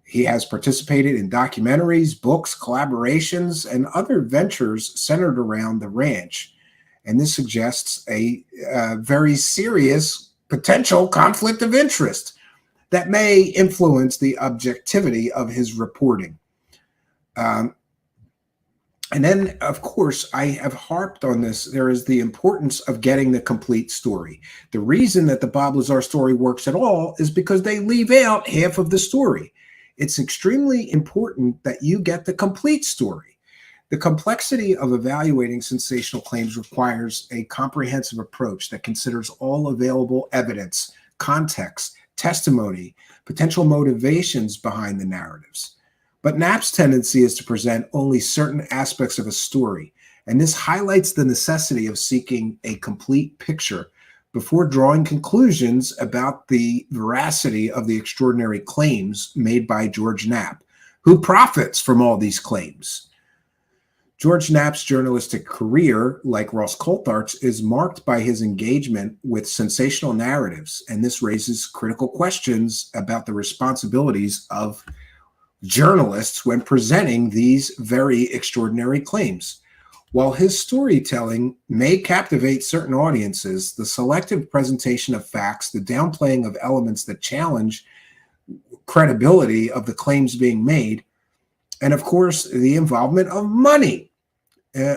He has participated in documentaries, books, collaborations, and other ventures centered around the ranch. And this suggests a very serious potential conflict of interest that may influence the objectivity of his reporting. And then, of course, I have harped on this. There is the importance of getting the complete story. The reason that the Bob Lazar story works at all is because they leave out half of the story. It's extremely important that you get the complete story. The complexity of evaluating sensational claims requires a comprehensive approach that considers all available evidence, context, testimony, potential motivations behind the narratives. But Knapp's tendency is to present only certain aspects of a story, and this highlights the necessity of seeking a complete picture before drawing conclusions about the veracity of the extraordinary claims made by George Knapp, who profits from all these claims. George Knapp's journalistic career, like Ross Coulthart's, is marked by his engagement with sensational narratives, and this raises critical questions about the responsibilities of journalists when presenting these very extraordinary claims. While his storytelling may captivate certain audiences, the selective presentation of facts, the downplaying of elements that challenge credibility of the claims being made, and of course, the involvement of money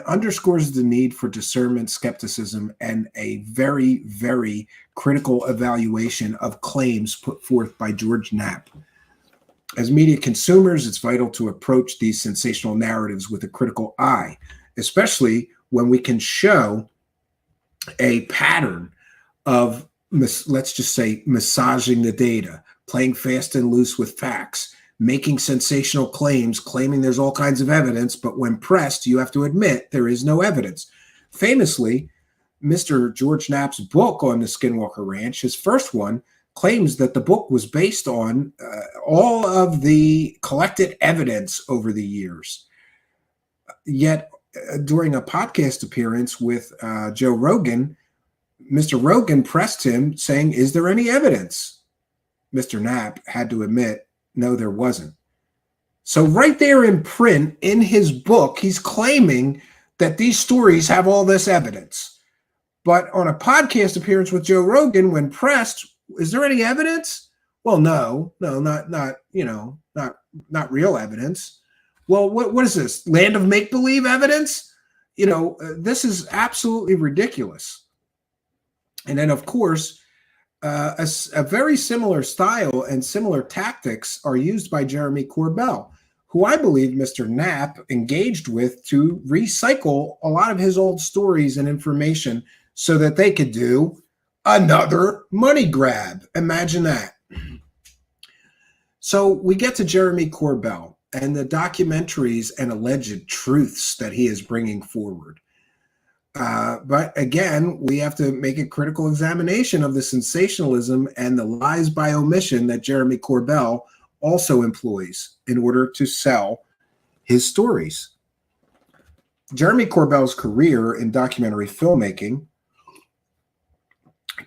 underscores the need for discernment, skepticism, and a very, very critical evaluation of claims put forth by George Knapp. As media consumers, it's vital to approach these sensational narratives with a critical eye, especially when we can show a pattern of, let's just say, massaging the data, playing fast and loose with facts, making sensational claims, claiming there's all kinds of evidence, but when pressed, you have to admit there is no evidence. Famously, Mr. George Knapp's book on the Skinwalker Ranch, his first one, claims that the book was based on all of the collected evidence over the years. Yet, during a podcast appearance with Joe Rogan, Mr. Rogan pressed him saying, "Is there any evidence?" Mr. Knapp had to admit, no, there wasn't. So right there in print in his book, he's claiming that these stories have all this evidence. But on a podcast appearance with Joe Rogan, when pressed, is there any evidence? Well, no, not real evidence. Well, what is this? Land of make-believe evidence? This is absolutely ridiculous. And then, of course, a very similar style and similar tactics are used by Jeremy Corbell, who I believe Mr. Knapp engaged with to recycle a lot of his old stories and information so that they could do another money grab. Imagine that. So we get to Jeremy Corbell and the documentaries and alleged truths that he is bringing forward. But again, we have to make a critical examination of the sensationalism and the lies by omission that Jeremy Corbell also employs in order to sell his stories. Jeremy Corbell's career in documentary filmmaking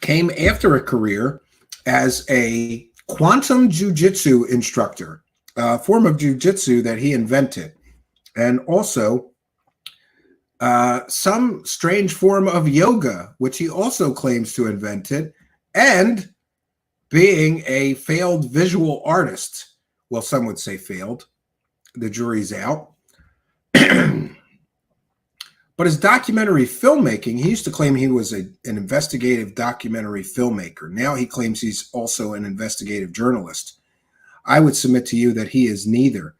came after a career as a quantum jiu-jitsu instructor, a form of jiu-jitsu that he invented, and also some strange form of yoga, which he also claims to have invented, and being a failed visual artist. Well, some would say failed. The jury's out. But his documentary filmmaking, he used to claim he was an investigative documentary filmmaker. Now he claims he's also an investigative journalist. I would submit to you that he is neither,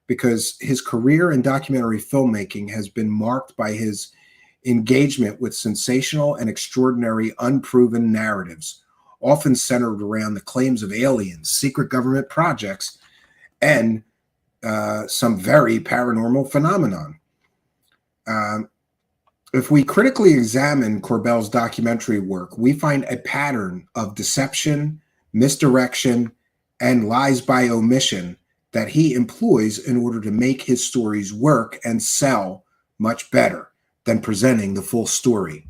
because his career in documentary filmmaking has been marked by his engagement with sensational and extraordinary unproven narratives, often centered around the claims of aliens, secret government projects, and some very paranormal phenomenon. If we critically examine Corbell's documentary work, we find a pattern of deception, misdirection, and lies by omission that he employs in order to make his stories work and sell much better than presenting the full story.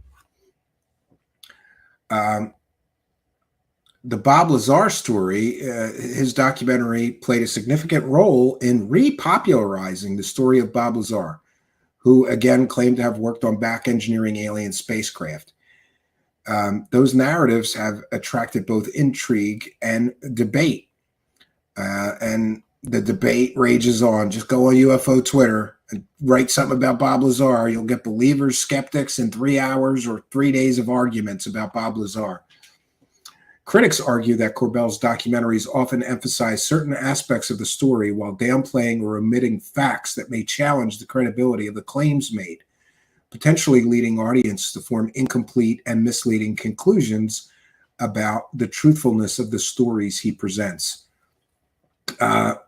The Bob Lazar story, his documentary played a significant role in repopularizing the story of Bob Lazar, who again claimed to have worked on back engineering alien spacecraft. Those narratives have attracted both intrigue and debate. And the debate rages on. Just go on UFO Twitter and write something about Bob Lazar. You'll get believers, skeptics in 3 hours or 3 days of arguments about Bob Lazar. Critics argue that Corbell's documentaries often emphasize certain aspects of the story while downplaying or omitting facts that may challenge the credibility of the claims made, potentially leading audiences to form incomplete and misleading conclusions about the truthfulness of the stories he presents.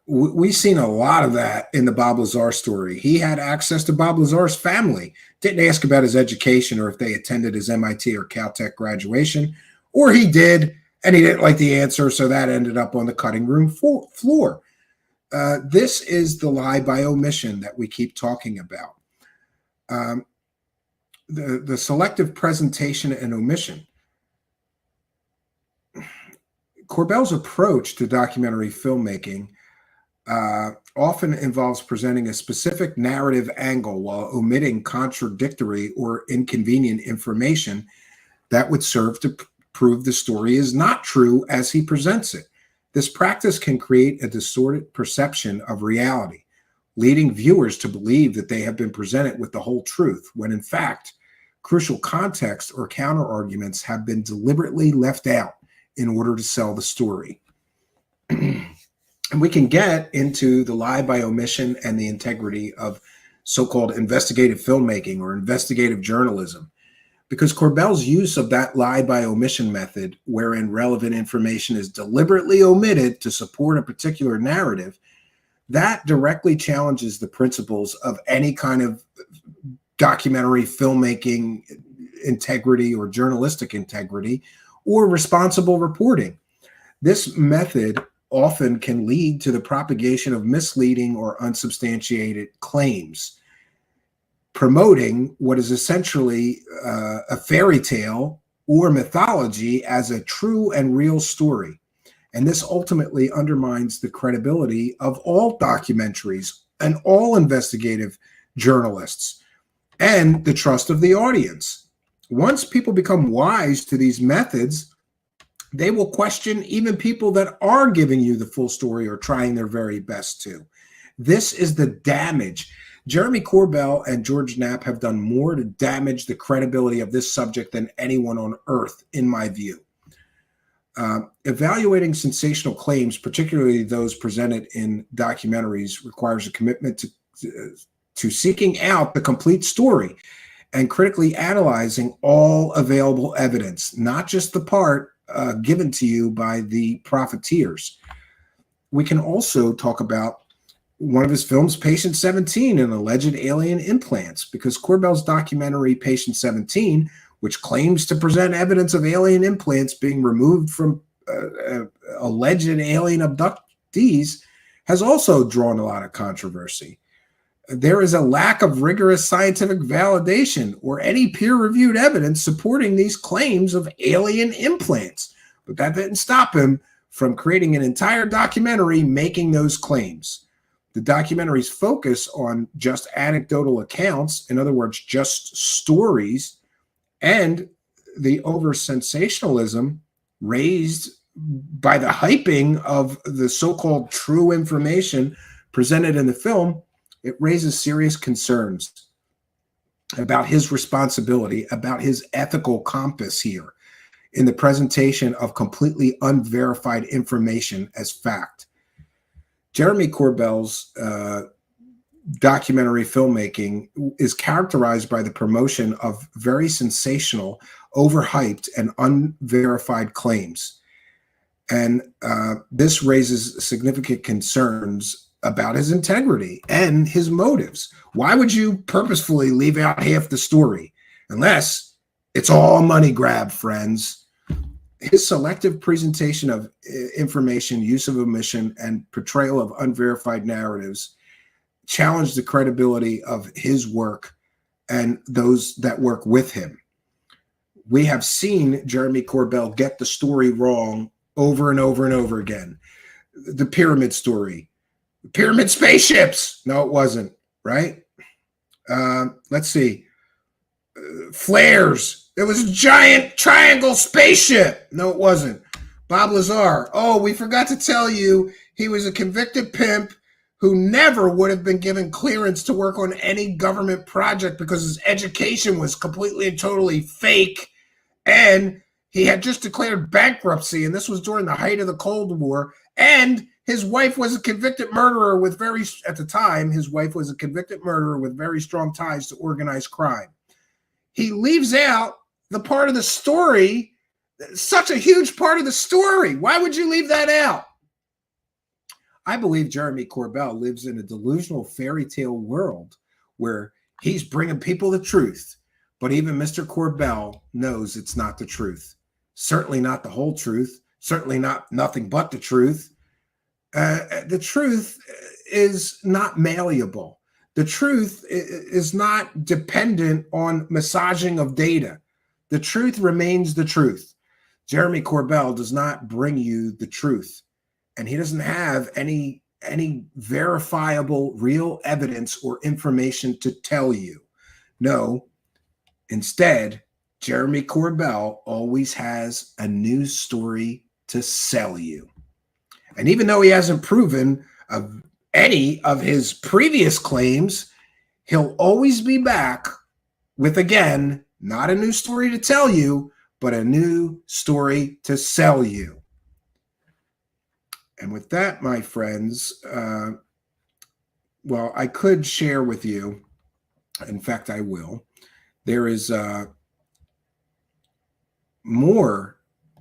We've seen a lot of that in the Bob Lazar story. He had access to Bob Lazar's family, didn't ask about his education or if they attended his MIT or Caltech graduation, or he did, and he didn't like the answer, so that ended up on the cutting room floor. This is the lie by omission that we keep talking about. The selective presentation and omission. Corbell's approach to documentary filmmaking often involves presenting a specific narrative angle while omitting contradictory or inconvenient information that would serve to prove the story is not true as he presents it. This practice can create a distorted perception of reality, leading viewers to believe that they have been presented with the whole truth, when in fact, crucial context or counter-arguments have been deliberately left out in order to sell the story. And we can get into the lie by omission and the integrity of so-called investigative filmmaking or investigative journalism, because Corbell's use of that lie by omission method, wherein relevant information is deliberately omitted to support a particular narrative, that directly challenges the principles of any kind of documentary filmmaking integrity or journalistic integrity or responsible reporting. This method often can lead to the propagation of misleading or unsubstantiated claims, promoting what is essentially a fairy tale or mythology as a true and real story. And this ultimately undermines the credibility of all documentaries and all investigative journalists and the trust of the audience. Once people become wise to these methods, they will question even people that are giving you the full story or trying their very best to. This is the damage. Jeremy Corbell and George Knapp have done more to damage the credibility of this subject than anyone on earth, in my view. Evaluating sensational claims, particularly those presented in documentaries, requires a commitment to seeking out the complete story and critically analyzing all available evidence, not just the part given to you by the profiteers. We can also talk about one of his films, Patient 17, and alleged alien implants, because Corbell's documentary, Patient 17, which claims to present evidence of alien implants being removed from alleged alien abductees, has also drawn a lot of controversy. There is a lack of rigorous scientific validation or any peer-reviewed evidence supporting these claims of alien implants, but that didn't stop him from creating an entire documentary making those claims. The documentaries focus on just anecdotal accounts, in other words, just stories, and the over sensationalism raised by the hyping of the so-called true information presented in the film. It raises serious concerns about his responsibility, about his ethical compass here in the presentation of completely unverified information as fact. Jeremy Corbell's documentary filmmaking is characterized by the promotion of very sensational, overhyped, and unverified claims. And this raises significant concerns about his integrity and his motives. Why would you purposefully leave out half the story? Unless it's all a money grab, friends. His selective presentation of information, use of omission, and portrayal of unverified narratives challenge the credibility of his work and those that work with him. We have seen Jeremy Corbell get the story wrong over and over and over again. The pyramid story. Pyramid spaceships. No, it wasn't, right? Let's see. Flares. It was a giant triangle spaceship. No, it wasn't. Bob Lazar. Oh, we forgot to tell you he was a convicted pimp who never would have been given clearance to work on any government project because his education was completely and totally fake. And he had just declared bankruptcy, and this was during the height of the Cold War. And his wife was a convicted murderer with at the time, his wife was a convicted murderer with very strong ties to organized crime. He leaves out the part of the story, such a huge part of the story. Why would you leave that out? I believe Jeremy Corbell lives in a delusional fairy tale world where he's bringing people the truth. But even Mr. Corbell knows it's not the truth. Certainly not the whole truth. Certainly not nothing but the truth. The truth is not malleable. The truth is not dependent on massaging of data. The truth remains the truth. Jeremy Corbell does not bring you the truth, and he doesn't have any verifiable real evidence or information to tell you. No, instead, Jeremy Corbell always has a news story to sell you. And even though he hasn't proven any of his previous claims, he'll always be back with, again, not a new story to tell you, but a new story to sell you. And with that, my friends, well, I could share with you, in fact, I will. There is more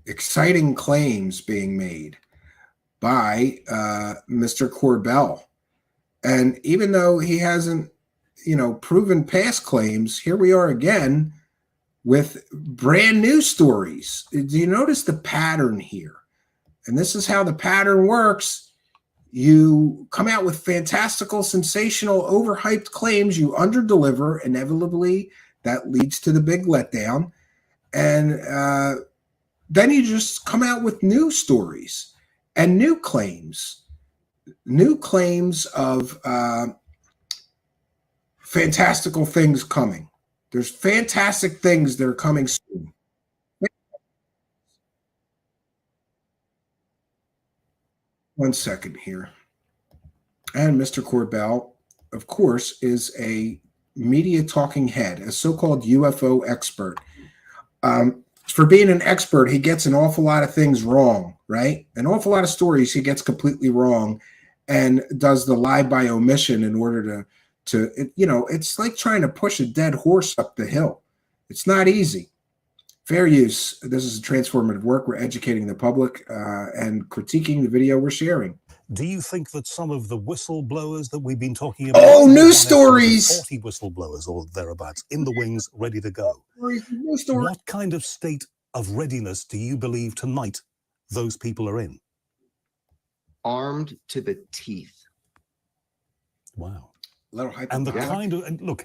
exciting claims being made by Mr. Corbell. And even though he hasn't, proven past claims, here we are again with brand new stories. Do you notice the pattern here? And this is how the pattern works. You come out with fantastical, sensational, overhyped claims. You underdeliver. Inevitably, that leads to the big letdown. And then you just come out with new stories and new claims of fantastical things coming. There's fantastic things that are coming soon. One second here. And Mr. Corbell, of course, is a media talking head, a so-called UFO expert. For being an expert, he gets an awful lot of things wrong, right? An awful lot of stories he gets completely wrong and does the lie by omission in order to it's like trying to push a dead horse up the hill. It's not easy. Fair use. This is a transformative work. We're educating the public and critiquing the video we're sharing. Do you think that some of the whistleblowers that we've been talking about... Oh, news stories! 40 whistleblowers or thereabouts in the wings, ready to go. What kind of state of readiness do you believe tonight those people are in? Armed to the teeth. Wow. Little and the kind of... And look,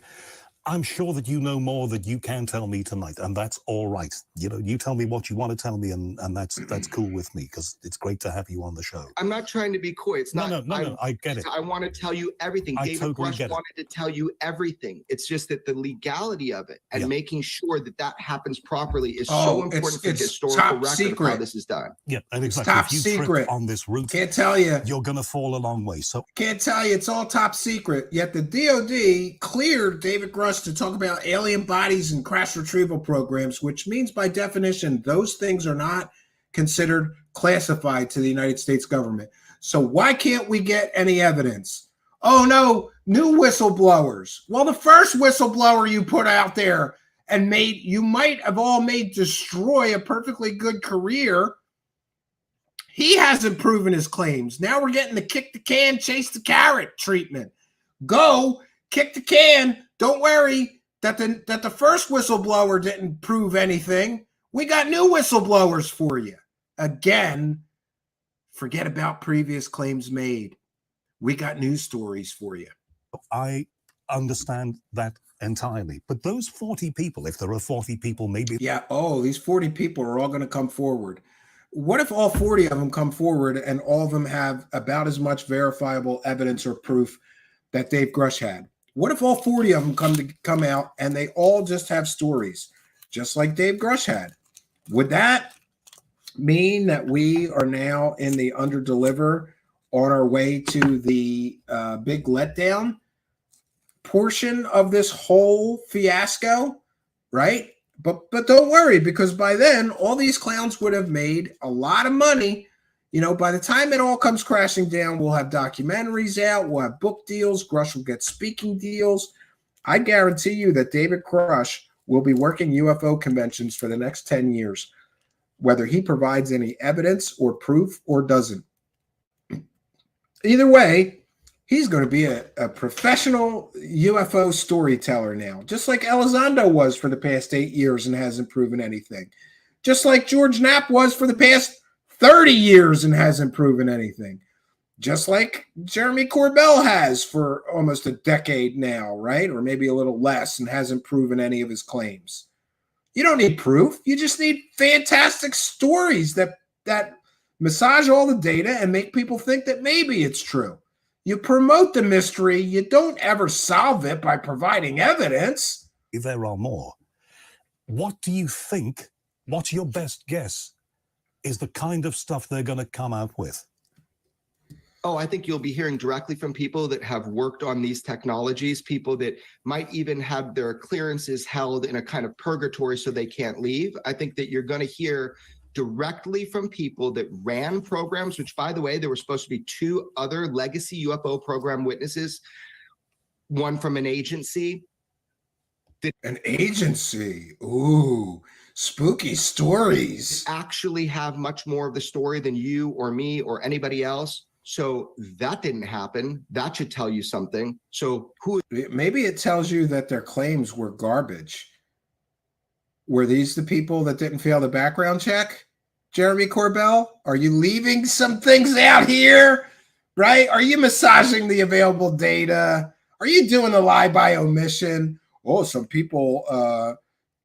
I'm sure that you know more that you can tell me tonight, and that's all right. You know, you tell me what you want to tell me, and that's cool with me, because it's great to have you on the show. I'm not trying to be coy. It's not. No, I get it. I want to tell you everything. I David totally Grusch get it. wanted to tell you everything. It's just that the legality of it and making sure that that happens properly is so important for the historical record of how this is done. Yeah, and exactly. Top if you secret trip on this route, can't tell you, you're going to fall a long way. So can't tell you, it's all top secret. Yet the DoD cleared David Grusch to talk about alien bodies and crash retrieval programs, which means by definition those things are not considered classified to the United States government. So why can't we get any evidence? Oh no, new whistleblowers. Well, the first whistleblower you put out there and you might have all made destroy a perfectly good career. He hasn't proven his claims. Now we're getting the kick the can, chase the carrot treatment. Go kick the can. Don't worry that the first whistleblower didn't prove anything. We got new whistleblowers for you. Again, forget about previous claims made. We got news stories for you. I understand that entirely. But those 40 people, if there are 40 people, maybe... Yeah, these 40 people are all going to come forward. What if all 40 of them come forward and all of them have about as much verifiable evidence or proof that Dave Grusch had? What if all 40 of them come out and they all just have stories, just like Dave Grusch had? Would that mean that we are now in the under-deliver on our way to the big letdown portion of this whole fiasco, right? But don't worry, because by then, all these clowns would have made a lot of money. You know, by the time it all comes crashing down, we'll have documentaries out, we'll have book deals, Grusch will get speaking deals. I guarantee you that David Grusch will be working UFO conventions for the next 10 years, whether he provides any evidence or proof or doesn't. Either way, he's going to be a professional UFO storyteller now, just like Elizondo was for the past 8 years and hasn't proven anything. Just like George Knapp was for the past 30 years and hasn't proven anything. Just like Jeremy Corbell has for almost a decade now, right? Or maybe a little less, and hasn't proven any of his claims. You don't need proof. You just need fantastic stories that massage all the data and make people think that maybe it's true. You promote the mystery. You don't ever solve it by providing evidence. There are more. What do you think, what's your best guess, is the kind of stuff they're going to come out with? Oh, I think you'll be hearing directly from people that have worked on these technologies, people that might even have their clearances held in a kind of purgatory so they can't leave. I think that you're going to hear directly from people that ran programs, which, by the way, there were supposed to be 2 other legacy UFO program witnesses, one from an agency. An agency? Ooh, spooky stories. Actually have much more of the story than you or me or anybody else. So that didn't happen. That should tell you something. So maybe it tells you that their claims were garbage. Were these the people that didn't fail the background check? Jeremy Corbell, are you leaving some things out here? Right? Are you massaging the available data? Are you doing the lie by omission? Oh, some people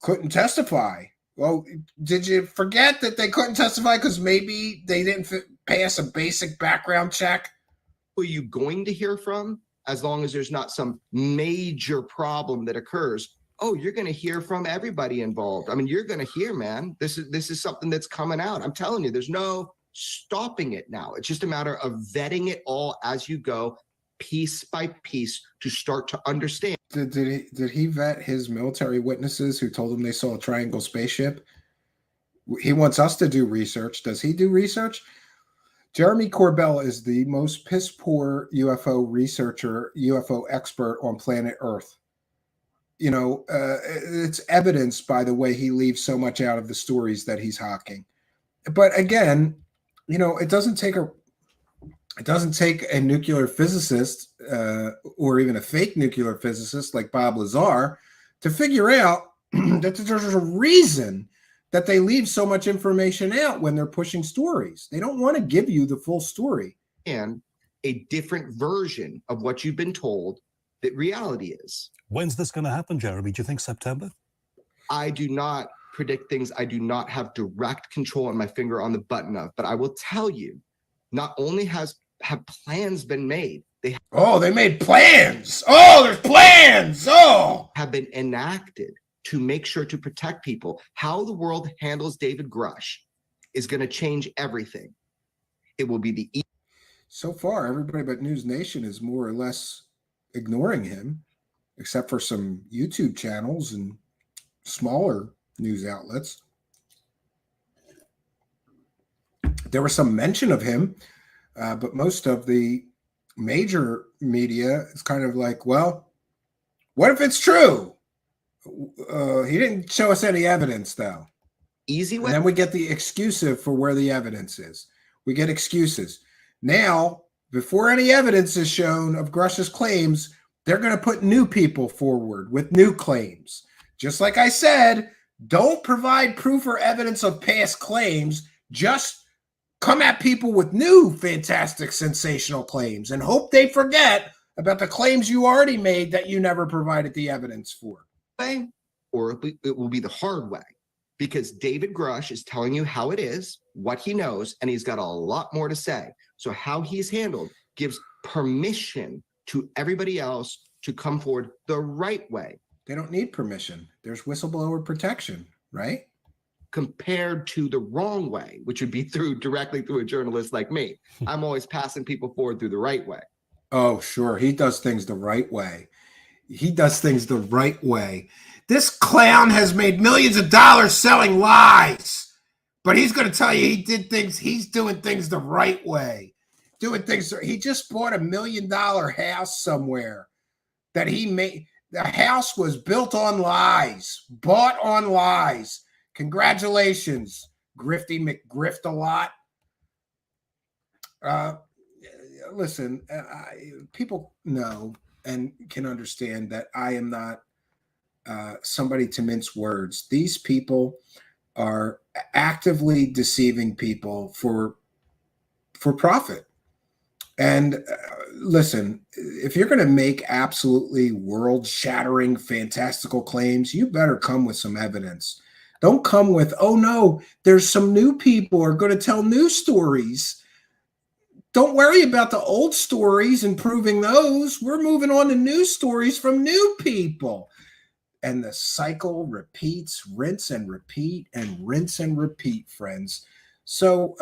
couldn't testify. Well, did you forget that they couldn't testify because maybe they didn't pass a basic background check? Who are you going to hear from? As long as there's not some major problem that occurs. Oh, you're going to hear from everybody involved. I mean, you're going to hear, man, this is something that's coming out. I'm telling you, there's no stopping it now. It's just a matter of vetting it all as you go, piece by piece, to start to understand. Did he vet his military witnesses who told him they saw a triangle spaceship? He wants us to do research. Does he do research? Jeremy Corbell is the most piss-poor UFO researcher, UFO expert on planet Earth. You know, it's evidenced by the way he leaves so much out of the stories that he's hawking. But again, you know, it doesn't take a nuclear physicist or even a fake nuclear physicist like Bob Lazar to figure out that there's a reason that they leave so much information out when they're pushing stories. They don't want to give you the full story. And a different version of what you've been told the reality is. When's this going to happen, Jeremy? Do you think September? I do not predict things I do not have direct control and my finger on the button of. But I will tell you, not only have plans been made, they made plans. Oh, there's plans. Oh, have been enacted to make sure to protect people. How the world handles David Grusch is going to change everything. It will be the so far, everybody but News Nation is more or less ignoring him, except for some YouTube channels and smaller news outlets. There was some mention of him, but most of the major media is kind of like, well, what if it's true? He didn't show us any evidence, though. Easy way. And then we get the excuse for where the evidence is. We get excuses. Now, before any evidence is shown of Grusch's claims, they're going to put new people forward with new claims. Just like I said, don't provide proof or evidence of past claims. Just come at people with new, fantastic, sensational claims and hope they forget about the claims you already made that you never provided the evidence for. Or it will be the hard way, because David Grusch is telling you how it is, what he knows, and he's got a lot more to say. So how he's handled gives permission to everybody else to come forward the right way. They don't need permission. There's whistleblower protection, right? Compared to the wrong way, which would be directly through a journalist like me. I'm always passing people forward through the right way. Oh, sure. He does things the right way. He does things the right way. This clown has made millions of dollars selling lies, but he's going to tell you he's doing things the right way. He just bought $1 million house somewhere that he made. The house was built on lies, bought on lies. Congratulations, Grifty McGrift a lot. Listen, people know and can understand that I am not somebody to mince words. These people are actively deceiving people for profit. And listen, if you're going to make absolutely world-shattering, fantastical claims, you better come with some evidence. Don't come with, oh no, there's some new people are going to tell new stories. Don't worry about the old stories and proving those. We're moving on to new stories from new people. And the cycle repeats, rinse and repeat, and rinse and repeat, friends. So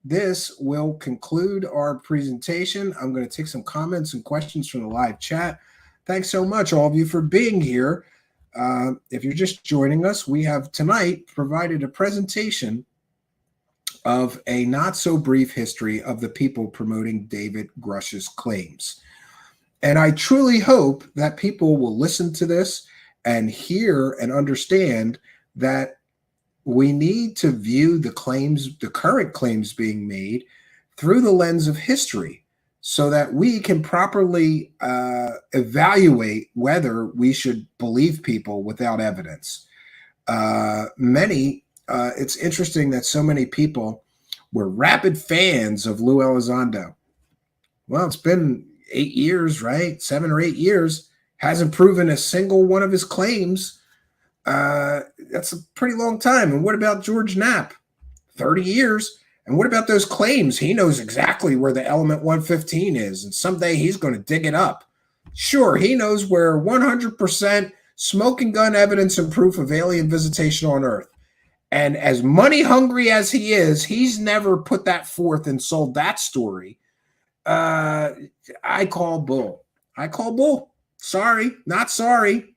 this will conclude our presentation. I'm going to take some comments and questions from the live chat. Thanks so much, all of you, for being here. If you're just joining us, we have tonight provided a presentation of a not-so-brief history of the people promoting David Grusch's claims. And I truly hope that people will listen to this and hear and understand that we need to view the claims, the current claims being made, through the lens of history so that we can properly evaluate whether we should believe people without evidence. It's interesting that so many people were rabid fans of Lou Elizondo. Well, it's been 8 years, right? 7 or 8 years. Hasn't proven a single one of his claims. That's a pretty long time. And what about George Knapp? 30 years. And what about those claims? He knows exactly where the element 115 is, and someday he's going to dig it up. Sure, he knows where 100% smoking gun evidence and proof of alien visitation on Earth. And as money hungry as he is, he's never put that forth and sold that story. I call bull. I call bull. Sorry, not sorry.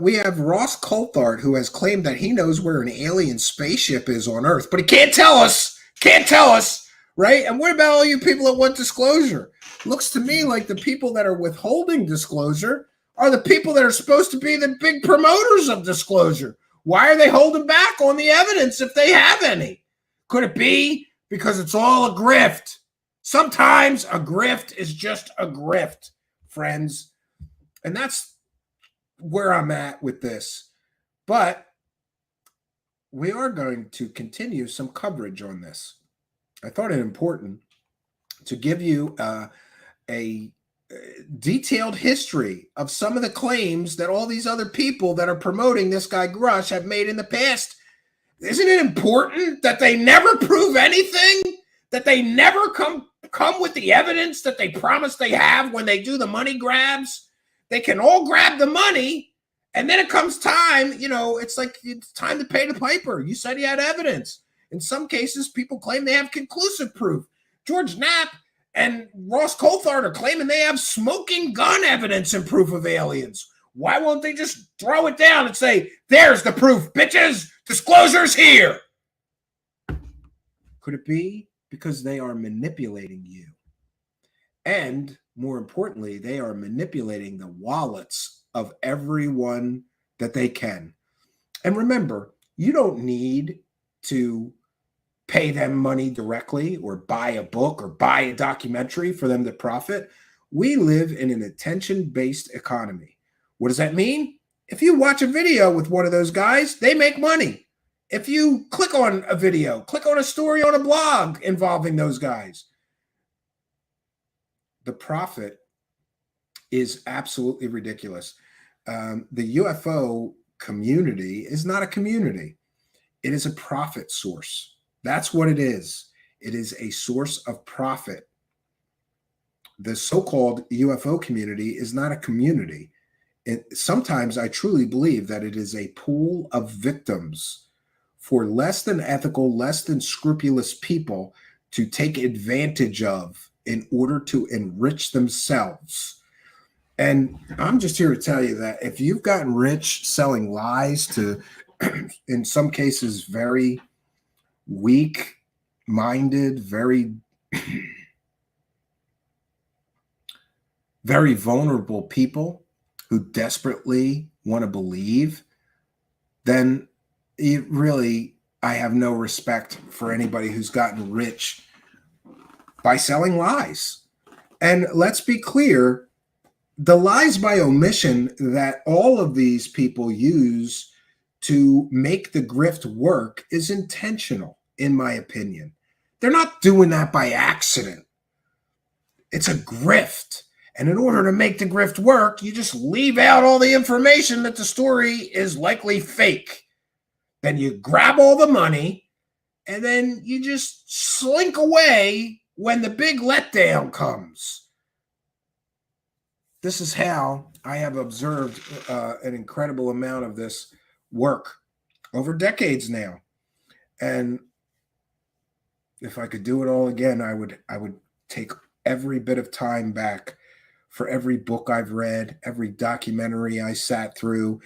We have Ross Coulthard, who has claimed that he knows where an alien spaceship is on Earth, but he can't tell us. Can't tell us, right? And what about all you people that want disclosure? Looks to me like the people that are withholding disclosure are the people that are supposed to be the big promoters of disclosure. Why are they holding back on the evidence if they have any? Could it be because it's all a grift? Sometimes a grift is just a grift, friends. And that's where I'm at with this. But we are going to continue some coverage on this. I thought it important to give you a detailed history of some of the claims that all these other people that are promoting this guy Grusch have made in the past. Isn't it important that they never prove anything? That they never come with the evidence that they promise they have when they do the money grabs? They can all grab the money, and then it comes time, it's like it's time to pay the piper. You said you had evidence. In some cases, people claim they have conclusive proof. George Knapp and Ross Coulthard are claiming they have smoking gun evidence and proof of aliens. Why won't they just throw it down and say, there's the proof, bitches, disclosure's here? Could it be because they are manipulating you? And more importantly, they are manipulating the wallets of everyone that they can. And remember, you don't need to pay them money directly or buy a book or buy a documentary for them to profit. We live in an attention-based economy. What does that mean? If you watch a video with one of those guys, they make money. If you click on a video, click on a story on a blog involving those guys, the profit is absolutely ridiculous. The UFO community is not a community. It is a profit source. That's what it is. It is a source of profit. The so-called UFO community is not a community. Sometimes I truly believe that it is a pool of victims for less than ethical, less than scrupulous people to take advantage of in order to enrich themselves. And I'm just here to tell you that if you've gotten rich selling lies to, in some cases, very weak-minded, very very vulnerable people who desperately want to believe, then I have no respect for anybody who's gotten rich by selling lies. And let's be clear, the lies by omission that all of these people use to make the grift work is intentional, in my opinion. They're not doing that by accident. It's a grift. And in order to make the grift work, you just leave out all the information that the story is likely fake. Then you grab all the money, and then you just slink away when the big letdown comes. This is how I have observed an incredible amount of this work over decades now. And if I could do it all again, I would take every bit of time back for every book I've read, every documentary I sat through,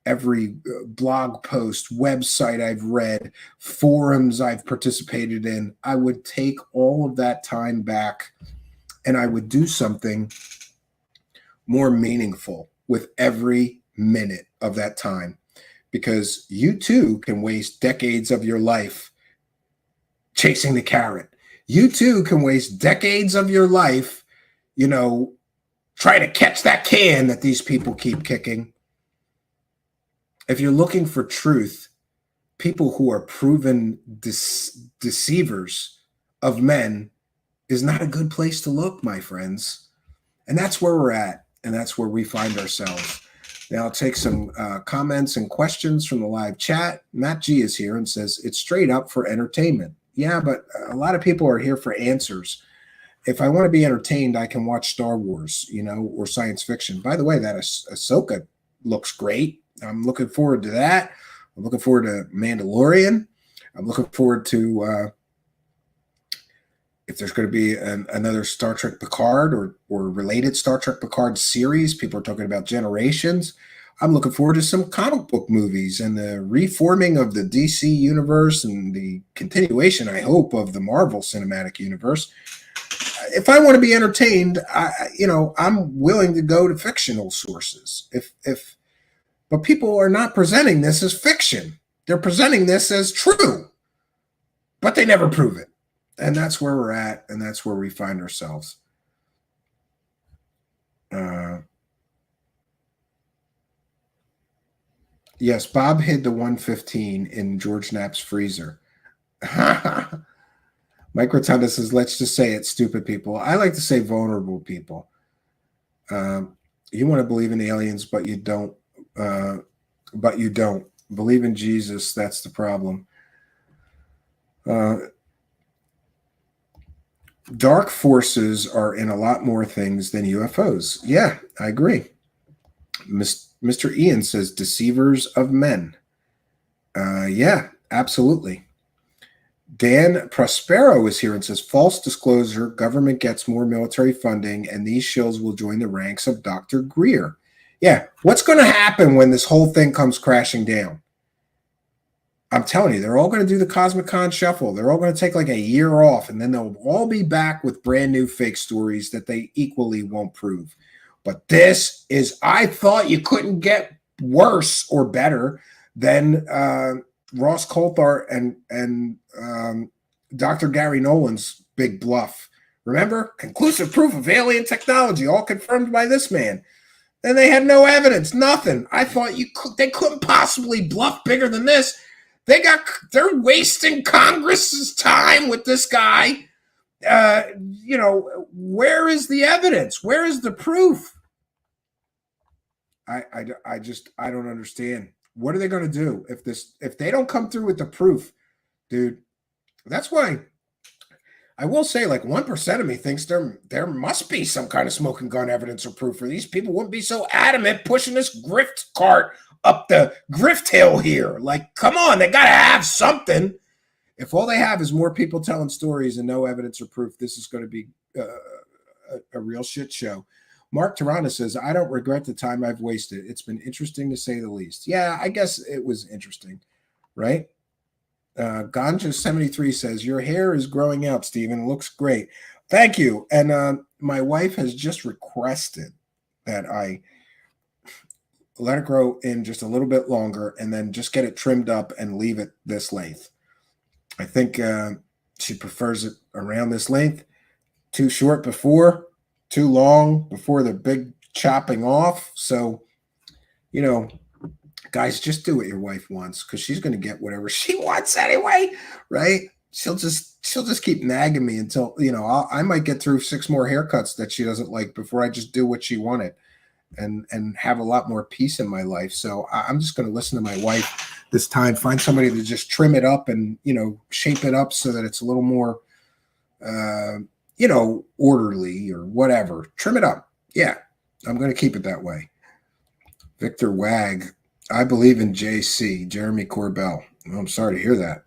every blog post, website I've read, forums I've participated in. I would take all of that time back and I would do something more meaningful with every minute of that time, because you too can waste decades of your life chasing the carrot. You too can waste decades of your life, trying to catch that can that these people keep kicking. If you're looking for truth, people who are proven deceivers of men is not a good place to look, my friends. And that's where we're at, and that's where we find ourselves. Now I'll take some comments and questions from the live chat. Matt G is here and says, it's straight up for entertainment. Yeah, but a lot of people are here for answers. If I want to be entertained, I can watch Star Wars, or science fiction. By the way, that Ahsoka looks great. I'm looking forward to that. I'm looking forward to Mandalorian. I'm looking forward to if there's going to be another Star Trek Picard or related Star Trek Picard series. People are talking about Generations. I'm looking forward to some comic book movies and the reforming of the DC universe and the continuation, I hope, of the Marvel Cinematic Universe. If I want to be entertained, I'm willing to go to fictional sources. But people are not presenting this as fiction. They're presenting this as true, but they never prove it. And that's where we're at, and that's where we find ourselves. Yes, Bob hid the 115 in George Knapp's freezer. Mike Rotunda says, let's just say it, stupid people. I like to say vulnerable people. You want to believe in aliens, but you don't. But you don't believe in Jesus. That's the problem. Dark forces are in a lot more things than UFOs. Yeah, I agree. Mr. Ian says deceivers of men. Yeah, absolutely. Dan Prospero is here and says false disclosure, government gets more military funding, and these shills will join the ranks of Dr. Greer. Yeah, what's going to happen when this whole thing comes crashing down? I'm telling you, they're all going to do the Cosmic Con shuffle. They're all going to take like a year off, and then they'll all be back with brand new fake stories that they equally won't prove. But this is, I thought you couldn't get worse or better than Ross Coulthart and Dr. Gary Nolan's big bluff. Remember? Conclusive proof of alien technology, all confirmed by this man. And they had no evidence, nothing. I thought they couldn't possibly bluff bigger than this. They're wasting Congress's time with this guy. Where is the evidence? Where is the proof? I don't understand. What are they going to do if they don't come through with the proof, dude? That's why I will say, like, 1% of me thinks there must be some kind of smoking gun evidence or proof, or these people wouldn't be so adamant pushing this grift cart up the grift hill here. Like, come on, they got to have something. If all they have is more people telling stories and no evidence or proof, this is going to be a real shit show. Mark Tarana says, I don't regret the time I've wasted. It's been interesting to say the least. Yeah, I guess it was interesting, right? Ganja73 says, your hair is growing out, Stephen. It looks great. Thank you. And my wife has just requested that I let it grow in just a little bit longer and then just get it trimmed up and leave it this length. I think she prefers it around this length. Too short before, too long before the big chopping off. So, guys, just do what your wife wants, because she's going to get whatever she wants anyway, right? She'll just keep nagging me until, I might get through 6 more haircuts that she doesn't like before I just do what she wanted and have a lot more peace in my life. So I'm just going to listen to my wife this time, find somebody to just trim it up and, shape it up so that it's a little more, orderly or whatever. Trim it up. Yeah, I'm going to keep it that way. Victor Wag, I believe in JC, Jeremy Corbell. Well, I'm sorry to hear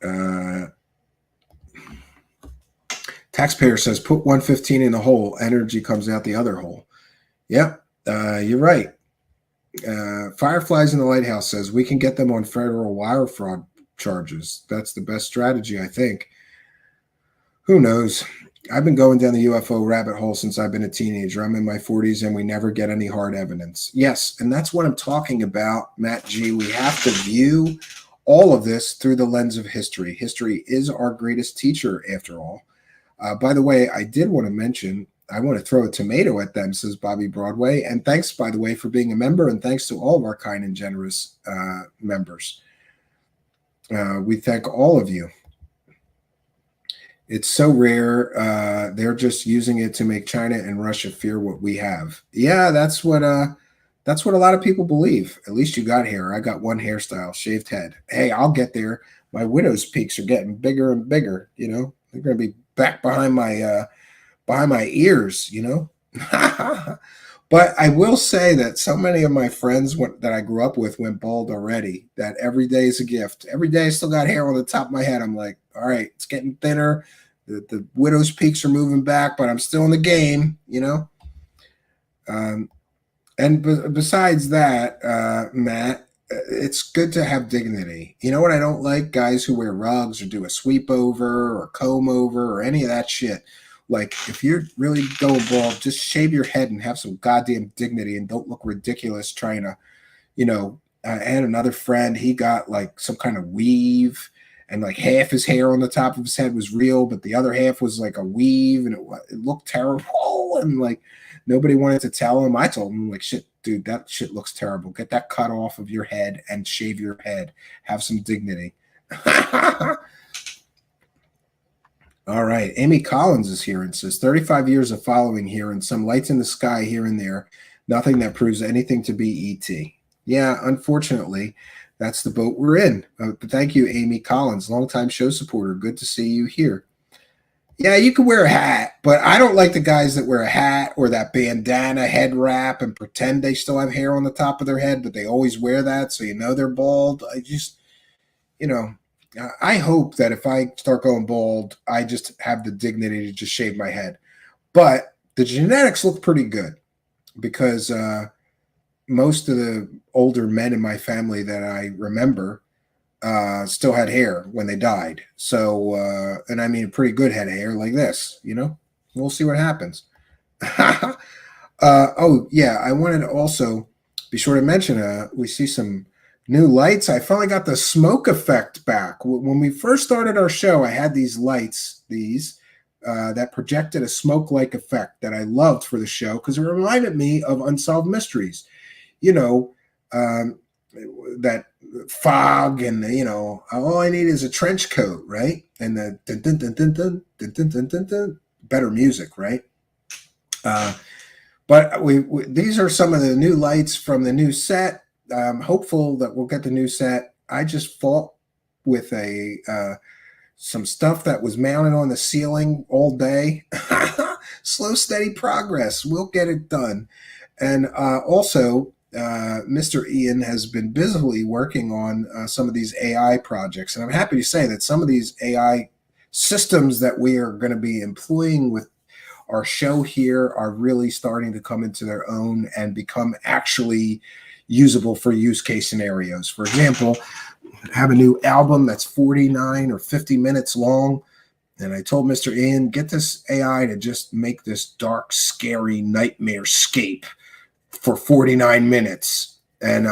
that. Taxpayer says, put 115 in the hole, energy comes out the other hole. Yep, you're right. Fireflies in the Lighthouse says, we can get them on federal wire fraud charges. That's the best strategy, I think. Who knows? I've been going down the UFO rabbit hole since I've been a teenager. I'm in my 40s and we never get any hard evidence. Yes, and that's what I'm talking about, Matt G. We have to view all of this through the lens of history. History is our greatest teacher, after all. By the way, I did want to mention, I want to throw a tomato at them, says Bobby Broadway. And thanks, by the way, for being a member, and thanks to all of our kind and generous members. We thank all of you. It's so rare. They're just using it to make China and Russia fear what we have. Yeah, that's what a lot of people believe. At least you got hair. I got one hairstyle, shaved head. Hey, I'll get there. My widow's peaks are getting bigger and bigger. They're going to be back behind my ears. But I will say that so many of my friends that I grew up with went bald already, that every day is a gift. Every day I still got hair on the top of my head. I'm like, all right, it's getting thinner. The widow's peaks are moving back, but I'm still in the game, And besides that, Matt, it's good to have dignity. You know what I don't like? Guys who wear rugs or do a sweep over or comb over or any of that shit. Like, if you're really going bald, just shave your head and have some goddamn dignity and don't look ridiculous trying to, I had another friend, he got like some kind of weave and like half his hair on the top of his head was real, but the other half was like a weave and it looked terrible. And like, nobody wanted to tell him. I told him, like, shit, dude, that shit looks terrible. Get that cut off of your head and shave your head. Have some dignity. All right. Amy Collins is here and says 35 years of following here and some lights in the sky here and there. Nothing that proves anything to be ET. Yeah, unfortunately, that's the boat we're in. But thank you, Amy Collins, longtime show supporter. Good to see you here. Yeah, you can wear a hat, but I don't like the guys that wear a hat or that bandana head wrap and pretend they still have hair on the top of their head, but they always wear that so you know they're bald. I hope that if I start going bald, I just have the dignity to just shave my head. But the genetics look pretty good because most of the older men in my family that I remember still had hair when they died. So, and I mean a pretty good head of hair like this, we'll see what happens. Oh yeah, I wanted to also be sure to mention, we see some new lights. I finally got the smoke effect back. When we first started our show, I had these lights, that projected a smoke-like effect that I loved for the show because it reminded me of Unsolved Mysteries. That fog and all I need is a trench coat, right? And the dun, dun, dun, dun, dun, dun, dun, dun, dun, dun, better music, right? But these are some of the new lights from the new set. I'm hopeful that we'll get the new set. I just fought with some stuff that was mounted on the ceiling all day. Slow, steady progress. We'll get it done. And also, Mr. Ian has been busily working on some of these AI projects. And I'm happy to say that some of these AI systems that we are going to be employing with our show here are really starting to come into their own and become actually usable for use case scenarios. For example, I have a new album that's 49 or 50 minutes long. And I told Mr. Ian, get this AI to just make this dark, scary nightmare scape for 49 minutes. And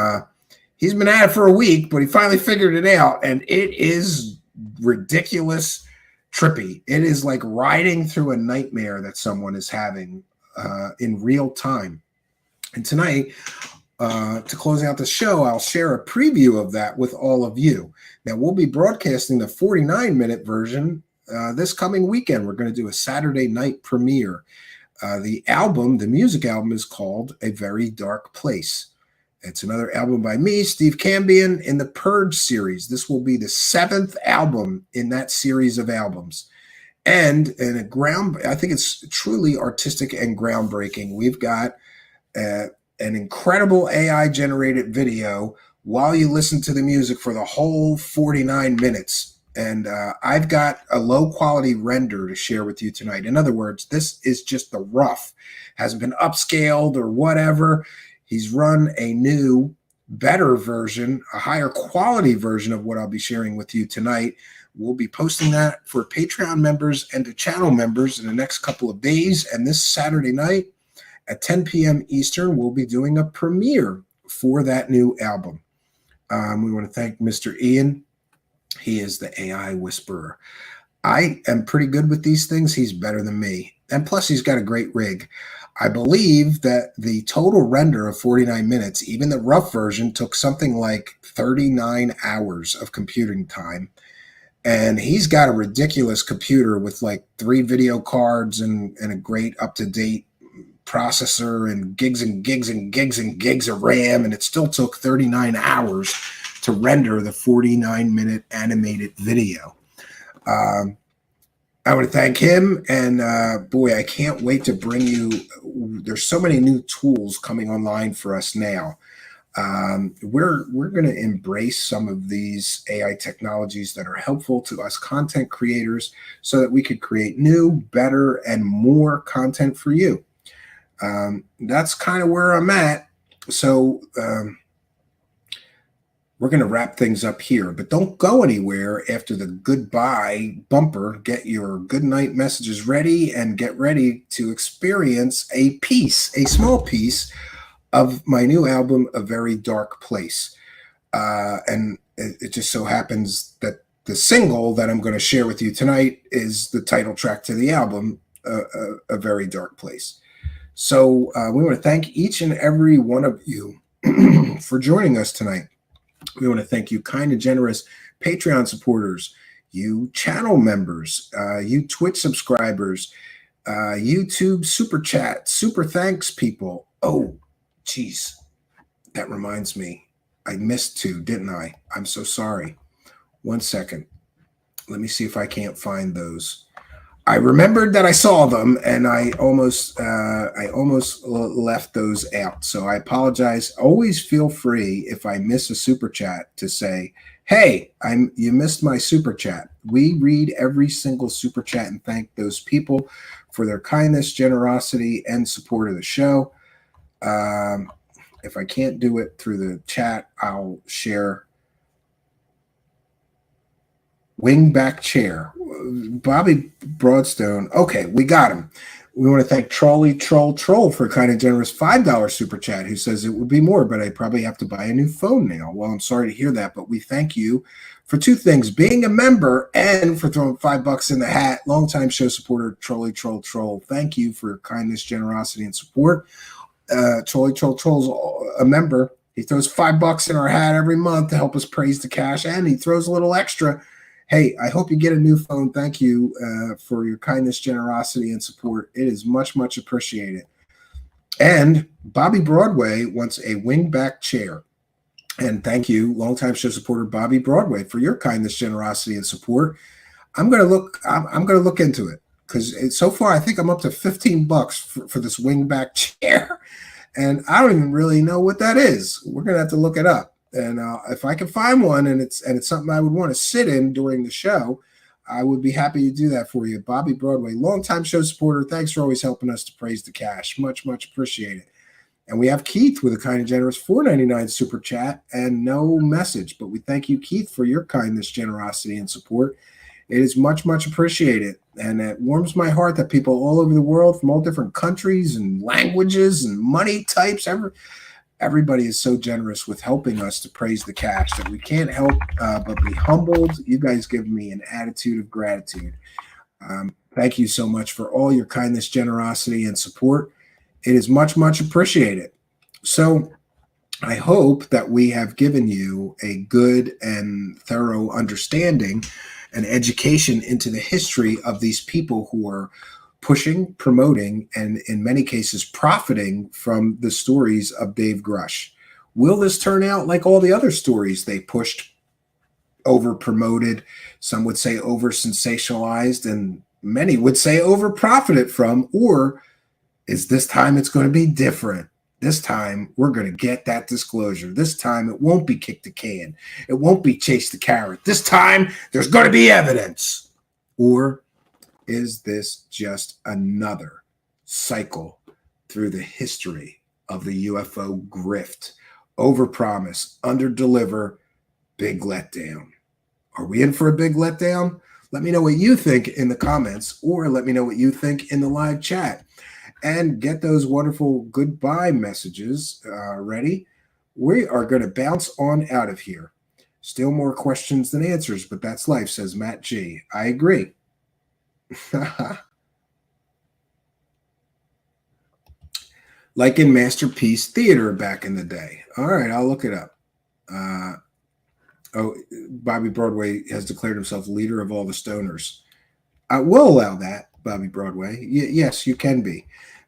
he's been at it for a week, but he finally figured it out. And it is ridiculous, trippy. It is like riding through a nightmare that someone is having in real time. And tonight, to close out the show, I'll share a preview of that with all of you. Now, we'll be broadcasting the 49-minute version this coming weekend. We're going to do a Saturday night premiere. The music album is called A Very Dark Place. It's another album by me, Steve Cambion, in the Purge series. This will be the 7th album in that series of albums. And I think it's truly artistic and groundbreaking. We've got an incredible AI-generated video while you listen to the music for the whole 49 minutes. And I've got a low-quality render to share with you tonight. In other words, this is just the rough. Hasn't been upscaled or whatever. He's run a new, better version, a higher quality version of what I'll be sharing with you tonight. We'll be posting that for Patreon members and to channel members in the next couple of days. And this Saturday night at 10 p.m. Eastern, we'll be doing a premiere for that new album. We want to thank Mr. Ian. He is the AI whisperer. I am pretty good with these things. He's better than me. And plus, he's got a great rig. I believe that the total render of 49 minutes, even the rough version, took something like 39 hours of computing time. And he's got a ridiculous computer with like 3 video cards and a great up-to-date processor and gigs and gigs and gigs and gigs of RAM. And it still took 39 hours to render the 49-minute animated video. I want to thank him, and boy, I can't wait to bring you. There's so many new tools coming online for us now. We're going to embrace some of these AI technologies that are helpful to us content creators, so that we could create new, better, and more content for you. That's kind of where I'm at. So we're going to wrap things up here, but don't go anywhere after the goodbye bumper. Get your good night messages ready and get ready to experience a small piece of my new album, A Very Dark Place. And it just so happens that the single that I'm going to share with you tonight is the title track to the album, A Very Dark Place. So we want to thank each and every one of you for joining us tonight. We want to thank you, kind and generous Patreon supporters. you channel members, you Twitch subscribers, YouTube super chat, super thanks people. Oh, geez, that reminds me. I missed two, didn't I? I'm so sorry. 1 second. Let me see if I can't find those. I remembered that I saw them, and I almost left those out. So I apologize. Always feel free if I miss a super chat to say, "Hey, you missed my super chat." We read every single super chat and thank those people for their kindness, generosity, and support of the show. If I can't do it through the chat, I'll share. Wingback chair. Bobby Broadstone. Okay, we got him. We want to thank Trolley Troll for a kind of generous $5 super chat, who says it would be more, but I probably have to buy a new phone now. Well, I'm sorry to hear that, but we thank you for two things: being a member and for throwing $5 in the hat. Longtime show supporter Trolley Troll. Thank you for your kindness, generosity, and support. Trolley Troll's a member. He throws $5 in our hat every month to help us praise the cash, and he throws a little extra. Hey, I hope you get a new phone. Thank you for your kindness, generosity, and support. It is much, much appreciated. And Bobby Broadway wants a wingback chair. And thank you, longtime show supporter Bobby Broadway, for your kindness, generosity, and support. I'm gonna look into it, because so far I think I'm up to $15 for this wingback chair, and I don't even really know what that is. We're gonna have to look it up. And if I can find one and it's something I would want to sit in during the show, I would be happy to do that for you. Bobby Broadway, longtime show supporter. Thanks for always helping us to praise the cash. Much, much appreciated. And we have Keith with a kind and generous $4.99 super chat and no message. But we thank you, Keith, for your kindness, generosity, and support. It is much, much appreciated. And it warms my heart that people all over the world from all different countries and languages and money types, everybody is so generous with helping us to praise the cash that we can't help but be humbled. You guys give me an attitude of gratitude. Thank you so much for all your kindness, generosity, and support. It is much, much appreciated. So I hope that we have given you a good and thorough understanding and education into the history of these people who are pushing, promoting, and in many cases profiting from the stories of Dave Grusch. Will this turn out like all the other stories they pushed, over promoted, some would say over sensationalized, and many would say over profited from? Or is this time it's going to be different? This time we're going to get that disclosure. This time it won't be kick the can. It won't be chase the carrot. This time there's going to be evidence. Or is this just another cycle through the history of the UFO grift? Overpromise, underdeliver, big letdown. Are we in for a big letdown? Let me know what you think in the comments, or let me know what you think in the live chat. And get those wonderful goodbye messages ready. We are going to bounce on out of here. Still more questions than answers, but that's life, says Matt G. I agree. Like in Masterpiece Theater back in the day. All right, I'll look it up. Bobby Broadway has declared himself leader of all the stoners. I will allow that, Bobby Broadway. Yes, you can be.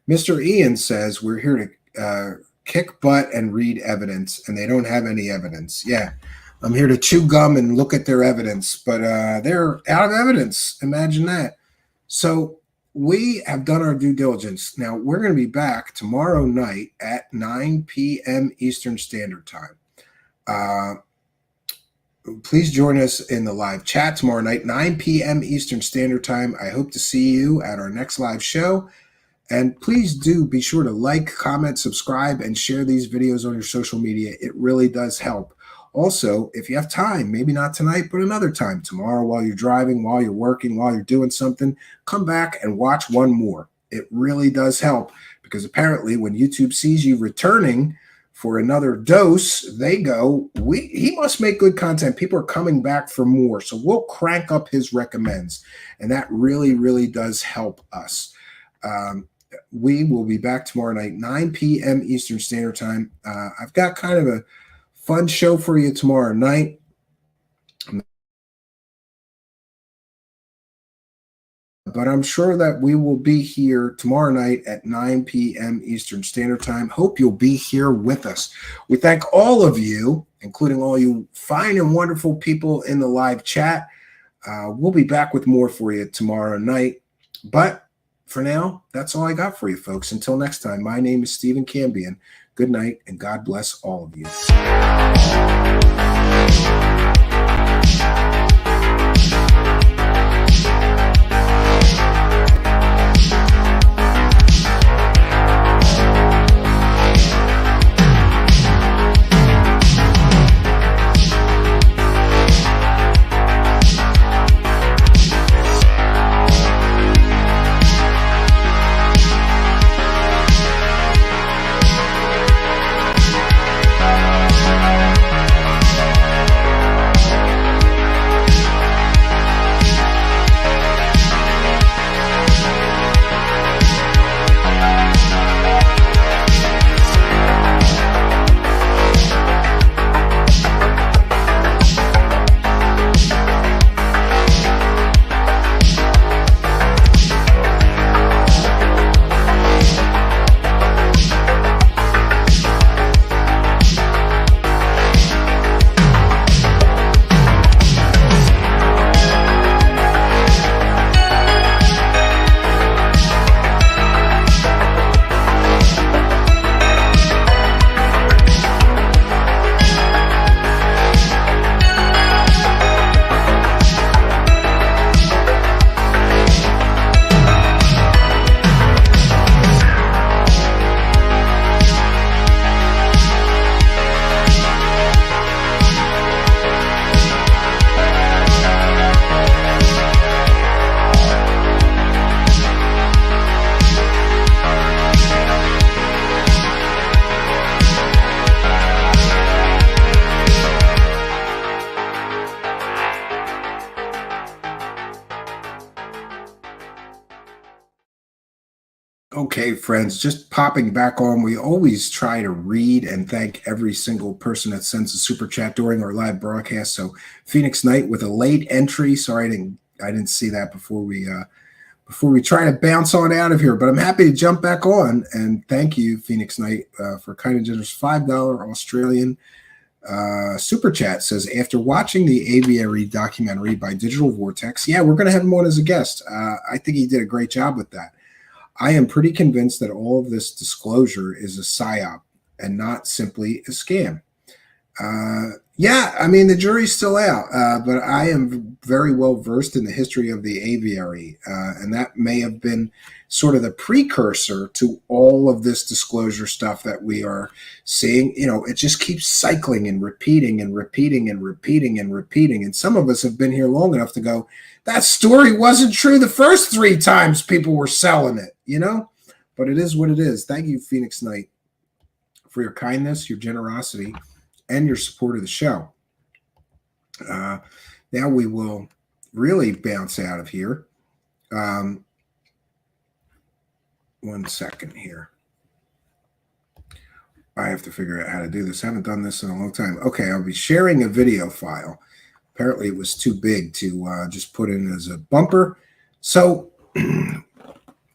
Mr. Ian says we're here to kick butt and read evidence, and they don't have any evidence. Yeah, I'm here to chew gum and look at their evidence, but they're out of evidence. Imagine that. So we have done our due diligence. Now, we're going to be back tomorrow night at 9 p.m. Eastern Standard Time. Please join us in the live chat tomorrow night, 9 p.m. Eastern Standard Time. I hope to see you at our next live show. And please do be sure to like, comment, subscribe, and share these videos on your social media. It really does help. Also, if you have time, maybe not tonight, but another time, tomorrow while you're driving, while you're working, while you're doing something, come back and watch one more. It really does help, because apparently when YouTube sees you returning for another dose, they go, he must make good content. People are coming back for more. So we'll crank up his recommends. And that really, really does help us. We will be back tomorrow night, 9 p.m. Eastern Standard Time. I've got kind of a fun show for you tomorrow night. but I'm sure that we will be here tomorrow night at 9 p.m. Eastern Standard Time. Hope you'll be here with us. We thank all of you, including all you fine and wonderful people in the live chat. We'll be back with more for you tomorrow night. But for now, that's all I got for you, folks. Until next time, my name is Stephen Cambion. Good night, and God bless all of you. Okay, friends, just popping back on. We always try to read and thank every single person that sends a super chat during our live broadcast. So Phoenix Knight with a late entry. Sorry, I didn't see that before we try to bounce on out of here. But I'm happy to jump back on, and thank you, Phoenix Knight, for kind and generous $5 Australian super chat. Says, after watching the aviary documentary by Digital Vortex, yeah, we're going to have him on as a guest. I think he did a great job with that. I am pretty convinced that all of this disclosure is a psyop and not simply a scam. Yeah, I mean, the jury's still out, but I am very well versed in the history of the aviary, and that may have been sort of the precursor to all of this disclosure stuff that we are seeing. You know, it just keeps cycling and repeating and repeating and repeating and repeating. And some of us have been here long enough to go, that story wasn't true the first 3 times people were selling it, you know? But it is what it is. Thank you, Phoenix Knight, for your kindness, your generosity, and your support of the show. Now we will really bounce out of here. 1 second here. I have to figure out how to do this. I haven't done this in a long time. Okay, I'll be sharing a video file. Apparently it was too big to just put in as a bumper. So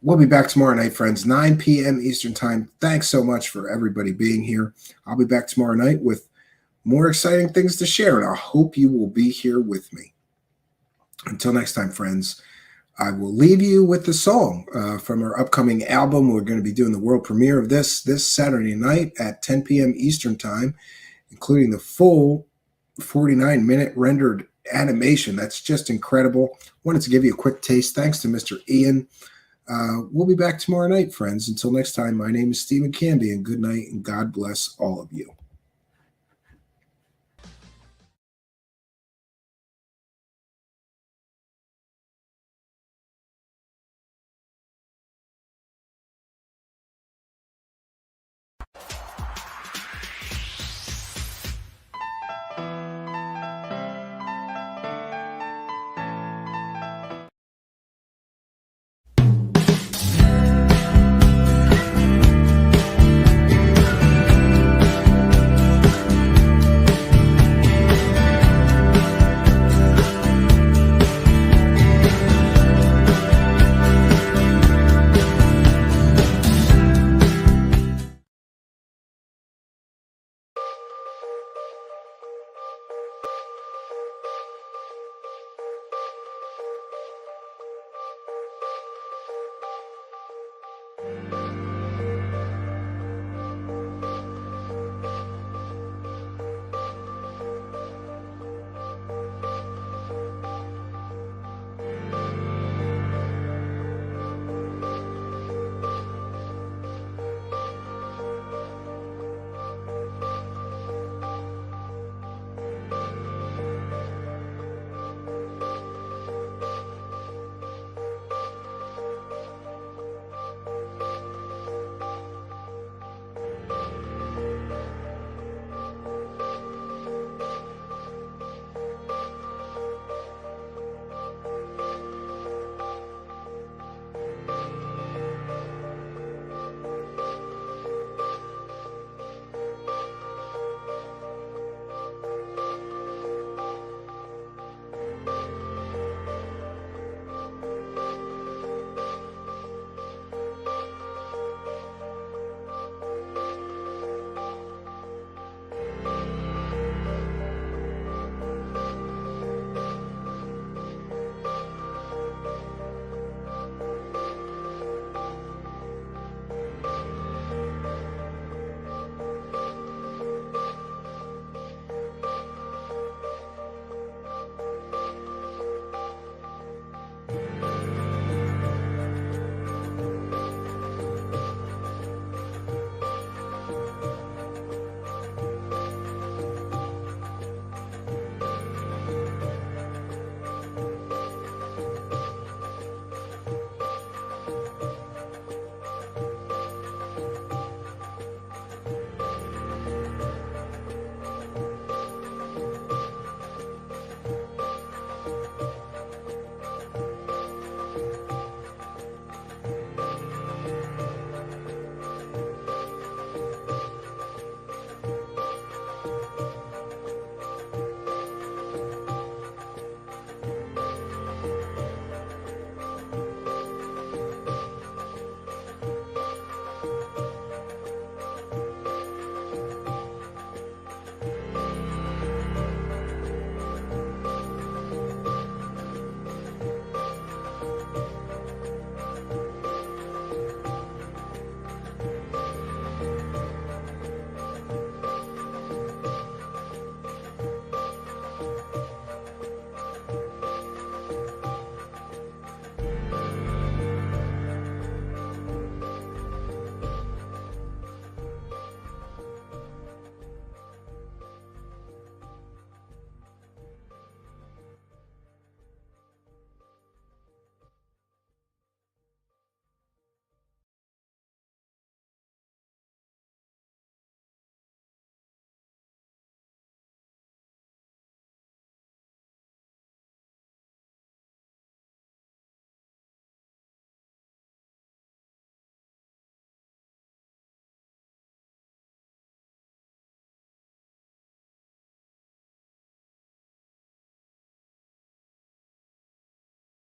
we'll be back tomorrow night, friends, 9 p.m. Eastern time. Thanks so much for everybody being here. I'll be back tomorrow night with more exciting things to share, and I hope you will be here with me. Until next time, friends, I will leave you with the song from our upcoming album. We're going to be doing the world premiere of this Saturday night at 10 p.m. Eastern time, including the full 49-minute rendered animation. That's just incredible. Wanted to give you a quick taste. Thanks to Mr. Ian. We'll be back tomorrow night, friends. Until next time, my name is Stephen Canby, and good night, and God bless all of you.